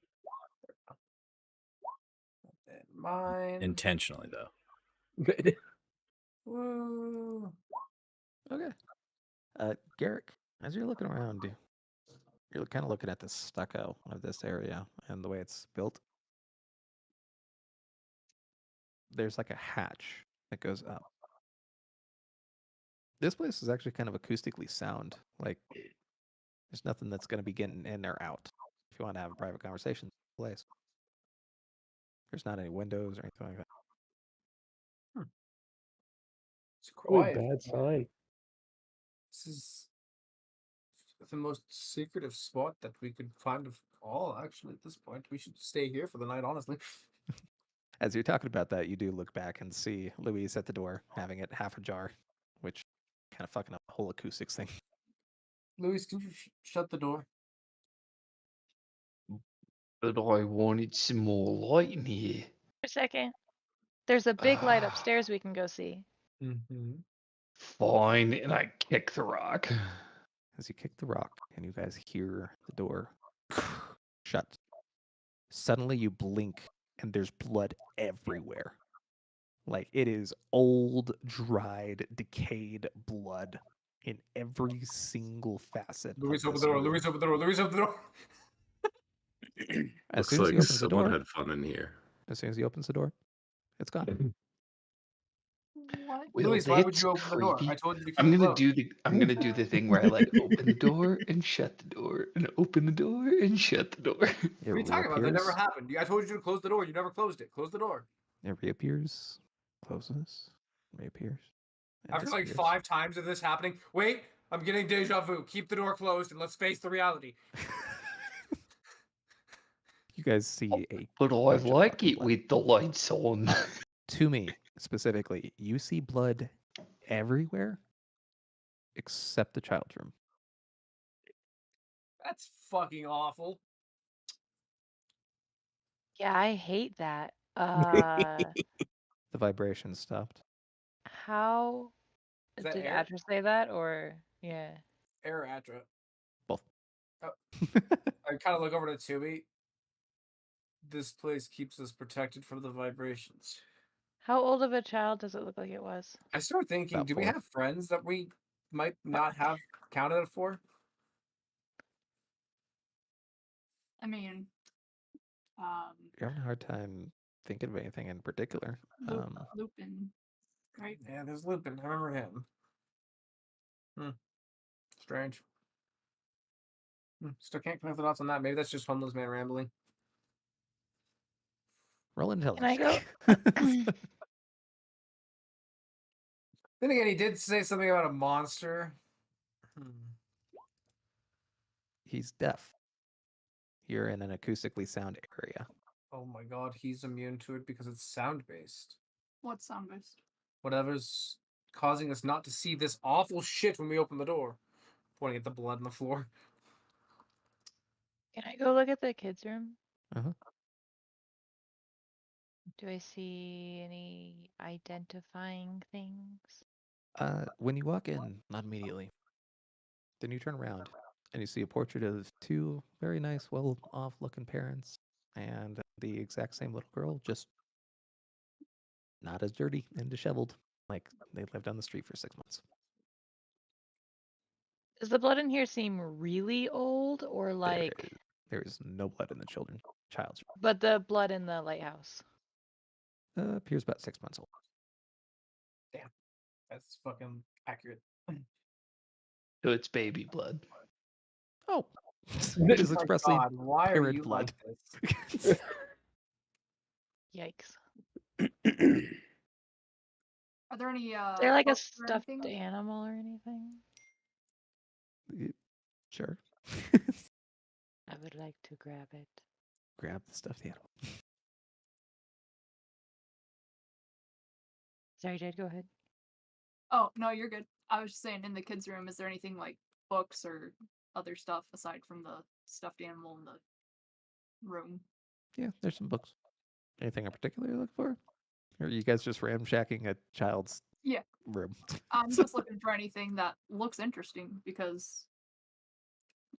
And mine. Intentionally, though. Woo. Okay. Garrick, as you're looking around, you're kind of looking at the stucco of this area and the way it's built. There's like a hatch that goes up. This place is actually kind of acoustically sound. Like, there's nothing that's going to be getting in or out. If you want to have a private conversation, in the place. There's not any windows or anything like that. It's Probably a quiet. bad sign. This is the most secretive spot that we could find of all, actually, at this point. We should stay here for the night, honestly. As you're talking about that, you do look back and see Louise at the door, having it half ajar, which kind of fucking up the whole acoustics thing. Luis, can you shut the door? But I wanted some more light in here. For a second. There's a big light upstairs we can go see. Mm-hmm. Fine, and I kick the rock. As you kick the rock and you guys hear the door shut, suddenly you blink and there's blood everywhere. Like it is old, dried, decayed blood in every single facet. Luis, of open this the door. room. Luis, open the door. Luis, open the door. As Looks soon as he like opens the someone door, had fun in here. as soon as he opens the door, it's gone. What? Well, Luis, why would that's you open the door? creepy. I told you to keep I'm it gonna closed. do the thing where I like open the door and shut the door and open the door and shut the door. It What are you talking about? That never reappears. happened. I told you to close the door. You never closed it. Close the door. It reappears, closes, reappears. and After like disappears. 5 times of this happening, wait, I'm getting deja vu. Keep the door closed and let's face the reality. You guys see a But I bunch of like fucking it blood. with the lights on. To me specifically, you see blood everywhere except the child's room. That's fucking awful. Yeah, I hate that. The vibration stopped. How Is that did air? Atra say that, or yeah? Air or Atra? Both. Oh. I kind of look over to Tubi. This place keeps us protected from the vibrations. How old of a child does it look like it was? I start thinking, About do we 4. have friends that we might not have counted it for? I mean, You're having a hard time thinking of anything in particular. Lupin, right? Yeah, there's Lupin. I remember him. Strange. Still can't connect the dots on that. Maybe that's just homeless man rambling. Roll Can intelligence. I go? check. Then again, he did say something about a monster. He's deaf. You're in an acoustically sound area. Oh my god, he's immune to it because it's sound based. What's sound based? Whatever's causing us not to see this awful shit when we open the door. Pointing at the blood on the floor. Can I go look at the kids' room? Uh-huh. Do I see any identifying things? When you walk in, not immediately. Then you turn around and you see a portrait of 2 very nice, well-off looking parents and the exact same little girl, just not as dirty and disheveled. Like they lived on the street for 6 months. Does the blood in here seem really old, or like, There is no blood in the child's but the blood in the lighthouse? appears about 6 months old. Damn. That's fucking accurate. So it's baby blood. Oh, it is My expressly God, why are parent you blood. like this? Yikes. Are there any Is there like a books or stuffed anything? animal or anything? Sure. I would like to grab it. Grab the stuffed animal. Sorry, Jade, go ahead. Oh no, you're good. I was just saying, in the kids' room, is there anything like books or other stuff aside from the stuffed animal in the room? Yeah, there's some books. Anything in particular you look for? Or are you guys just ramshacking a child's Yeah. room? I'm just looking for anything that looks interesting because,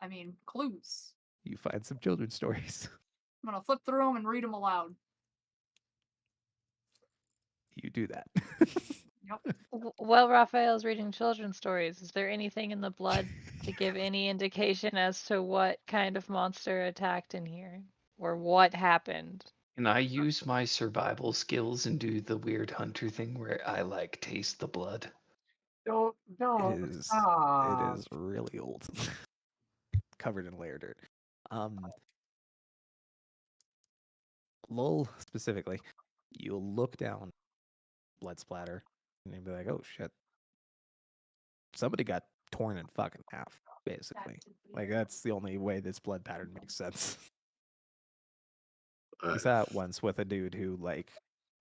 I mean, clues. You find some children's stories. I'm gonna flip through them and read them aloud. You do that. Yep. While Raphael's reading children's stories, is there anything in the blood to give any indication as to what kind of monster attacked in here? Or what happened? Can I use my survival skills and do the weird hunter thing where I like taste the blood? Don't It stop. is really old. Covered in layer dirt. Lol specifically, you'll look down, blood splatter, and you'll be like, oh shit. Somebody got torn in fucking half, basically. Like that's the only way this blood pattern makes sense. We saw it once with a dude who like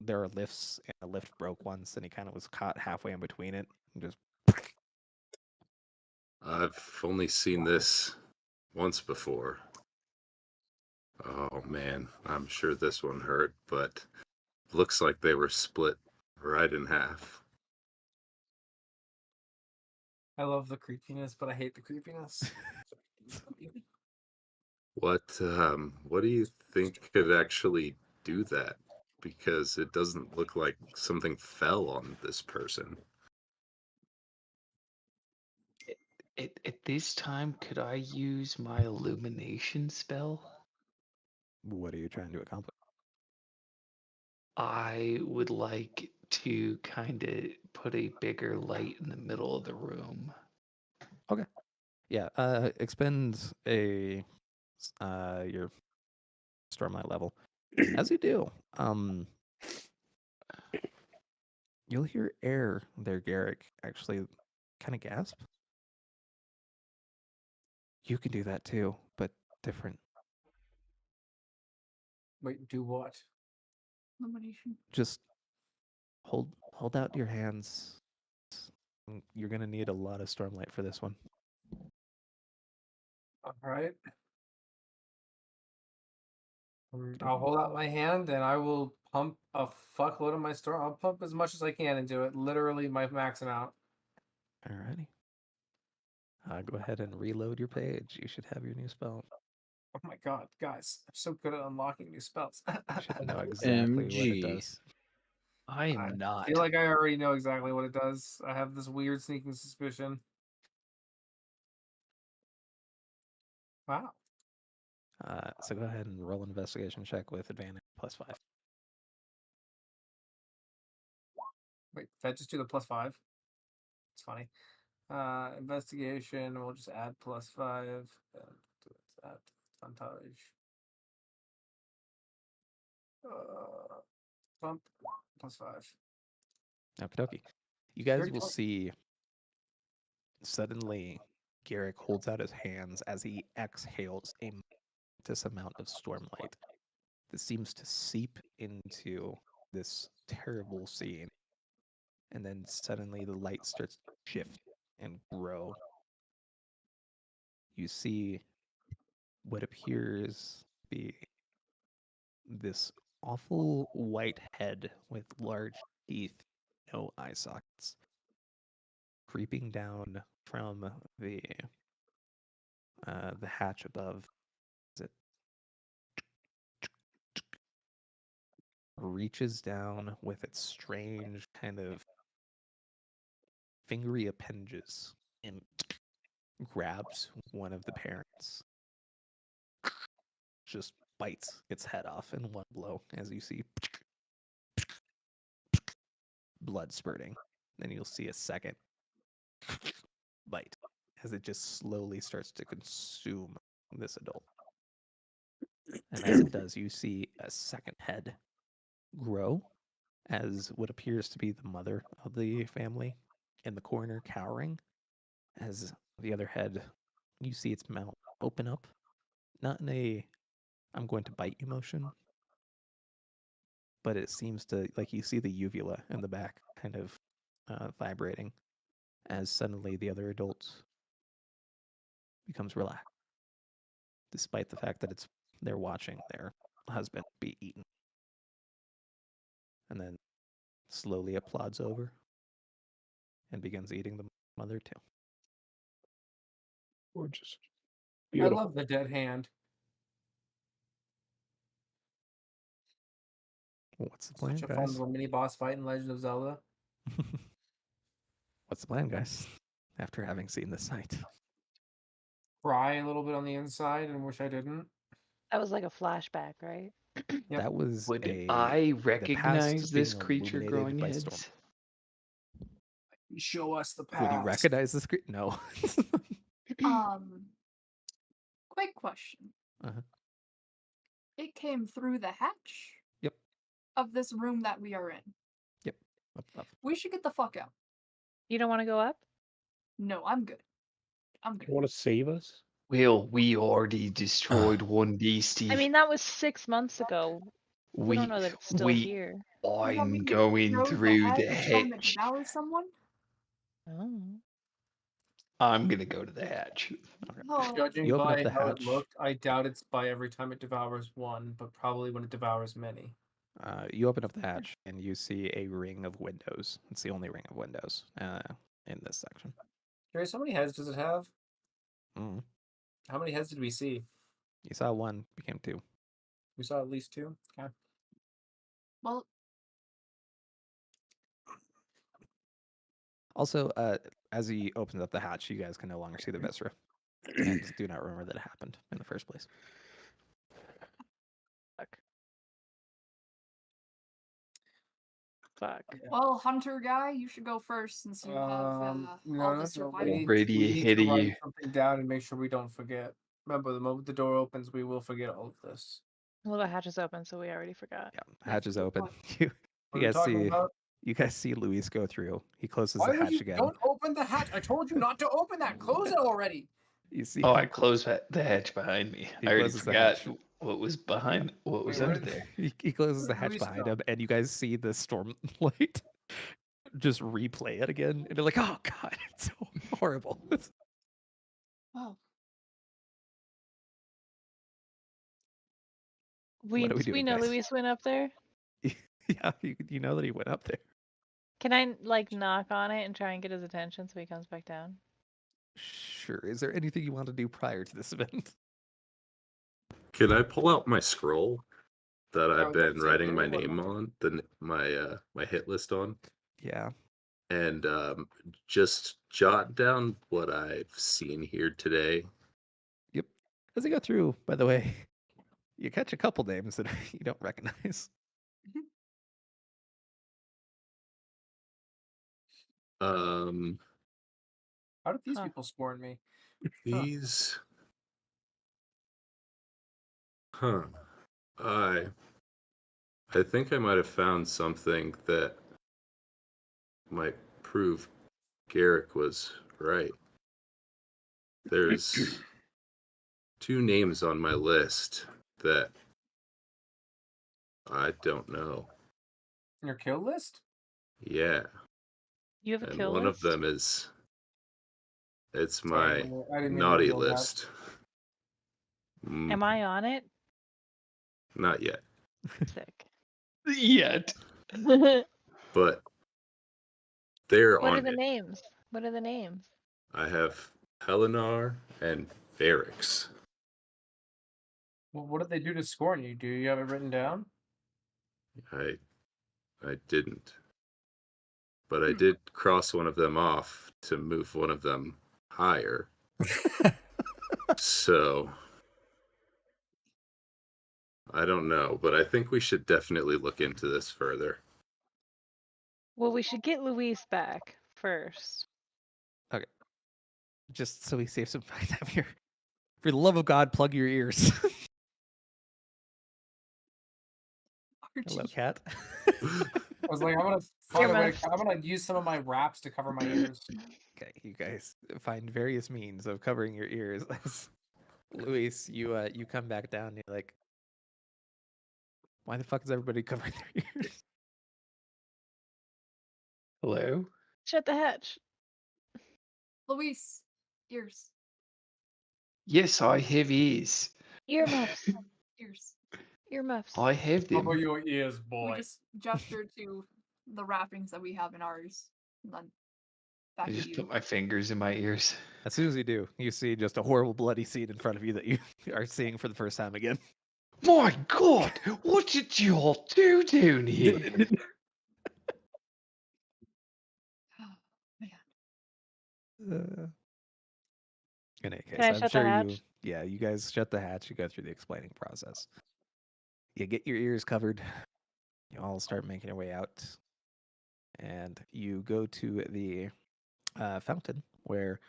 there are lifts and a lift broke once and he kind of was caught halfway in between it and just I've only seen this once before. Oh man, I'm sure this one hurt, but looks like they were split right in half. I love the creepiness, but I hate the creepiness. What do you think could actually do that? Because it doesn't look like something fell on this person. At this time, could I use my illumination spell? what are you trying to accomplish? I would like to kind of put a bigger light in the middle of the room. Okay. Yeah, expend a your Stormlight level. As you do, you'll hear air there, Garrick, actually kind of gasp. You can do that too, but different. Wait, do what? Illumination. Just hold out your hands. You're gonna need a lot of Stormlight for this one. All right. I'll hold out my hand and I will pump a fuckload of my storm. I'll pump as much as I can into it. Literally, my maxing out. Alrighty. Go ahead and reload your page. You should have your new spell. Oh my god, guys, I'm so good at unlocking new spells. You should know exactly what it MG. does. I am not. I feel like I already know exactly what it does. I have this weird sneaking suspicion. Wow. So go ahead and roll an investigation check with advantage +5. Wait, did I just do the +5? It's funny. Investigation, we'll just add +5. Add advantage. Bump +5. Okie dokie. You guys Dirty will 20. see suddenly Garrick holds out his hands as he exhales a momentous amount of stormlight that seems to seep into this terrible scene. And then suddenly the light starts to shift and grow. You see what appears to be this awful white head with large teeth, no eye sockets, creeping down from the hatch above. It reaches down with its strange kind of fingery appendages and grabs one of the parents. Just bites its head off in one blow as you see blood spurting. Then you'll see a second bite as it just slowly starts to consume this adult. And as it does, you see a second head grow as what appears to be the mother of the family in the corner cowering. As the other head, you see its mouth open up, not in a I'm going to bite you motion, but it seems to, like, you see the uvula in the back kind of vibrating as suddenly the other adult becomes relaxed, despite the fact that they're watching their husband be eaten. And then slowly applauds over and begins eating the mother too. Gorgeous. I Beautiful. love the dead hand. What's the plan, Such a fun guys? little mini boss fight in Legend of Zelda. What's the plan, guys? After having seen the sight. Cry a little bit on the inside and wish I didn't. That was like a flashback, right? Yep. That was Would the I past recognize this being creature illuminated growing by heads? storm. Show us the past. Would you recognize this creature? No. Quick question. Uh-huh. It came through the hatch? Yep. Of this room that we are in. Yep. Up. We should get the fuck out. You don't want to go up? No, I'm good. I'm You good. want to save us? Well, we already destroyed one beastie. I mean, that was 6 months ago. We don't know that it's still we here. You want me I'm to going throw through the hatch trying to hatch. devour someone? Oh. I'm gonna go to the hatch. Oh, Judging You open up by the how hatch. it looked, I doubt it's by every time it devours one, but probably when it devours many. You open up the hatch and you see a ring of windows. It's the only ring of windows in this section. Curious, how many heads does it have? Mm. How many heads did we see? You saw one, became two. We saw at least 2. Okay. well, Also, as he opens up the hatch, you guys can no longer see the viscera and do not remember that it happened in the first place. Fuck. well, Hunter guy, you should go first since you have all the survival. Already we need ahead to of write you. something down and make sure we don't forget. Remember, the moment the door opens, we will forget all of this. Well, the hatch is open, so we already forgot. Yeah, hatch is good open. point. You What are we guys talking see. about? You guys see Luis go through. He closes Why the would hatch you again. don't open the hatch? I told you not to open that. Close it already. You see. Oh, I closed the hatch behind me. He I already closes the forgot hatch. what was behind. What was where under did- there. He closes the hatch Luis behind go? him, and you guys see the stormlight just replay it again, and you're like, "Oh God, it's so horrible." Oh, We What are we doing, know guys? Luis went up there. Yeah, you know that he went up there. Can I like knock on it and try and get his attention so he comes back down? Sure. Is there anything you want to do prior to this event? Can I pull out my scroll that I I've was about to been say, writing yeah, my you wouldn't name mind. on, my hit list on, Yeah. and just jot down what I've seen here today? Yep. As you go through, by the way, you catch a couple names that you don't recognize. Um, How did these Huh. people scorn me? these, huh? I think I might have found something that might prove Garrick was right. There's two names on my list that I don't know. Your kill list? Yeah, You have a and kill one list? of them it's Sorry, my I didn't mean to naughty reveal that. list. Am I on it? Not yet, Sick. Yet. What but they're are on the it. names? What are the names? I have Helenar and Varix. Well, what did they do to scorn you? Do you have it written down? I didn't, but I did cross one of them off to move one of them higher. So I don't know, but I think we should definitely look into this further. Well, we should get Luis back first. Okay. Just so we save some time here. For the love of God, plug your ears. Hello, Archie. cat. I was like, I'm gonna find a way. I'm gonna use some of my wraps to cover my ears. Okay, you guys find various means of covering your ears. Luis, you come back down. And you're like, why the fuck is everybody covering their ears? Hello? Shut the hatch. Luis, ears, Yes, I have ears. Earmuffs. ears. Earmuffs. I have Cover them. your ears, We boy. just gestured to the wrappings that we have in ours. And then I back to just you. put my fingers in my ears. As soon as you do, you see just a horrible bloody scene in front of you that you are seeing for the first time again. My God, what did you all do down here? Man. In any case, Can I I'm shut the sure hatch? you guys shut the hatch. You go through the explaining process. You get your ears covered. You all start making your way out, and you go to the fountain where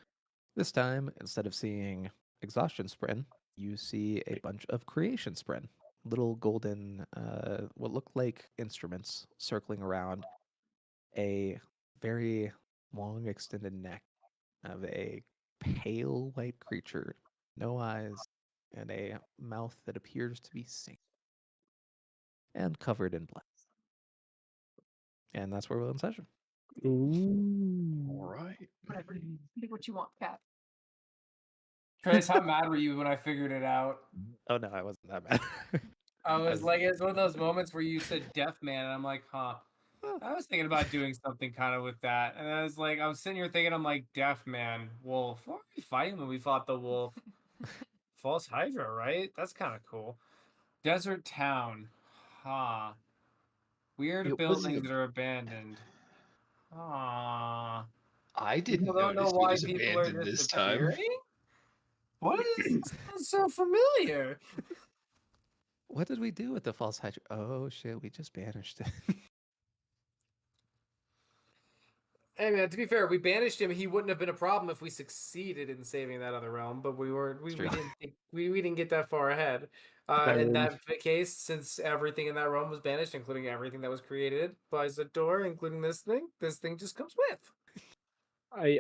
this time, instead of seeing exhaustion spren, you see a bunch of creation spren. Little golden, what look like instruments circling around a very long, extended neck of a pale white creature, no eyes, and a mouth that appears to be singing, and covered in blood. And that's where we'll end session. All right. Whatever. Do what you want, Cat. Trace, how mad were you when I figured it out? Oh no, I wasn't that bad. I was As- like, it's one of those moments where you said deaf man, and I'm like, huh. I was thinking about doing something kind of with that. And I was like, I was sitting here thinking, I'm like, deaf man, wolf. What were we fighting when we fought the wolf? False Hydra, right? That's kind of cool. Desert town. Huh. Weird It buildings wasn't. that are abandoned. Ah. I People didn't don't know notice it why was people are abandoned this time. disappearing? What is sounds so familiar? What did we do with the false hydra? Oh shit, we just banished it. Hey man, to be fair, we banished him. He wouldn't have been a problem if we succeeded in saving that other realm, but we true. didn't think, we didn't get that far ahead. In that case, since everything in that realm was banished, including everything that was created by Zador, including this thing just comes with.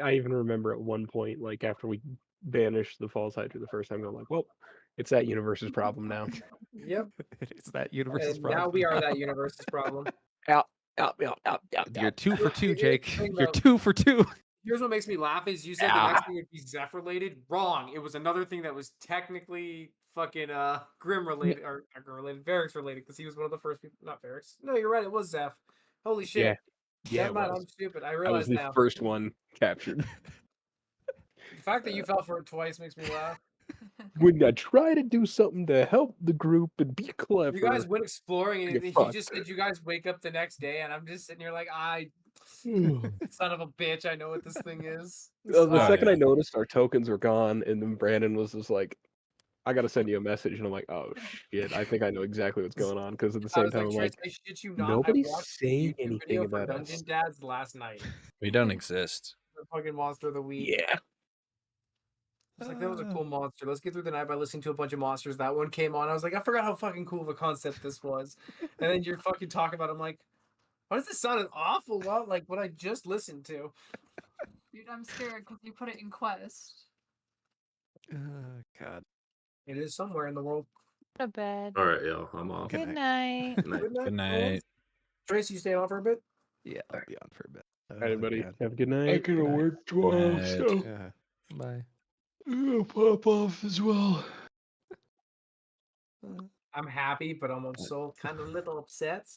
I even remember at one point, like after we banished the false hydra the first time, I'm like, well, it's that universe's problem now. Yep. It's that universe's And problem. now we are that universe's problem. Out. You're 2 for 2, Here's the Jake. thing, You're though. 2 for 2. Here's what makes me laugh is you said the next thing would be Zeph related. Wrong. It was another thing that was technically fucking Grim related or not Grim related, Varix related because he was one of the first people. Not Varix. No, you're right. It was Zeph. Holy shit. Yeah, Never it mind. was. I'm stupid. I I was realize the now. first one captured. The fact that you fell for it twice makes me laugh. When I try to do something to help the group and be clever, You guys went exploring and Get he fucked. just said you guys wake up the next day and I'm just sitting here like son of a bitch, I know what this thing is. The second yeah. I noticed our tokens were gone, and then Brandon was just like, "I gotta send you a message," and I'm like, "Oh shit, I think I know exactly what's going on." Because at the I same was time, like, I'm Trace, like, I shit you not. I nobody's watched saying a YouTube anything video for about Dungeon us. Dads last night. We don't exist. The fucking monster of the week. Yeah. It's like that was a cool monster. Let's get through the night by listening to a bunch of monsters. That one came on. I was like, I forgot how fucking cool of a concept this was. And then you're fucking talking about it. I'm like, why does this sound an awful lot like what I just listened to? Dude, I'm scared because you put it in Quest. God. It is somewhere in the world. Go to bed. All right, y'all. I'm off. Good night. Good night. Good night. Good night. Trace, you stay on for a bit? Yeah, I'll be on for a bit. All right, buddy. God. Have a good I night. gotta work tomorrow, night. so Yeah. Bye. I'm gonna pop off as well. I'm happy, but I'm also kind of a little upset.